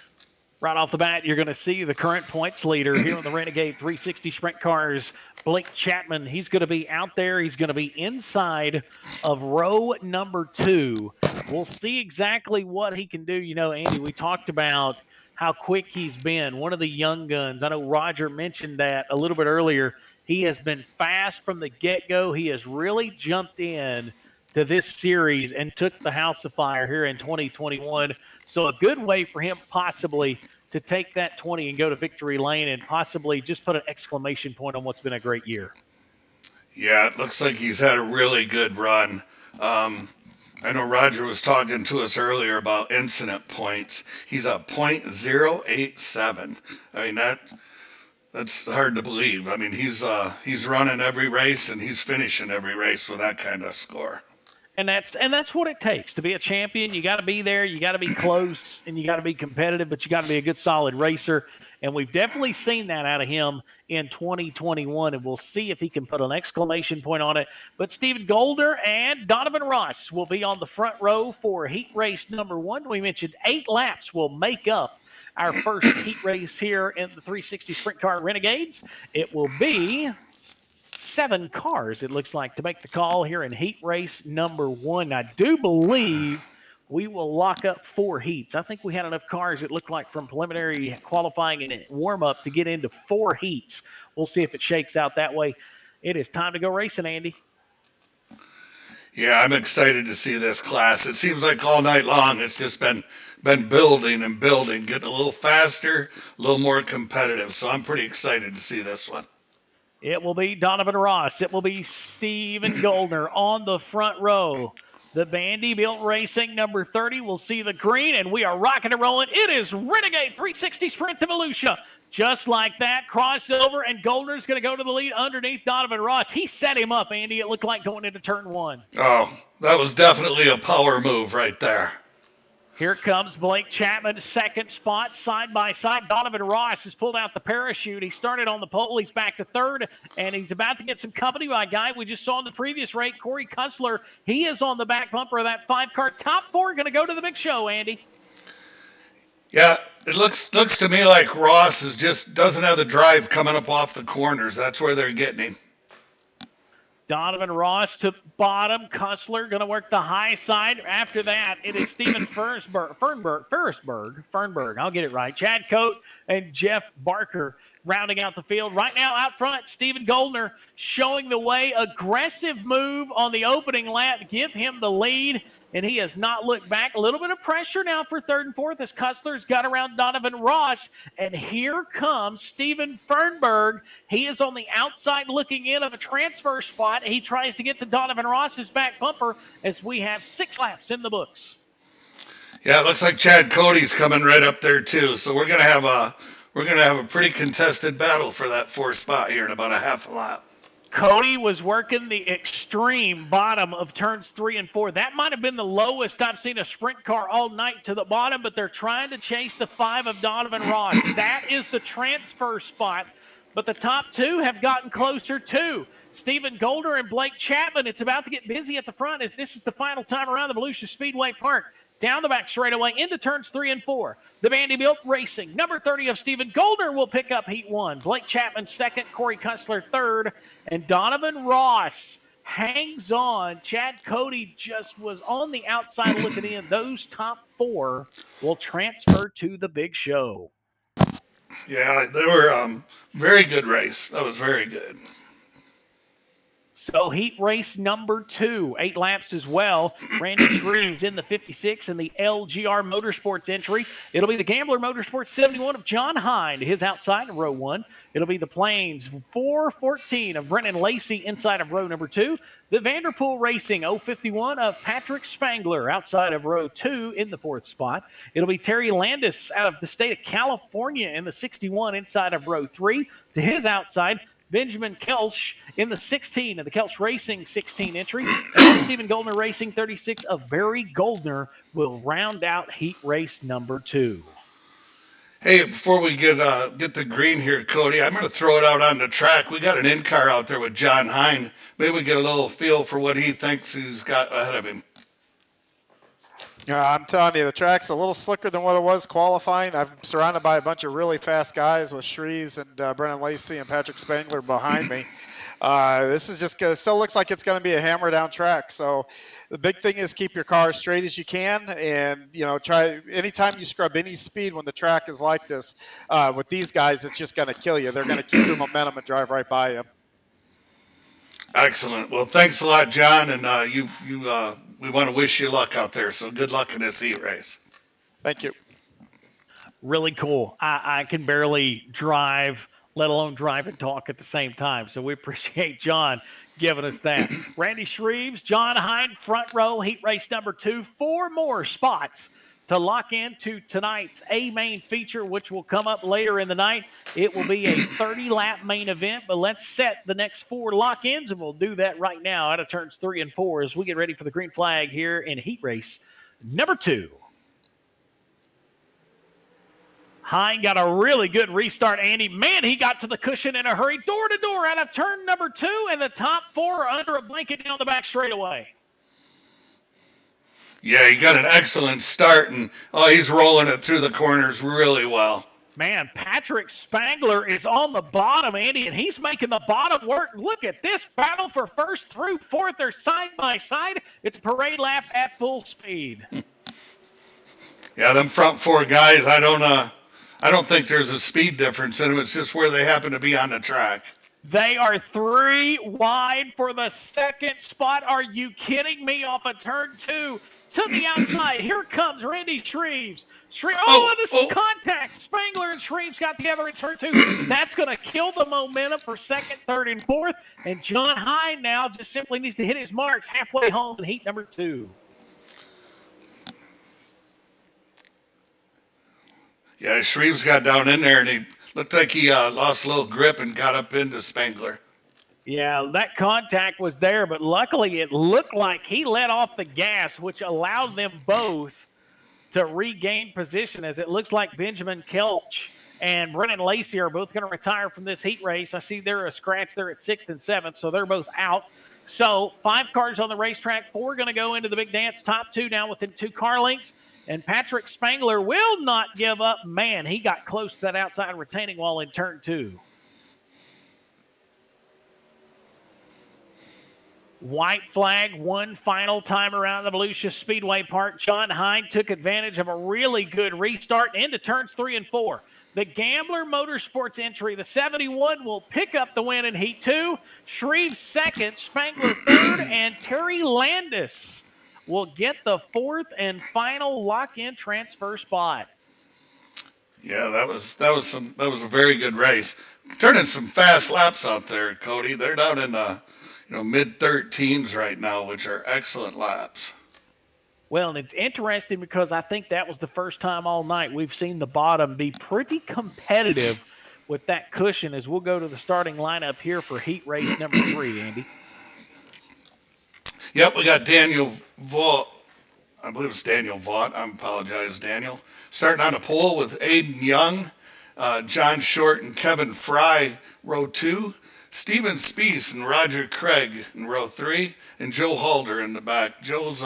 Right off the bat, you're going to see the current points leader here on the Renegade 360 Sprint Cars, Blake Chapman. He's going to be out there. He's going to be inside of row number 2. We'll see exactly what he can do. You know, Andy, we talked about how quick he's been. One of the young guns. I know Roger mentioned that a little bit earlier. He has been fast from the get-go. He has really jumped in to this series and took the house of fire here in 2021. So a good way for him possibly to take that 20 and go to victory lane and possibly just put an exclamation point on what's been a great year. Yeah, it looks like he's had a really good run. I know Roger was talking to us earlier about incident points. He's a .087. I mean, that's hard to believe. I mean, he's running every race and he's finishing every race with that kind of score. And that's what it takes to be a champion. You got to be there, you got to be close, and you got to be competitive, but you got to be a good, solid racer. And we've definitely seen that out of him in 2021, and we'll see if he can put an exclamation point on it. But Stephen Golder and Donovan Ross will be on the front row for heat race number 1. We mentioned 8 laps will make up our first heat race here in the 360 Sprint Car Renegades. It will be 7 cars, it looks like, to make the call here in heat race number 1. I do believe we will lock up 4 heats. I think we had enough cars, it looked like, from preliminary qualifying and warm-up to get into 4 heats. We'll see if it shakes out that way. It is time to go racing, Andy. Yeah, I'm excited to see this class. It seems like all night long it's just been building and building, getting a little faster, a little more competitive. So I'm pretty excited to see this one. It will be Donovan Ross. It will be Stephen Goldner on the front row. The Vanderbilt Racing number 30 will see the green, and we are rocking and rolling. It is Renegade 360 Sprint to Volusia. Just like that, crossover, and Goldner's going to go to the lead underneath Donovan Ross. He set him up, Andy. It looked like going into turn 1. Oh, that was definitely a power move right there. Here comes Blake Chapman, second spot, side by side. Donovan Ross has pulled out the parachute. He started on the pole. He's back to third, and he's about to get some company by a guy we just saw in the previous race, Corey Kussler. He is on the back bumper of that 5-car. Top 4 going to go to the big show, Andy. Yeah, it looks to me like Ross doesn't have the drive coming up off the corners. That's where they're getting him. Donovan Ross to bottom. Kussler going to work the high side. After that, it is Stephen Fernberg. I'll get it right. Chad Coate and Jeff Barker rounding out the field. Right now out front, Stephen Goldner showing the way. Aggressive move on the opening lap. Give him the lead, and he has not looked back. A little bit of pressure now for third and fourth as Kussler's got around Donovan Ross. And here comes Stephen Fernberg. He is on the outside looking in of a transfer spot. He tries to get to Donovan Ross's back bumper as we have 6 laps in the books. Yeah, it looks like Chad Cody's coming right up there too. So we're gonna have a pretty contested battle for that 4th spot here in about a half a lap. Cody was working the extreme bottom of turns 3 and 4. That might have been the lowest I've seen a sprint car all night to the bottom, but they're trying to chase the 5 of Donovan Ross. That is the transfer spot, but the top 2 have gotten closer too. Stephen Golder and Blake Chapman. It's about to get busy at the front as this is the final time around the Volusia Speedway Park. Down the back straightaway into turns 3 and 4. The Vanderbilt Racing, number 30 of Stephen Goldner will pick up Heat 1. Blake Chapman second, Corey Kussler third, and Donovan Ross hangs on. Chad Cody just was on the outside looking in. Those top 4 will transfer to the big show. Yeah, they were very good race. That was very good. So heat race number 2, 8 laps as well. Randy Shreves in the 56 in the LGR Motorsports entry. It'll be the Gambler Motorsports 71 of John Hind, his outside in row 1. It'll be the Plains 414 of Brennan Lacey inside of row number 2. The Vanderpool Racing 051 of Patrick Spangler outside of row 2 in the 4th spot. It'll be Terry Landis out of the state of California in the 61 inside of row 3. To his outside, Benjamin Kelch in the 16 of the Kelch Racing 16 entry. And Stephen Goldner Racing 36 of Barry Goldner will round out heat race number 2. Hey, before we get the green here, Cody, I'm going to throw it out on the track. We got an in-car out there with John Hind. Maybe we get a little feel for what he thinks he's got ahead of him. I'm telling you, the track's a little slicker than what it was qualifying. I'm surrounded by a bunch of really fast guys with Shreves and Brennan Lacey and Patrick Spangler behind me. This is just still looks like it's going to be a hammer down track. So the big thing is keep your car as straight as you can, and try anytime you scrub any speed when the track is like this. With these guys, it's just going to kill you. They're going to keep their momentum and drive right by you. Excellent. Well, thanks a lot, John, and we want to wish you luck out there. So good luck in this heat race. Thank you. Really cool. I can barely drive, let alone drive and talk at the same time. So we appreciate John giving us that. Randy Shreves, John Hind, front row, heat race number 2. 4 more spots to lock into tonight's A main feature, which will come up later in the night. It will be a 30-lap main event, but let's set the next 4 lock-ins, and we'll do that right now out of turns 3 and 4 as we get ready for the green flag here in heat race number 2. Hind got a really good restart, Andy. Man, he got to the cushion in a hurry. Door to door out of turn number 2, and the top 4 are under a blanket down the back straightaway. Yeah, he got an excellent start, and he's rolling it through the corners really well. Man, Patrick Spangler is on the bottom, Andy, and he's making the bottom work. Look at this battle for first through fourth. They're side by side. It's parade lap at full speed. Yeah, them front 4 guys, I don't think there's a speed difference in them. It's just where they happen to be on the track. They are 3 wide for the second spot. Are you kidding me? Off of turn 2 to the outside. Here comes Randy Shreves. And this is contact. Spangler and Shreves got together in turn 2. That's going to kill the momentum for second, third, and fourth. And John Hind now just simply needs to hit his marks halfway home in heat number 2. Yeah, Shreves got down in there, and he looked like he lost a little grip and got up into Spangler. Yeah, that contact was there, but luckily it looked like he let off the gas, which allowed them both to regain position, as it looks like Benjamin Kelch and Brennan Lacey are both going to retire from this heat race. I see they're a scratch there at 6th and 7th, so they're both out. So 5 cars on the racetrack, 4 going to go into the big dance. Top 2 now within 2 car lengths. And Patrick Spangler will not give up. Man, he got close to that outside retaining wall in turn 2. White flag, 1 final time around the Volusia Speedway Park. John Hind took advantage of a really good restart into turns 3 and 4. The Gambler Motorsports entry, the 71, will pick up the win in Heat 2. Shreves second, Spangler third, and Terry Landis will get the 4th and final lock-in transfer spot. Yeah, that was a very good race. Turning some fast laps out there, Cody. They're down in mid-13s right now, which are excellent laps. Well, and it's interesting because I think that was the first time all night we've seen the bottom be pretty competitive with that cushion, as we'll go to the starting lineup here for heat race number 3, Andy. Yep, we got Daniel Vaught. I believe it's Daniel Vaught. I apologize, Daniel. Starting on a pole with Aiden Young, John Short, and Kevin Fry, row 2. Steven Spees and Roger Craig in row 3, and Joe Halder in the back. Joe's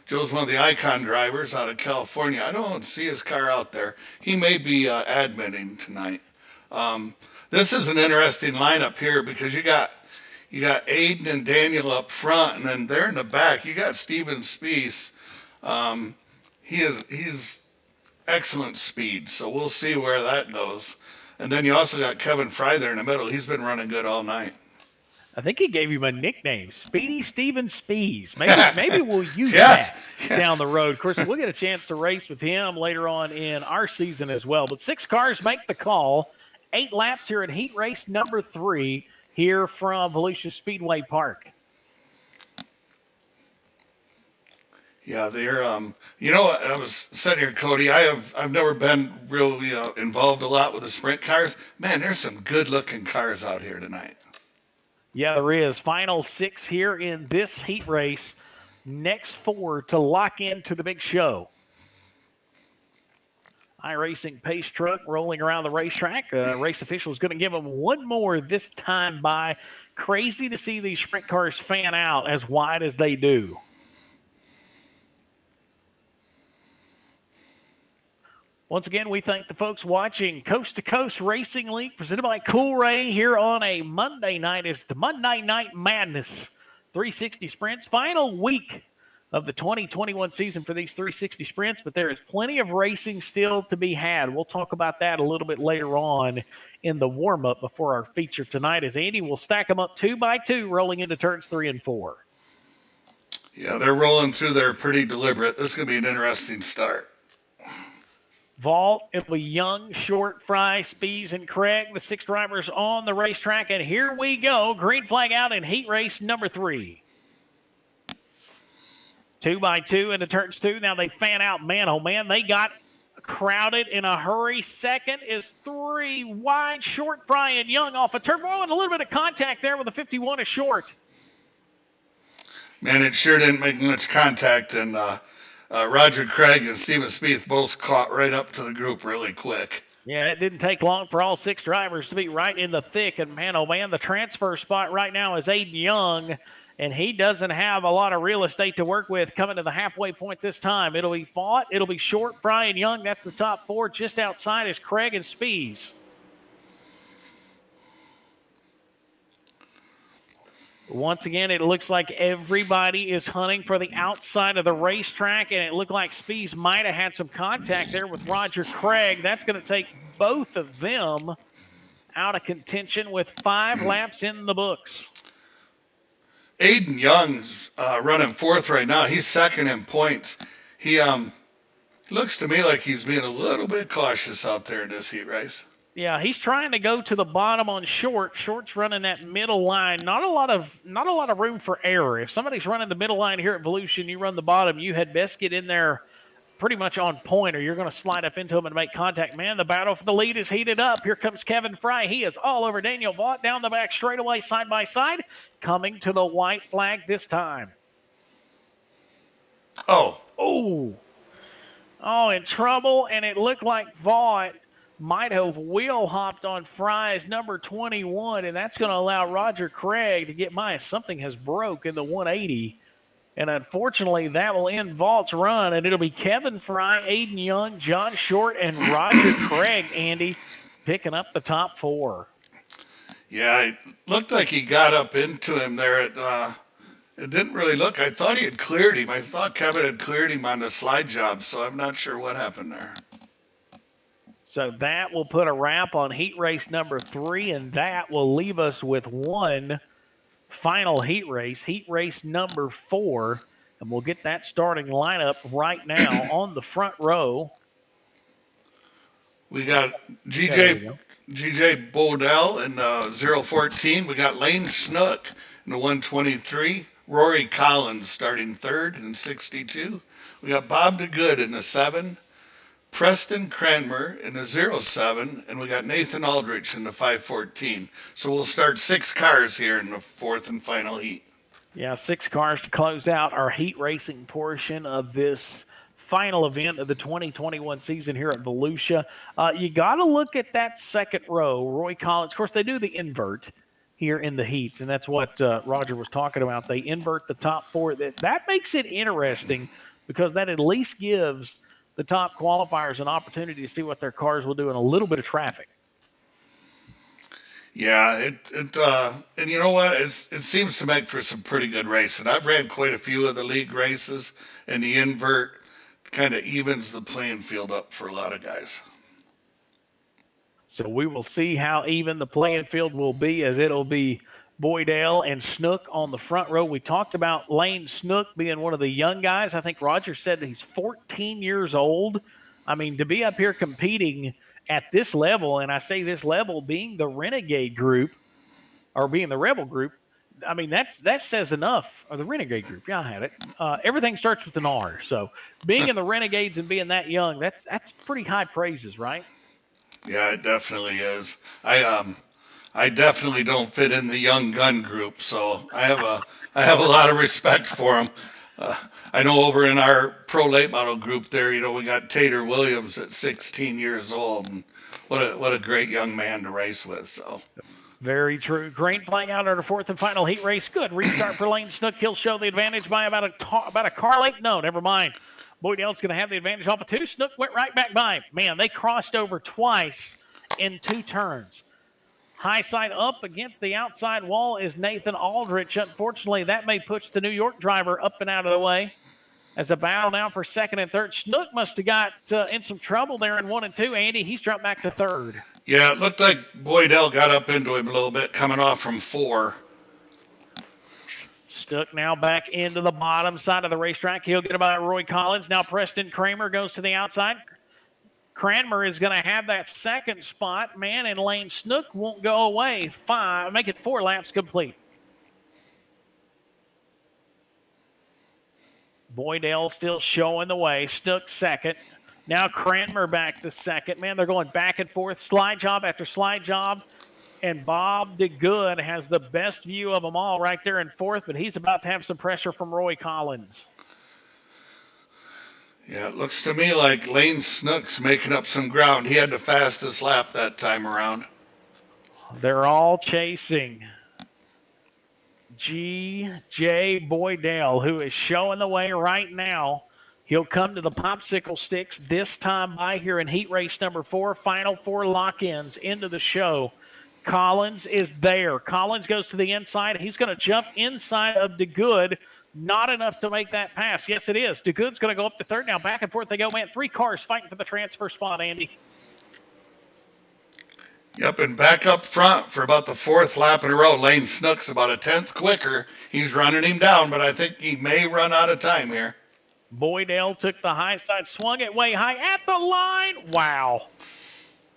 Joe's one of the Icon drivers out of California. I don't see his car out there. He may be admitting tonight. This is an interesting lineup here because you got Aiden and Daniel up front, and then there in the back you got Steven Spieth. He's excellent speed, so we'll see where that goes. And then you also got Kevin Fry there in the middle. He's been running good all night. I think he gave him a nickname, Speedy Steven Spees. Maybe we'll use that down the road. Of course, we'll get a chance to race with him later on in our season as well. But 6 cars make the call. 8 laps here at heat race number 3 here from Volusia Speedway Park. Yeah, they're you know what, I was sitting here, Cody. I've never been really involved a lot with the sprint cars. Man, there's some good looking cars out here tonight. Yeah, there is. Final 6 here in this heat race. Next 4 to lock into the big show. iRacing pace truck rolling around the racetrack. Race official is going to give them one more this time by. Crazy to see these sprint cars fan out as wide as they do. Once again, we thank the folks watching Coast to Coast Racing League, presented by Cool Ray here on a Monday night. It's the Monday Night Madness 360 Sprints, final week of the 2021 season for these 360 Sprints, but there is plenty of racing still to be had. We'll talk about that a little bit later on in the warm-up before our feature tonight, as Andy will stack them up 2 by 2, rolling into turns 3 and 4. Yeah, they're rolling through there pretty deliberate. This is going to be an interesting start. Vault, it'll be Young, Short, Fry, Spees, and Craig, the 6 drivers on the racetrack. And here we go. Green flag out in heat race number 3. 2 by 2 into turns 2. Now they fan out. Man, oh man, they got crowded in a hurry. Second is 3 wide. Short, Fry, and Young off a turn 4. And a little bit of contact there with the 51 is Short. Man, it sure didn't make much contact, and Roger Craig and Steven Spieth both caught right up to the group really quick. Yeah, it didn't take long for all 6 drivers to be right in the thick. And man, oh man, the transfer spot right now is Aiden Young, and he doesn't have a lot of real estate to work with coming to the halfway point this time. It'll be Fought, it'll be Short, Fry, and Young. That's the top 4. Just outside is Craig and Spies. Once again, it looks like everybody is hunting for the outside of the racetrack, and it looked like Spies might have had some contact there with Roger Craig. That's going to take both of them out of contention with 5 laps in the books. Aiden Young's running 4th right now. He's 2nd in points. He looks to me like he's being a little bit cautious out there in this heat race. Yeah, he's trying to go to the bottom on Short. Short's running that middle line. Not a lot of room for error. If somebody's running the middle line here at Volusia and you run the bottom, you had best get in there pretty much on point, or you're going to slide up into him and make contact. Man, the battle for the lead is heated up. Here comes Kevin Fry. He is all over Daniel Vaught down the back straightaway, side by side, coming to the white flag this time. Oh, in trouble, and it looked like Vaught might have wheel hopped on Fry's number 21, and that's going to allow Roger Craig to get something has broke in the 180. And unfortunately, that will end Vault's run, and it'll be Kevin Fry, Aiden Young, John Short, and Roger Craig, Andy, picking up the top 4. Yeah, it looked like he got up into him there. It didn't really look. I thought he had cleared him. I thought Kevin had cleared him on the slide job, so I'm not sure what happened there. So that will put a wrap on heat race number 3, and that will leave us with one final heat race number 4, and we'll get that starting lineup right now on the front row. We got GJ Bodell in 014. We got Lane Snook in the 123. Rory Collins starting 3rd in 62. We got Bob DeGood in the 7. Preston Cranmer in the 07, and we got Nathan Aldrich in the 514. So we'll start 6 cars here in the 4th and final heat. Yeah, 6 cars to close out our heat racing portion of this final event of the 2021 season here at Volusia. You got to look at that second row. Roy Collins, of course, they do the invert here in the heats, and that's what Roger was talking about. They invert the top 4. That makes it interesting because that at least gives the top qualifiers an opportunity to see what their cars will do in a little bit of traffic. Yeah, and you know what? It seems to make for some pretty good racing. I've ran quite a few of the league races, and the invert kind of evens the playing field up for a lot of guys. So we will see how even the playing field will be, as it'll be Boydell and Snook on the front row. We talked about Lane Snook being one of the young guys. I think Roger said that he's 14 years old. I mean, to be up here competing at this level, and I say this level being the Renegade group or being the Rebel group, I mean, that says enough. Or the Renegade group. Yeah, I had it. Everything starts with an R. So being in the Renegades and being that young, that's pretty high praises, right? Yeah, it definitely is. I definitely don't fit in the young gun group, so I have a lot of respect for them. I know over in our pro late model group there, we got Tater Williams at 16 years old, and what a great young man to race with. So. Very true. Green flag out at our fourth and final heat race. Good restart for Lane Snook. He'll show the advantage by about a car length. No, never mind. Boydell's going to have the advantage off of two. Snook went right back by. Man, they crossed over twice in 2 turns. High side up against the outside wall is Nathan Aldrich. Unfortunately, that may push the New York driver up and out of the way. As a battle now for second and third. Snook must have got in some trouble there in 1 and 2. Andy, he's dropped back to third. Yeah, it looked like Boydell got up into him a little bit coming off from 4. Snook now back into the bottom side of the racetrack. He'll get by Roy Collins. Now Preston Kramer goes to the outside. Cranmer is going to have that second spot, man, and Lane Snook won't go away. Make it 4 laps complete. Boydell still showing the way. Snook second. Now Cranmer back to second. Man, they're going back and forth. Slide job after slide job. And Bob DeGood has the best view of them all right there in fourth, but he's about to have some pressure from Roy Collins. Yeah, it looks to me like Lane Snook's making up some ground. He had the fastest lap that time around. They're all chasing G.J. Boydell, who is showing the way right now. He'll come to the popsicle sticks this time by here in heat race number 4. Final 4 lock-ins into the show. Collins is there. Collins goes to the inside. He's going to jump inside of DeGood. Not enough to make that pass. Yes, it is. DeGood's going to go up to third. Now back and forth they go, man. 3 cars fighting for the transfer spot, Andy. Yep, and back up front for about the 4th lap in a row. Lane Snook's about a 10th quicker. He's running him down, but I think he may run out of time here. Boydell took the high side, swung it way high at the line. Wow.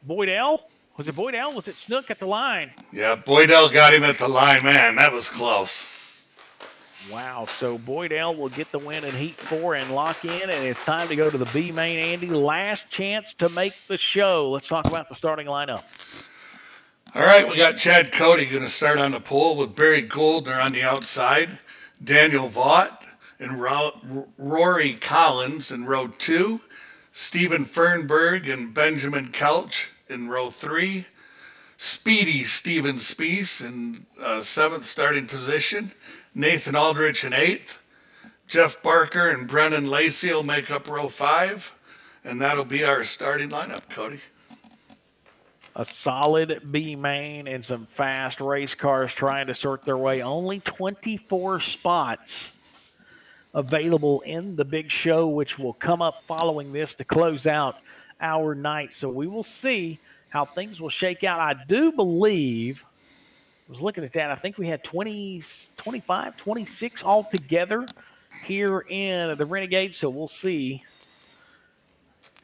Boydell? Was it Boydell? Was it Snook at the line? Yeah, Boydell got him at the line. Man, that was close. Wow, so Boydell will get the win in Heat 4 and lock in, and it's time to go to the B main, Andy. Last chance to make the show. Let's talk about the starting lineup. All right, we got Chad Cody going to start on the pole with Barry Goldner on the outside, Daniel Vaught and Rory Collins in row 2, Stephen Fernberg and Benjamin Kelch in row 3, Speedy Steven Speece in 7th starting position, Nathan Aldrich in 8th, Jeff Barker and Brennan Lacey will make up row 5, and that'll be our starting lineup, Cody. A solid B main and some fast race cars trying to sort their way. Only 24 spots available in the big show, which will come up following this to close out our night. So we will see how things will shake out. I do believe, I was looking at that, I think we had 25, 26 altogether here in the Renegade. So we'll see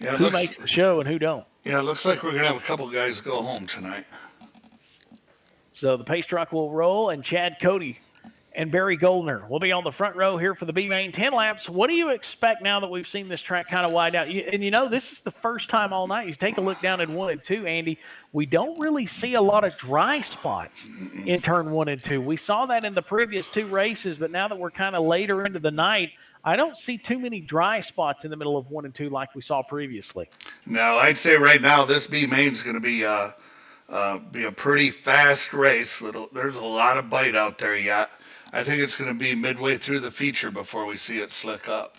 who makes the show and who don't. Yeah, it looks like we're going to have a couple guys go home tonight. So the pace truck will roll, and Chad Cody and Barry Goldner will be on the front row here for the B-Main 10 laps. What do you expect now that we've seen this track kind of wide out? And this is the first time all night. You take a look down at 1 and 2, Andy. We don't really see a lot of dry spots in turn 1 and 2. We saw that in the previous 2 races, but now that we're kind of later into the night, I don't see too many dry spots in the middle of 1 and 2 like we saw previously. No, I'd say right now this B-Main's going to be a pretty fast race. There's a lot of bite out there yet. I think it's going to be midway through the feature before we see it slick up.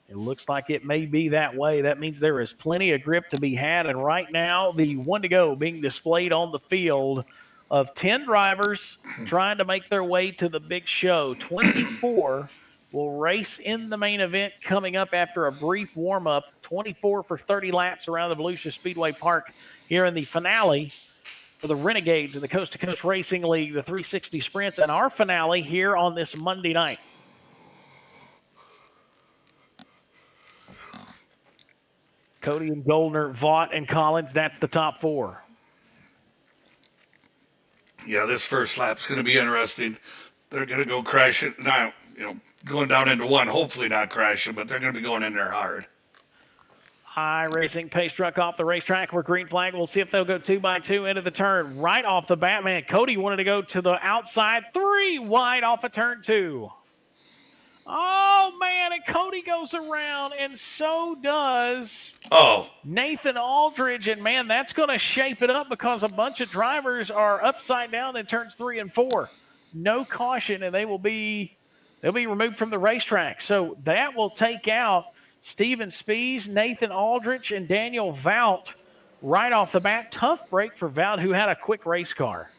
It looks like it may be that way. That means there is plenty of grip to be had. And right now, the one to go being displayed on the field of 10 drivers trying to make their way to the big show. 24 will race in the main event coming up after a brief warm-up. 24 for 30 laps around the Volusia Speedway Park here in the finale for the Renegades in the Coast to Coast Racing League, the 360 Sprints, and our finale here on this Monday night. Cody and Goldner, Vaught and Collins, that's the top four. Yeah, this first lap's going to be interesting. They're going to go crash it. Now, going down into one, hopefully not crashing, but they're going to be going in there hard. iRacing pace truck off the racetrack where green flag. We'll see if they'll go 2x2 into the turn. Right off the bat, man, Cody wanted to go to the outside. 3 wide off of turn 2. Oh, man, and Cody goes around, and so does Nathan Aldridge. And, man, that's going to shape it up because a bunch of drivers are upside down in turns 3 and 4. No caution, and they'll be removed from the racetrack. So that will take out Steven Spees, Nathan Aldrich, and Daniel Vaught right off the bat. Tough break for Vaught, who had a quick race car.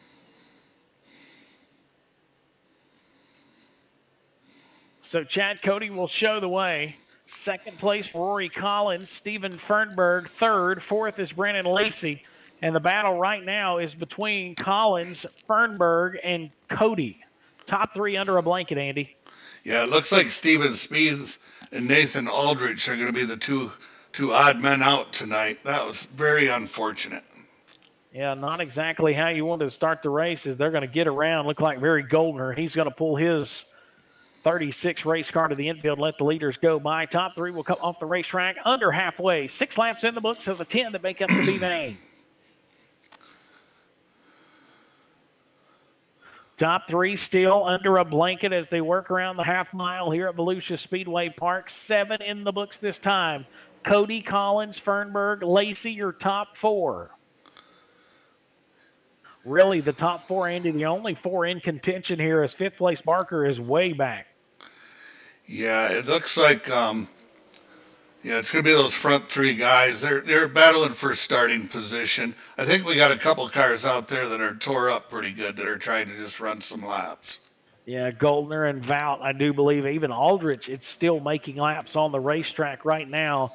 So Chad Cody will show the way. Second place, Rory Collins, Stephen Fernberg. Third, fourth is Brandon Lacey. And the battle right now is between Collins, Fernberg, and Cody. Top 3 under a blanket, Andy. Yeah, it looks like Steven Speeds and Nathan Aldrich are going to be the two odd men out tonight. That was very unfortunate. Yeah, not exactly how you wanted to start the race as they're going to get around. Look like Barry Goldner. He's going to pull his 36 race car to the infield, let the leaders go by. Top 3 will come off the racetrack under halfway. 6 laps in the books of the 10 that make up the B main. Top 3 still under a blanket as they work around the half mile here at Volusia Speedway Park. 7 in the books this time. Cody, Collins, Fernberg, Lacey, your top 4. Really, the top 4, Andy, the only 4 in contention here as 5th place Barker is way back. Yeah, it looks like it's going to be those front 3 guys. They're battling for starting position. I think we got a couple cars out there that are tore up pretty good that are trying to just run some laps. Yeah, Goldner and Vaught, I do believe. Even Aldrich, it's still making laps on the racetrack right now.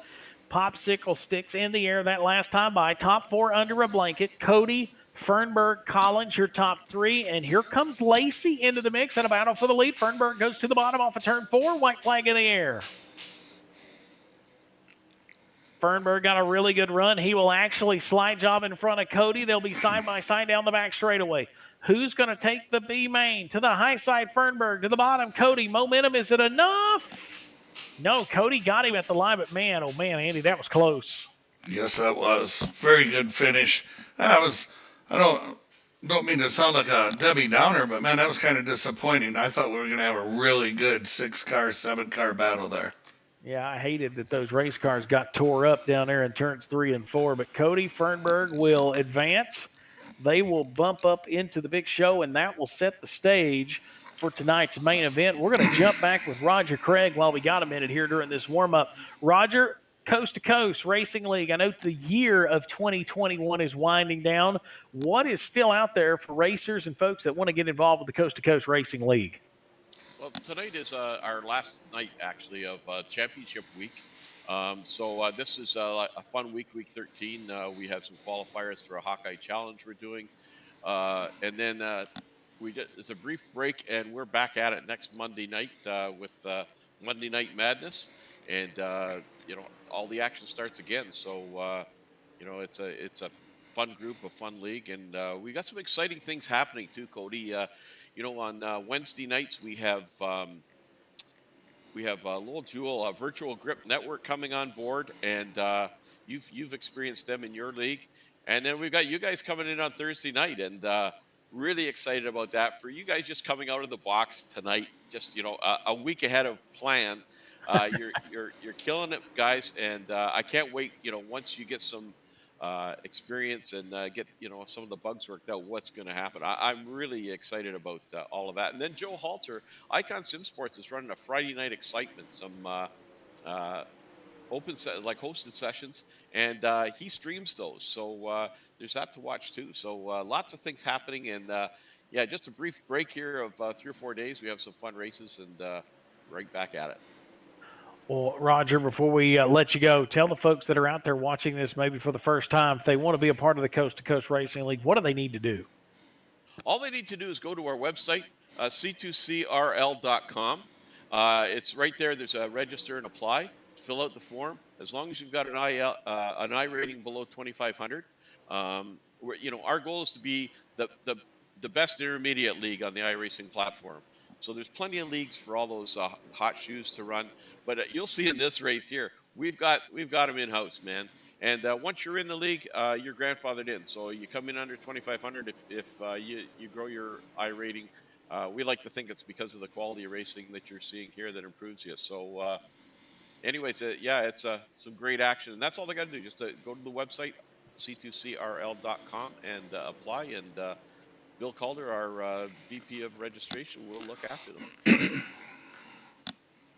Popsicle sticks in the air that last time by. Top 4 under a blanket. Cody, Fernberg, Collins, your top 3. And here comes Lacey into the mix in a battle for the lead. Fernberg goes to the bottom off of turn 4. White flag in the air. Fernberg got a really good run. He will actually slide job in front of Cody. They'll be side by side down the back straightaway. Who's going to take the B main? To the high side, Fernberg. To the bottom, Cody. Momentum, is it enough? No, Cody got him at the line, but man, oh man, Andy, that was close. Yes, that was. Very good finish. I don't mean to sound like a Debbie Downer, but man, that was kind of disappointing. I thought we were going to have a really good 6-car, 7-car battle there. Yeah, I hated that those race cars got tore up down there in turns 3 and 4, but Cody, Fernberg will advance. They will bump up into the big show, and that will set the stage for tonight's main event. We're going to jump back with Roger Craig while we got a minute here during this warm-up. Roger, Coast to Coast Racing League. I know the year of 2021 is winding down. What is still out there for racers and folks that want to get involved with the Coast to Coast Racing League? Well, tonight is our last night, actually, of championship week. So this is a fun week, week 13. We have some qualifiers for a Hawkeye Challenge we're doing. And then it's a brief break, and we're back at it next Monday night with Monday Night Madness. And, all the action starts again. So, it's a fun group, a fun league. And we got some exciting things happening, too, Cody. On Wednesday nights, we have Lowell Jewell, a virtual grip network coming on board, and you've experienced them in your league. And then we've got you guys coming in on Thursday night, and really excited about that. For you guys just coming out of the box tonight, just a week ahead of plan. You're killing it, guys, and I can't wait. Once you get some experience and get some of the bugs worked out, what's going to happen. I'm really excited about all of that. And then Joe Halter, Icon Sim Sports, is running a Friday night excitement. Some like hosted sessions, and he streams those. So there's that to watch too. So lots of things happening, and yeah, just a brief break here of 3 or 4 days. We have some fun races, and right back at it. Well, Roger, before we let you go, tell the folks that are out there watching this maybe for the first time, if they want to be a part of the Coast to Coast Racing League, what do they need to do? All they need to do is go to our website, c2crl.com. It's right there. There's a register and apply. Fill out the form. As long as you've got an I rating below 2,500, our goal is to be the best intermediate league on the iRacing platform. So there's plenty of leagues for all those hot shoes to run. But you'll see in this race here, we've got them in house, man. And once you're in the league, you're grandfathered in. So you come in under 2,500 if you grow your I rating. We like to think it's because of the quality of racing that you're seeing here that improves you. So, anyways, yeah, it's some great action, and that's all they got to do. Just go to the website, c2crl.com, and apply. And Bill Calder, our VP of registration, will look after them.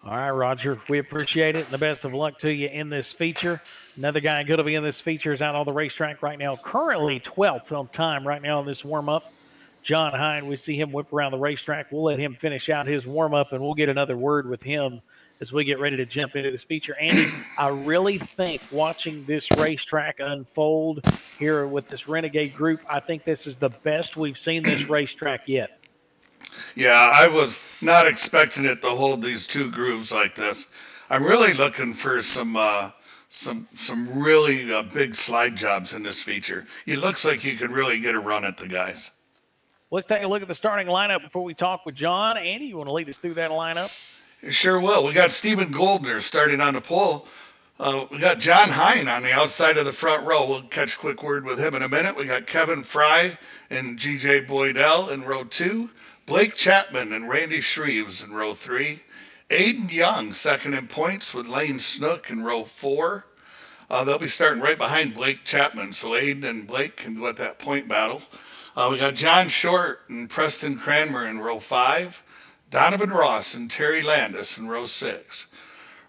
All right, Roger, we appreciate it, and the best of luck to you in this feature. Another guy going to be in this feature is out on the racetrack right now, currently 12th on time right now in this warm-up. John Hine, we see him whip around the racetrack. We'll let him finish out his warm-up, and we'll get another word with him as we get ready to jump into this feature. Andy, I really think watching this racetrack unfold here with this Renegade group, I think this is the best we've seen this racetrack yet. Yeah, I was not expecting it to hold these two grooves like this. I'm really looking for some really big slide jobs in this feature. It looks like you can really get a run at the guys. Let's take a look at the starting lineup before we talk with John. Andy, you want to lead us through that lineup? Sure will. We got Stephen Goldner starting on the pole. We got John Hine on the outside of the front row. We'll catch a quick word with him in a minute. We got Kevin Fry and G.J. Boydell in row 2. Blake Chapman and Randy Shreves in row 3. Aiden Young second in points with Lane Snook in row 4. They'll be starting right behind Blake Chapman, so Aiden and Blake can go at that point battle. We got John Short and Preston Cranmer in row 5. Donovan Ross and Terry Landis in row 6.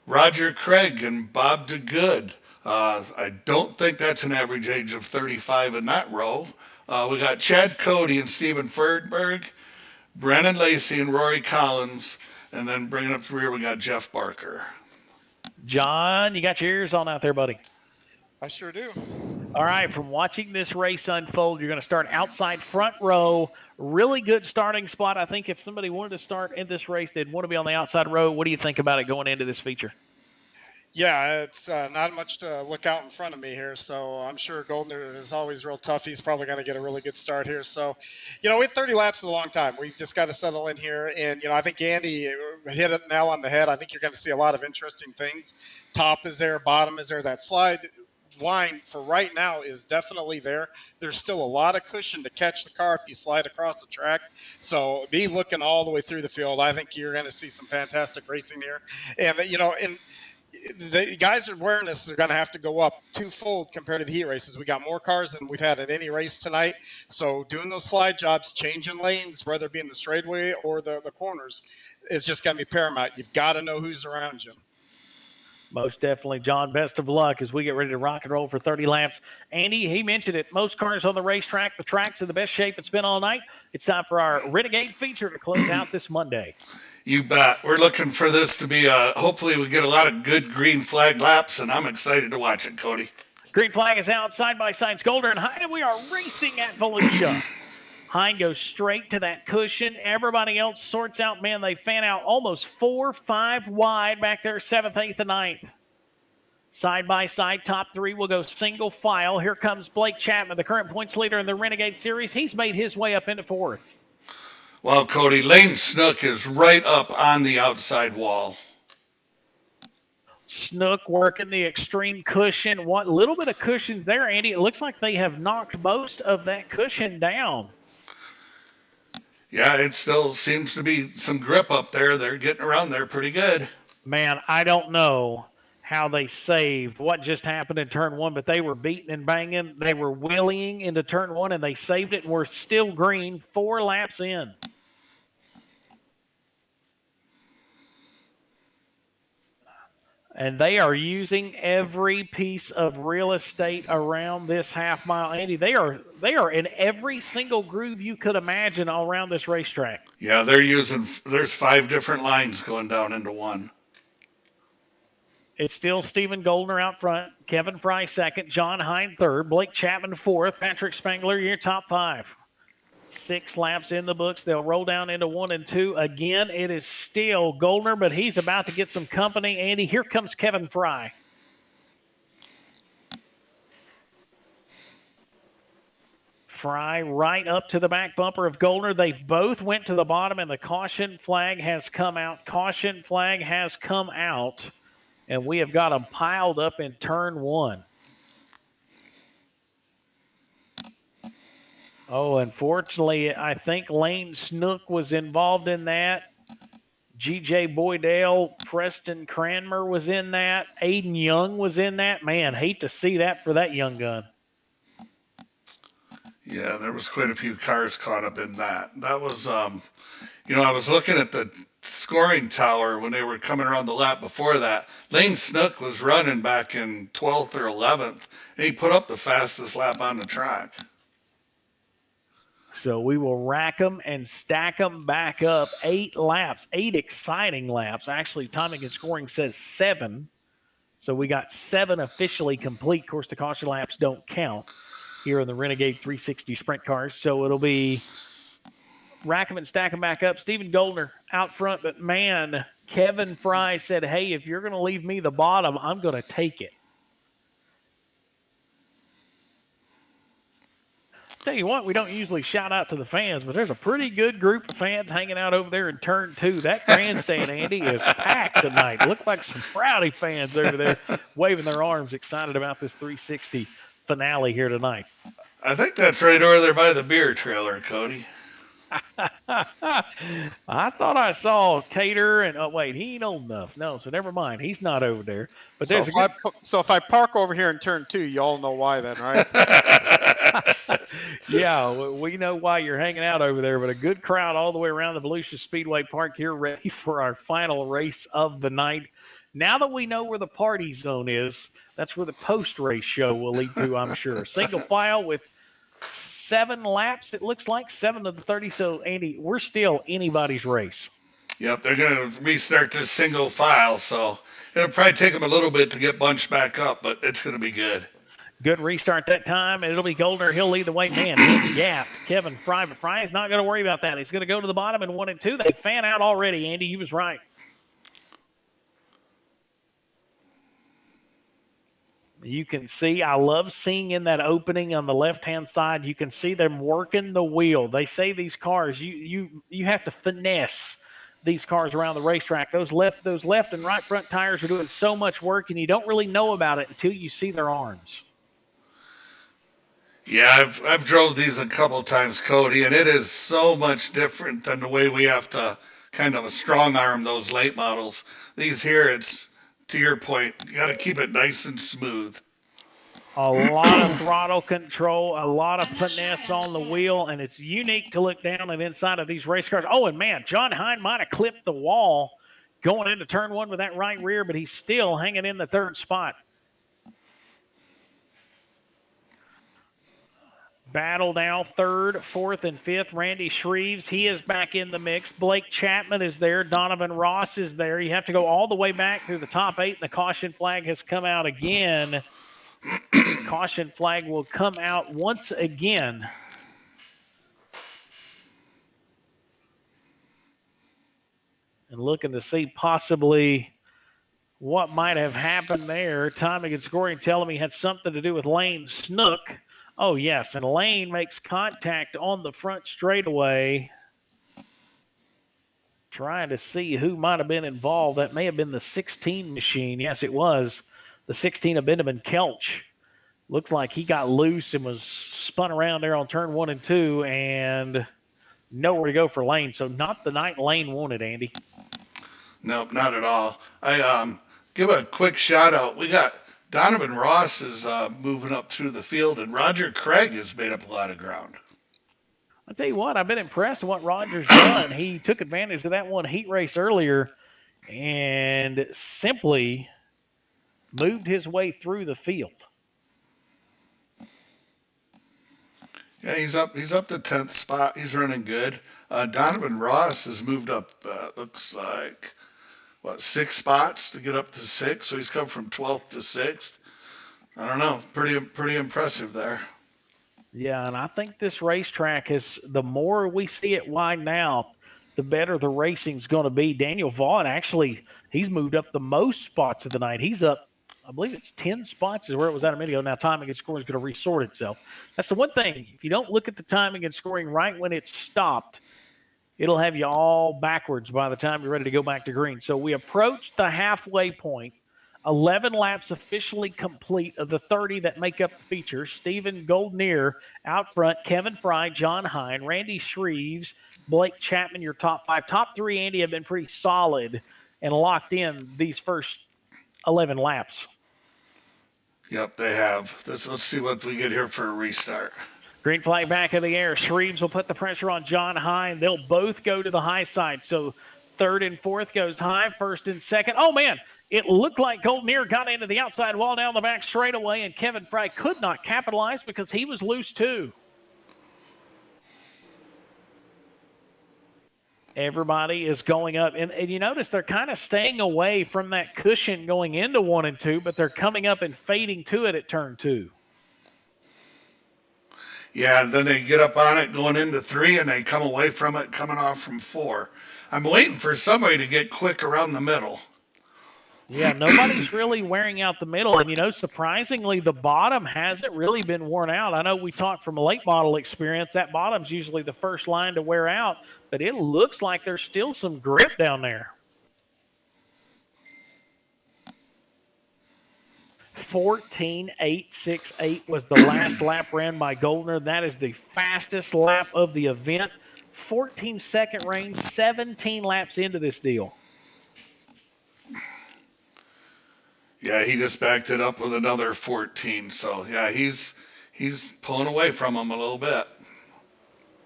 Roger Craig and Bob DeGood. I don't think that's an average age of 35 in that row. We got Chad Cody and Stephen Ferdberg, Brennan Lacey and Rory Collins, and then bringing up the rear, we got Jeff Barker. John, you got your ears on out there, buddy. I sure do. All right, from watching this race unfold, you're going to start outside front row. Really good starting spot. I think if somebody wanted to start in this race, they'd want to be on the outside row. What do you think about it going into this feature? Yeah, it's not much to look out in front of me here, so I'm sure Goldner is always real tough. He's probably going to get a really good start here. So, we have 30 laps is a long time. We've just got to settle in here, and, I think Andy hit it nail on the head. I think you're going to see a lot of interesting things. Top is there, bottom is there. That slide line for right now is definitely there. There's still a lot of cushion to catch the car if you slide across the track. So be looking all the way through the field. I think you're going to see some fantastic racing here. And, the guys' awareness are going to have to go up twofold compared to the heat races. We got more cars than we've had at any race tonight. So doing those slide jobs, changing lanes, whether it be in the straightaway or the corners, is just going to be paramount. You've got to know who's around you. Most definitely, John. Best of luck as we get ready to rock and roll for 30 laps. Andy, he mentioned it. Most cars on the racetrack, the track's in the best shape it's been all night. It's time for our Renegade feature to close out this Monday. You bet. We're looking for this to be, hopefully we get a lot of good green flag laps, and I'm excited to watch it, Cody. Green flag is out, side-by-side Golder and Hine, and we are racing at Volusia. Hine goes straight to that cushion. Everybody else sorts out. Man, they fan out almost 4-5 wide back there, 7th, 8th, and 9th. Side-by-side, top 3 will go single file. Here comes Blake Chapman, the current points leader in the Renegade Series. He's made his way up into 4th. Well, Cody, Lane Snook is right up on the outside wall. Snook working the extreme cushion. What little bit of cushions there, Andy? It looks like they have knocked most of that cushion down. Yeah, it still seems to be some grip up there. They're getting around there pretty good. Man, I don't know how they saved what just happened in turn 1, but they were beating and banging. They were wheeling into turn 1, and they saved it, and we're still green 4 laps in. And they are using every piece of real estate around this half mile. Andy, they are in every single groove you could imagine all around this racetrack. Yeah, there's 5 different lines going down into one. It's still Stephen Goldner out front, Kevin Fry second, John Hine third, Blake Chapman fourth, Patrick Spangler, your top 5. 6 laps in the books. They'll roll down into 1 and 2. Again, it is still Goldner, but he's about to get some company. Andy, here comes Kevin Fry. Fry right up to the back bumper of Goldner. They've both went to the bottom, and the caution flag has come out. Caution flag has come out, and we have got them piled up in turn 1. Oh, unfortunately, I think Lane Snook was involved in that. G.J. Boydale, Preston Cranmer was in that. Aiden Young was in that. Man, hate to see that for that young gun. Yeah, there was quite a few cars caught up in that. That was, I was looking at the scoring tower when they were coming around the lap before that. Lane Snook was running back in 12th or 11th, and he put up the fastest lap on the track. So we will rack them and stack them back up. 8 laps, 8 exciting laps. Actually, timing and scoring says 7. So we got 7 officially complete. Of course, the caution laps don't count here in the Renegade 360 Sprint cars. So it'll be rack them and stack them back up. Stephen Goldner out front, but man, Kevin Fry said, hey, if you're going to leave me the bottom, I'm going to take it. Tell you what, we don't usually shout out to the fans, but there's a pretty good group of fans hanging out over there in turn 2. That grandstand, Andy, is packed tonight. Look like some Rowdy fans over there waving their arms, excited about this 360 finale here tonight. I think that's right over there by the beer trailer, Cody. I thought I saw Tater, and oh wait, he ain't old enough. No, so never mind. He's not over there. But so if I park over here in turn 2, you all know why then, right? Yeah, we know why you're hanging out over there. But a good crowd all the way around the Volusia Speedway Park here, ready for our final race of the night. Now that we know where the party zone is, that's where the post-race show will lead to, I'm sure. Single file with 7 laps, it looks like, 7 of the 30. So, Andy, we're still anybody's race. Yep, they're going to restart this single file, so it'll probably take them a little bit to get bunched back up, but it's going to be good. Good restart that time, and it'll be Goldner. He'll lead the way. Man, he gapped Kevin Fry, but Fry is not going to worry about that. He's going to go to the bottom in 1 and 2. They fan out already, Andy. You was right. You can see, I love seeing in that opening on the left-hand side, you can see them working the wheel. They say these cars, you have to finesse these cars around the racetrack. Those left and right front tires are doing so much work, and you don't really know about it until you see their arms. Yeah, I've drove these a couple times, Cody, and it is so much different than the way we have to kind of strong arm those late models. These here, it's, to your point, you got to keep it nice and smooth. A lot of throttle control, a lot of finesse on the wheel, and it's unique to look down and inside of these race cars. Oh, and man, John Hine might have clipped the wall going into turn 1 with that right rear, but he's still hanging in the 3rd spot. Battle now, 3rd, 4th, and 5th. Randy Shreves, he is back in the mix. Blake Chapman is there. Donovan Ross is there. You have to go all the way back through the top 8, and the caution flag has come out again. Caution flag will come out once again. And looking to see possibly what might have happened there. Timing and scoring telling me had something to do with Lane Snook. Oh, yes, and Lane makes contact on the front straightaway. Trying to see who might have been involved. That may have been the 16 machine. Yes, it was. The 16 of Benjamin Kelch. Looked like he got loose and was spun around there on turn 1 and 2, and nowhere to go for Lane. So not the night Lane wanted, Andy. Nope, not at all. I give a quick shout out. We got Donovan Ross is moving up through the field, and Roger Craig has made up a lot of ground. I'll tell you what, I've been impressed with what Roger's done. He took advantage of that one heat race earlier and simply moved his way through the field. Yeah, he's up to 10th spot. He's running good. Donovan Ross has moved up, looks like, 6 spots to get up to 6. So he's come from 12th to 6th. I don't know. Pretty impressive there. Yeah, and I think this racetrack is, the more we see it widen out, the better the racing's going to be. Daniel Vaughn, actually, he's moved up the most spots of the night. He's up, I believe it's 10 spots is where it was at a minute ago. Now timing and scoring is going to resort itself. That's the one thing. If you don't look at the timing and scoring right when it's stopped, it'll have you all backwards by the time you're ready to go back to green. So we approach the halfway point. 11 laps officially complete of the 30 that make up the feature. Stephen Goldneer out front, Kevin Fry, John Hine, Randy Shreves, Blake Chapman, your top 5. Top 3, Andy, have been pretty solid and locked in these first 11 laps. Yep, they have. Let's see what we get here for a restart. Green flag back in the air. Shreves will put the pressure on John Hine. They'll both go to the high side. So third and fourth goes high, first and second. Oh, man. It looked like Goldneer got into the outside wall down the back straightaway, and Kevin Fry could not capitalize because he was loose too. Everybody is going up, and you notice they're kind of staying away from that cushion going into 1 and 2, but they're coming up and fading to it at turn 2. Yeah, and then they get up on it going into 3, and they come away from it coming off from 4. I'm waiting for somebody to get quick around the middle. Yeah, nobody's really wearing out the middle. And, surprisingly, the bottom hasn't really been worn out. I know we talked from a late model experience. That bottom's usually the first line to wear out, but it looks like there's still some grip down there. 14.868 was the last lap ran by Goldner. That is the fastest lap of the event. 14-second range, 17 laps into this deal. Yeah, he just backed it up with another 14. So, yeah, he's pulling away from him a little bit.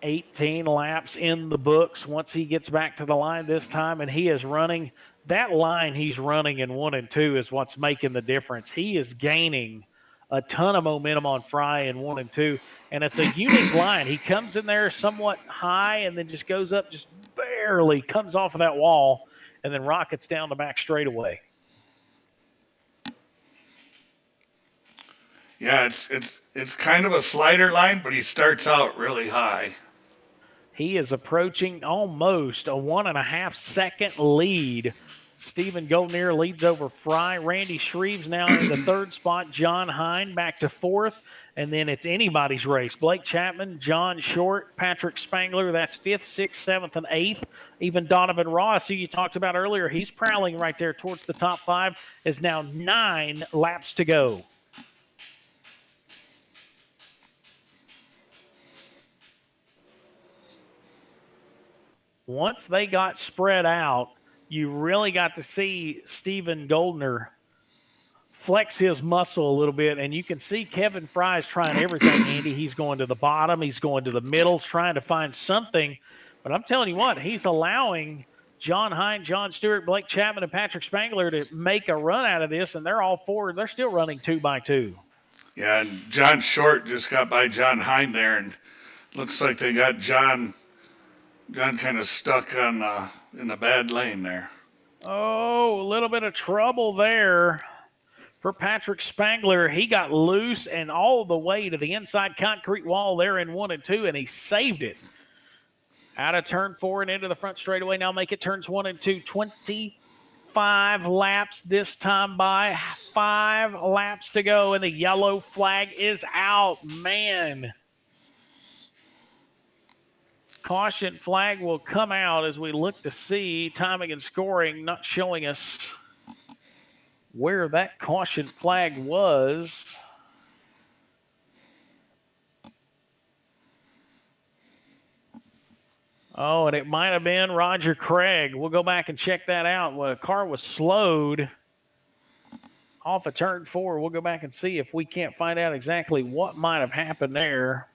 18 laps in the books once he gets back to the line this time, and he is running. That line he's running in 1 and 2 is what's making the difference. He is gaining a ton of momentum on Fry in 1 and 2, and it's a unique line. He comes in there somewhat high and then just goes up, just barely comes off of that wall, and then rockets down the back straightaway. Yeah, it's kind of a slider line, but he starts out really high. He is approaching almost a 1.5 second lead. Stephen Goldneer leads over Fry. Randy Shreves now in the 3rd spot. John Hine back to 4th. And then it's anybody's race. Blake Chapman, John Short, Patrick Spangler. That's 5th, 6th, 7th, and 8th. Even Donovan Ross, who you talked about earlier, he's prowling right there towards the top 5. Is now 9 laps to go. Once they got spread out, you really got to see Stephen Goldner flex his muscle a little bit, and you can see Kevin Fry's trying everything, Andy. He's going to the bottom. He's going to the middle, trying to find something. But I'm telling you what, he's allowing John Hine, John Stewart, Blake Chapman, and Patrick Spangler to make a run out of this, and they're all 4. They're still running 2 by 2. Yeah, and John Short just got by John Hine there, and looks like they got John kind of stuck on in a bad lane there. Oh, a little bit of trouble there for Patrick Spangler. He got loose and all the way to the inside concrete wall there in 1 and 2, and he saved it. Out of turn 4 and into the front straightaway. Now make it turns 1 and 2. 25 laps this time by. 5 laps to go, and the yellow flag is out. Man. Caution flag will come out as we look to see timing and scoring, not showing us where that caution flag was. Oh, and it might have been Roger Craig. We'll go back and check that out. When a car was slowed off of turn 4, we'll go back and see if we can't find out exactly what might have happened there.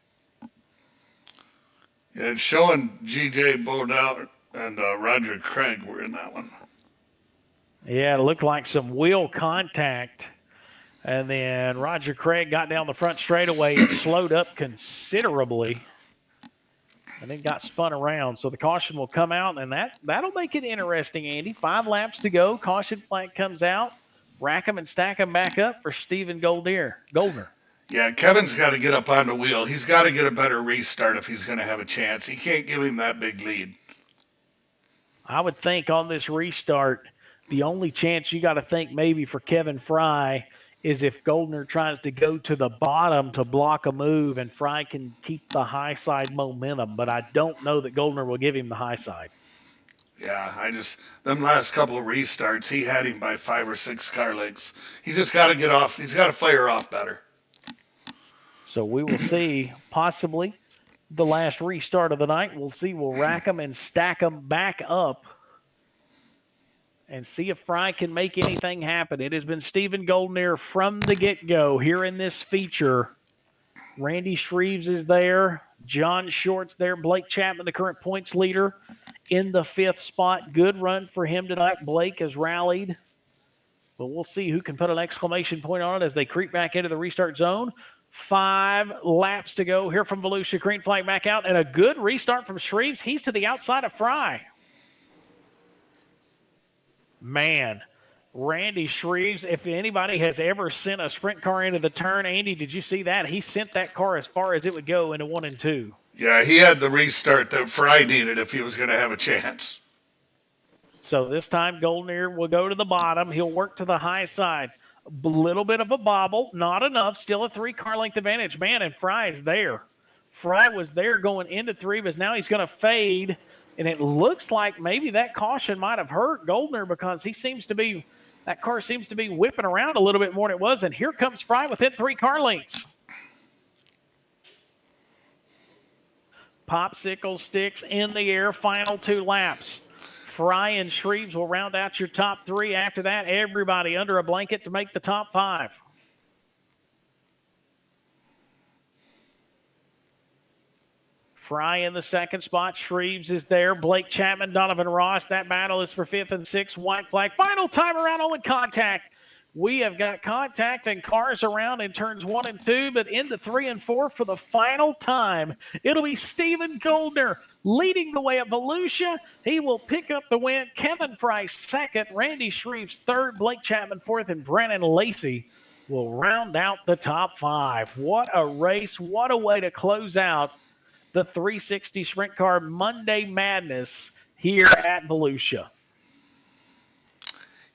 Yeah, it's showing G.J. Bodell and Roger Craig were in that one. Yeah, it looked like some wheel contact And then Roger Craig got down the front straightaway and slowed up considerably and then got spun around. So the caution will come out, and that'll make it interesting, Andy. 5 laps to go. Caution flag comes out. Rack 'em and stack 'em back up for Stephen Goldner. Yeah, Kevin's got to get up on the wheel. He's got to get a better restart if he's going to have a chance. He can't give him that big lead. I would think on this restart, the only chance you got to think maybe for Kevin Fry is if Goldner tries to go to the bottom to block a move and Fry can keep the high side momentum. But I don't know that Goldner will give him the high side. Yeah, them last couple of restarts, he had him by 5 or 6 car lengths. He just got to get off. He's got to fire off better. So we will see possibly the last restart of the night. We'll see. We'll rack them and stack them back up and see if Fry can make anything happen. It has been Stephen Goldner from the get-go here in this feature. Randy Shreves is there. John Short's there. Blake Chapman, the current points leader, in the 5th spot. Good run for him tonight. Blake has rallied. But we'll see who can put an exclamation point on it as they creep back into the restart zone. 5 laps to go here from Volusia. Green flag back out, and a good restart from Shreves. He's to the outside of Fry. Man, Randy Shreves, if anybody has ever sent a sprint car into the turn, Andy, did you see that? He sent that car as far as it would go into 1 and 2. Yeah, he had the restart that Fry needed if he was going to have a chance. So this time Goldner will go to the bottom. He'll work to the high side. A little bit of a bobble, not enough. Still a 3 car length advantage. Man, and Fry is there. Fry was there going into 3, but now he's going to fade. And it looks like maybe that caution might have hurt Goldner because that car seems to be whipping around a little bit more than it was. And here comes Fry within 3 car lengths. Popsicle sticks in the air, final 2 laps. Fry and Shreves will round out your top 3. After that, everybody under a blanket to make the top 5. Fry in the 2nd spot. Shreves is there. Blake Chapman, Donovan Ross. That battle is for 5th and 6th. White flag. Final time around on contact. We have got contact and cars around in turns 1 and 2, but into 3 and 4 for the final time. It'll be Stephen Goldner leading the way at Volusia. He will pick up the win. Kevin Fry 2nd, Randy Shreves 3rd, Blake Chapman 4th, and Brennan Lacey will round out the top 5. What a race. What a way to close out the 360 Sprint Car Monday Madness here at Volusia.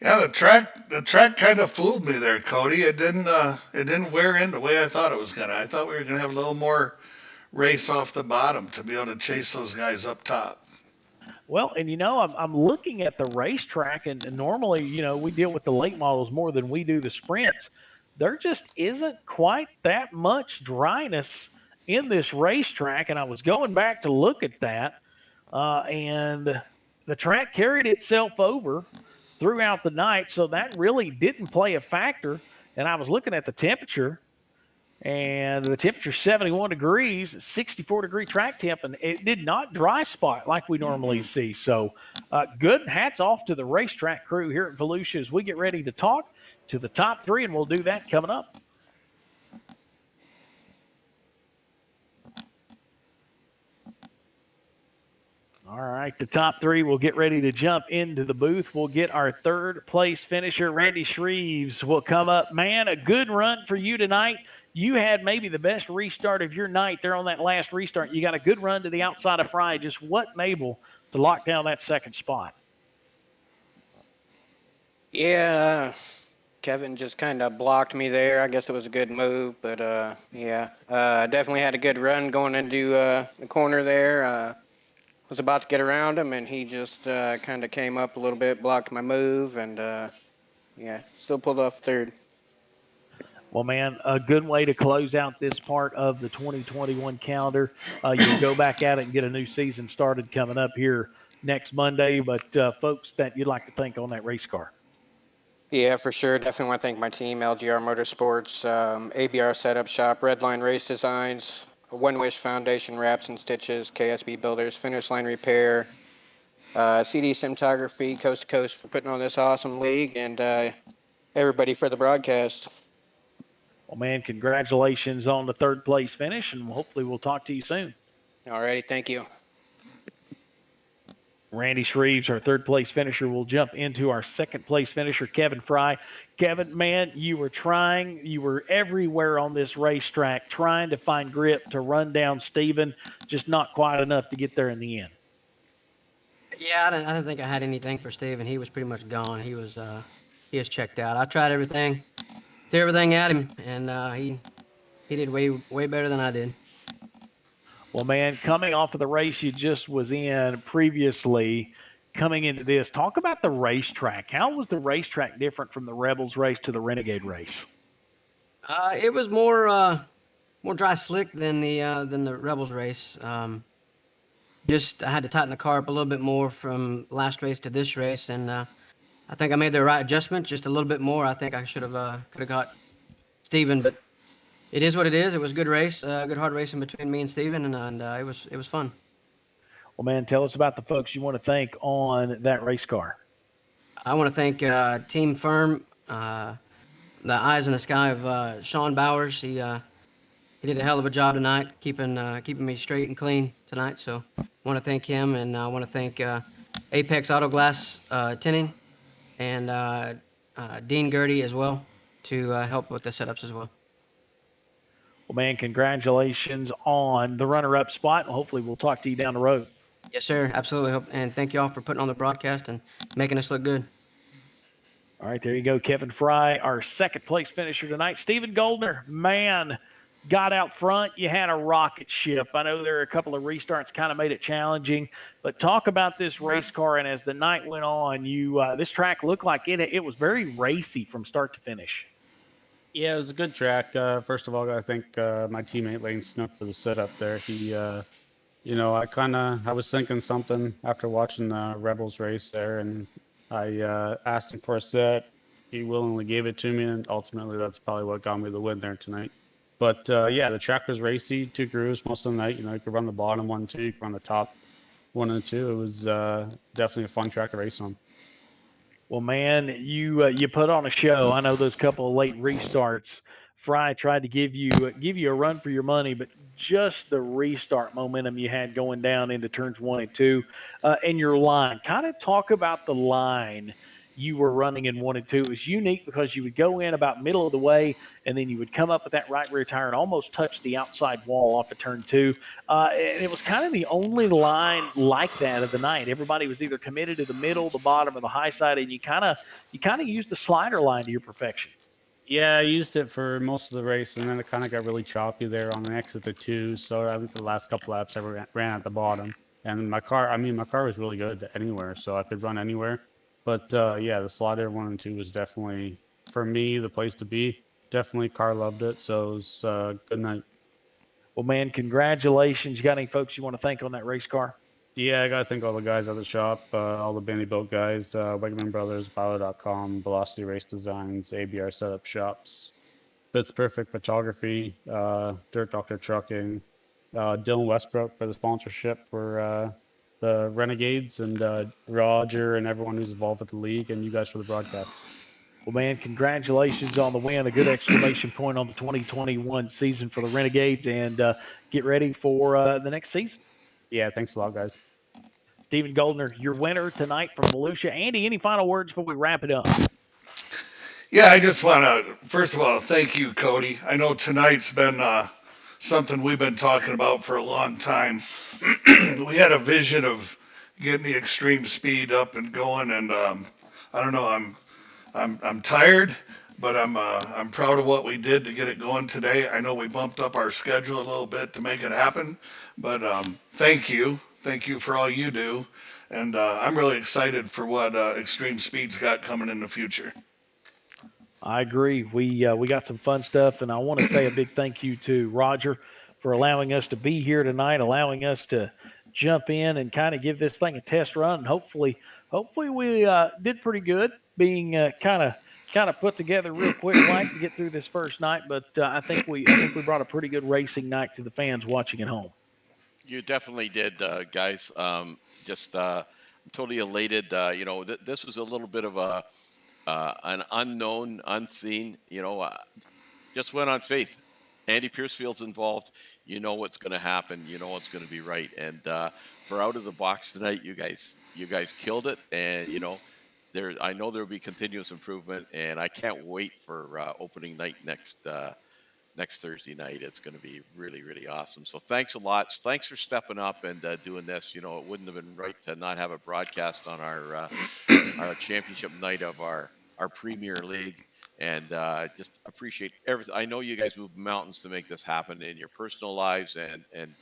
Yeah, the track kind of fooled me there, Cody. It didn't wear in the way I thought it was gonna. I thought we were gonna have a little more race off the bottom to be able to chase those guys up top. Well, and I'm looking at the racetrack, and normally, we deal with the late models more than we do the sprints. There just isn't quite that much dryness in this racetrack, and I was going back to look at that, and the track carried itself over throughout the night, so that really didn't play a factor. And I was looking at the temperature, and the temperature 71 degrees, 64-degree track temp, and it did not dry spot like we normally see. So good hats off to the racetrack crew here at Volusia as we get ready to talk to the top 3, and we'll do that coming up. All right, the top 3 will get ready to jump into the booth. We'll get our 3rd place finisher, Randy Shreves, will come up. Man, a good run for you tonight. You had maybe the best restart of your night there on that last restart. You got a good run to the outside of Fry. Just wasn't able to lock down that 2nd spot. Yeah, Kevin just kind of blocked me there. I guess it was a good move, but definitely had a good run going into the corner there. Was about to get around him, and he just kind of came up a little bit, blocked my move, and still pulled off 3rd. Well, man, a good way to close out this part of the 2021 calendar. You'll go back at it and get a new season started coming up here next Monday. But folks that you'd like to thank on that race car? Yeah, for sure. Definitely want to thank my team, LGR Motorsports, ABR Setup Shop, Redline Race Designs, One Wish Foundation, Wraps and Stitches, KSB Builders, Finish Line Repair, CD Cinematography, Coast to Coast for putting on this awesome league, and everybody for the broadcast. Well, man, congratulations on the third place finish, and hopefully we'll talk to you soon. All righty, thank you. Randy Shreves, our third place finisher, will jump into our second place finisher, Kevin Fry. Kevin, man, you were everywhere on this racetrack trying to find grip to run down Steven, just not quite enough to get there in the end. Yeah, I didn't think I had anything for Steven. He was pretty much gone. He was checked out. I tried everything, threw everything at him, and he did way better than I did. Well, man, coming off of the race you just was in previously, coming into this, talk about the racetrack. How was the racetrack different from the Rebels race to the Renegade race? It was more dry slick than the Rebels race. Just I had to tighten the car up a little bit more from last race to this race, and I think I made the right adjustment, just a little bit more. I think I could have got Steven, but it is what it is. It was a good race, good hard racing between me and Steven, and it was fun. Well, man, tell us about the folks you want to thank on that race car. I want to thank Team Firm, the eyes in the sky of Sean Bowers. He did a hell of a job tonight, keeping me straight and clean tonight. So I want to thank him, and I want to thank Apex Auto Glass Tinning and Dean Gertie as well to help with the setups as well. Well, man, congratulations on the runner-up spot. Hopefully we'll talk to you down the road. Yes, sir. Absolutely. And thank you all for putting on the broadcast and making us look good. All right, there you go. Kevin Fry, our second place finisher tonight. Steven Goldner, man, got out front. You had a rocket ship. I know there are a couple of restarts kind of made it challenging, but talk about this race car. And as the night went on, this track looked like it was very racy from start to finish. Yeah, it was a good track. First of all, I got to thank my teammate Lane Snook for the setup there. He, I was thinking something after watching the Rebels race there, and I asked him for a set. He willingly gave it to me, and ultimately that's probably what got me the win there tonight. But yeah, the track was racy, 2 grooves most of the night. You could run the bottom 1, 2, you could run the top 1 and 2. It was definitely a fun track to race on. Well, man, you put on a show. I know those couple of late restarts. Fry tried to give you a run for your money, but just the restart momentum you had going down into turns 1 and 2, and your line. Kind of talk about the line you were running in 1 and 2. It was unique because you would go in about middle of the way, and then you would come up with that right rear tire and almost touch the outside wall off of turn 2. And it was kind of the only line like that of the night. Everybody was either committed to the middle, the bottom, or the high side, and you kind of used the slider line to your perfection. Yeah, I used it for most of the race, and then it kind of got really choppy there on the exit to 2. So I think the last couple laps I ran at the bottom, and my car was really good anywhere, so I could run anywhere. But yeah, the slider 1 and 2 was definitely, for me, the place to be. Definitely, car loved it, so it was a good night. Well, man, congratulations. You got any folks you want to thank on that race car? Yeah, I got to thank all the guys at the shop, all the Bandy Boat guys, Wegman Brothers, Bauer.com, Velocity Race Designs, ABR Setup Shops, Fits Perfect Photography, Dirt Doctor Trucking, Dylan Westbrook for the sponsorship for the Renegades, and Roger and everyone who's involved with the league, and you guys for the broadcast. Well, man, congratulations on the win. A good exclamation point on the 2021 season for the Renegades, and get ready for the next season. Yeah, thanks a lot, guys. Steven Goldner, your winner tonight from Volusia. Andy, any final words before we wrap it up? Yeah, I just want to, first of all, thank you, Cody. I know tonight's been something we've been talking about for a long time. We had a vision of getting the extreme speed up and going, and I don't know, I'm tired, but I'm proud of what we did to get it going today. I know we bumped up our schedule a little bit to make it happen, but thank you for all you do, and I'm really excited for what Extreme Speed's got coming in the future. I agree. We got some fun stuff, and I want to say a big thank you to Roger for allowing us to be here tonight, allowing us to jump in and kind of give this thing a test run. And hopefully we did pretty good, being kind of put together real quick like to get through this first night. But I think we brought a pretty good racing night to the fans watching at home. You definitely did, guys. I'm totally elated. This was a little bit of an unknown, unseen. just went on faith. Andy Piercefield's involved. You know what's going to happen. You know what's going to be right. And for out of the box tonight, you guys killed it. And I know there will be continuous improvement. And I can't wait for opening night next Thursday night. It's going to be really, really awesome. So thanks a lot. Thanks for stepping up and doing this. It wouldn't have been right to not have a broadcast on our championship night of our Premier League. And just appreciate everything. I know you guys moved mountains to make this happen in your personal lives, and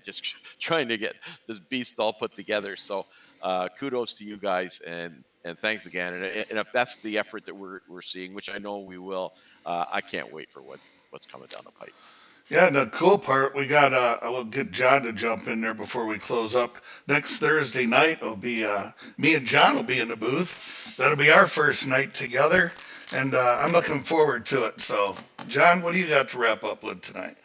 just trying to get this beast all put together. So kudos to you guys, and thanks again. And if that's the effort that we're seeing, which I know we will, I can't wait for what's coming down the pipe. Yeah, and the cool part, we got, I will get John to jump in there before we close up. Next Thursday night will be, me and John will be in the booth. That'll be our first night together, and I'm looking forward to it. So, John, what do you got to wrap up with tonight?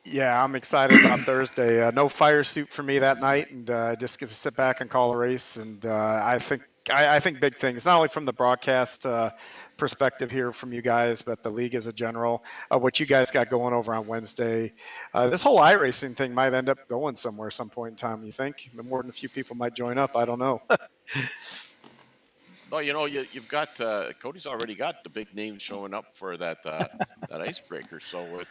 Yeah, I'm excited about Thursday. No fire suit for me that night, and just get to sit back and call a race. And I think big things, not only from the broadcast perspective here from you guys, but the league as a general. What you guys got going over on Wednesday. This whole iRacing thing might end up going somewhere some point in time. You think? More than a few people might join up. I don't know. No, you've got Cody's already got the big names showing up for that icebreaker. So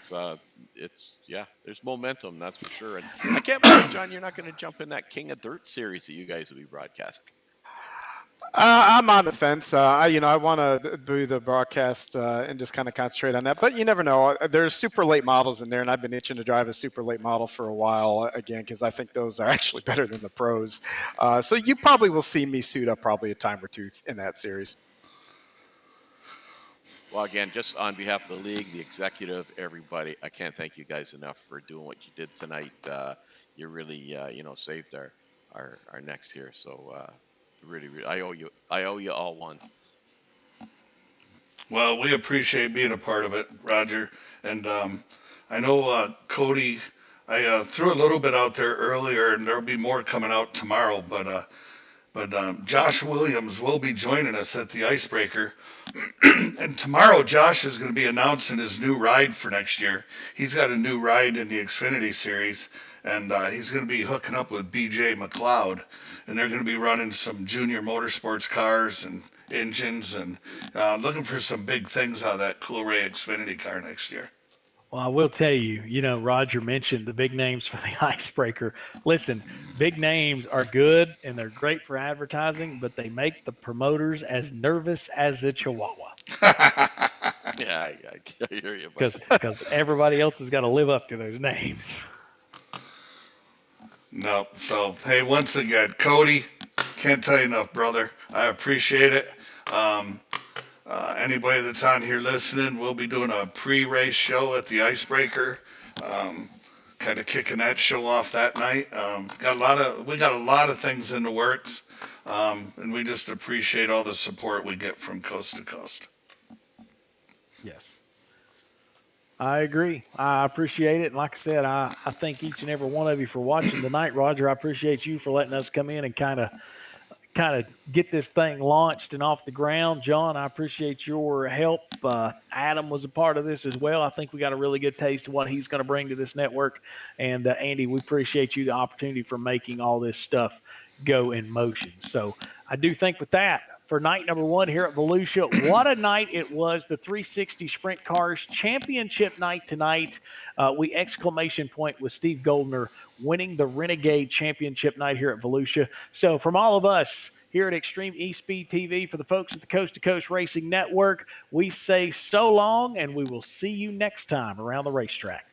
it's there's momentum, that's for sure. And I can't believe, John, you're not going to jump in that King of Dirt series that you guys will be broadcasting. I'm on the fence. I want to do the broadcast and just kind of concentrate on that. But you never know. There's super late models in there, and I've been itching to drive a super late model for a while again because I think those are actually better than the pros. So you probably will see me suit up probably a time or two in that series. Well, again, just on behalf of the league, the executive, everybody, I can't thank you guys enough for doing what you did tonight. You really, saved our next year. So. Really, I owe you all one. Well, we appreciate being a part of it, Roger. And I know Cody, I threw a little bit out there earlier, and there'll be more coming out tomorrow. But Josh Williams will be joining us at the Icebreaker. And tomorrow, Josh is going to be announcing his new ride for next year. He's got a new ride in the Xfinity Series, and he's going to be hooking up with BJ McLeod. And they're going to be running some junior motorsports cars and engines and looking for some big things out of that Cool Ray Xfinity car next year. Well, I will tell you, Roger mentioned the big names for the Icebreaker. Listen, big names are good and they're great for advertising, but they make the promoters as nervous as a chihuahua. Yeah, I hear you. Because everybody else has got to live up to those names. No. So, hey, once again, Cody, can't tell you enough, brother. I appreciate it. Anybody that's on here listening, we'll be doing a pre-race show at the Icebreaker. Kind of kicking that show off that night. We got a lot of things in the works. And we just appreciate all the support we get from Coast to Coast. Yes. I agree. I appreciate it. And like I said, I thank each and every one of you for watching tonight. Roger, I appreciate you for letting us come in and kind of get this thing launched and off the ground. John, I appreciate your help. Adam was a part of this as well. I think we got a really good taste of what he's going to bring to this network. And Andy, we appreciate you the opportunity for making all this stuff go in motion. So I do think with that, for night number one here at Volusia, what a night it was. The 360 Sprint Cars Championship night tonight. We exclamation point with Steve Goldner winning the Renegade Championship night here at Volusia. So from all of us here at Extreme eSpeed TV, for the folks at the Coast to Coast Racing Network, we say so long, and we will see you next time around the racetrack.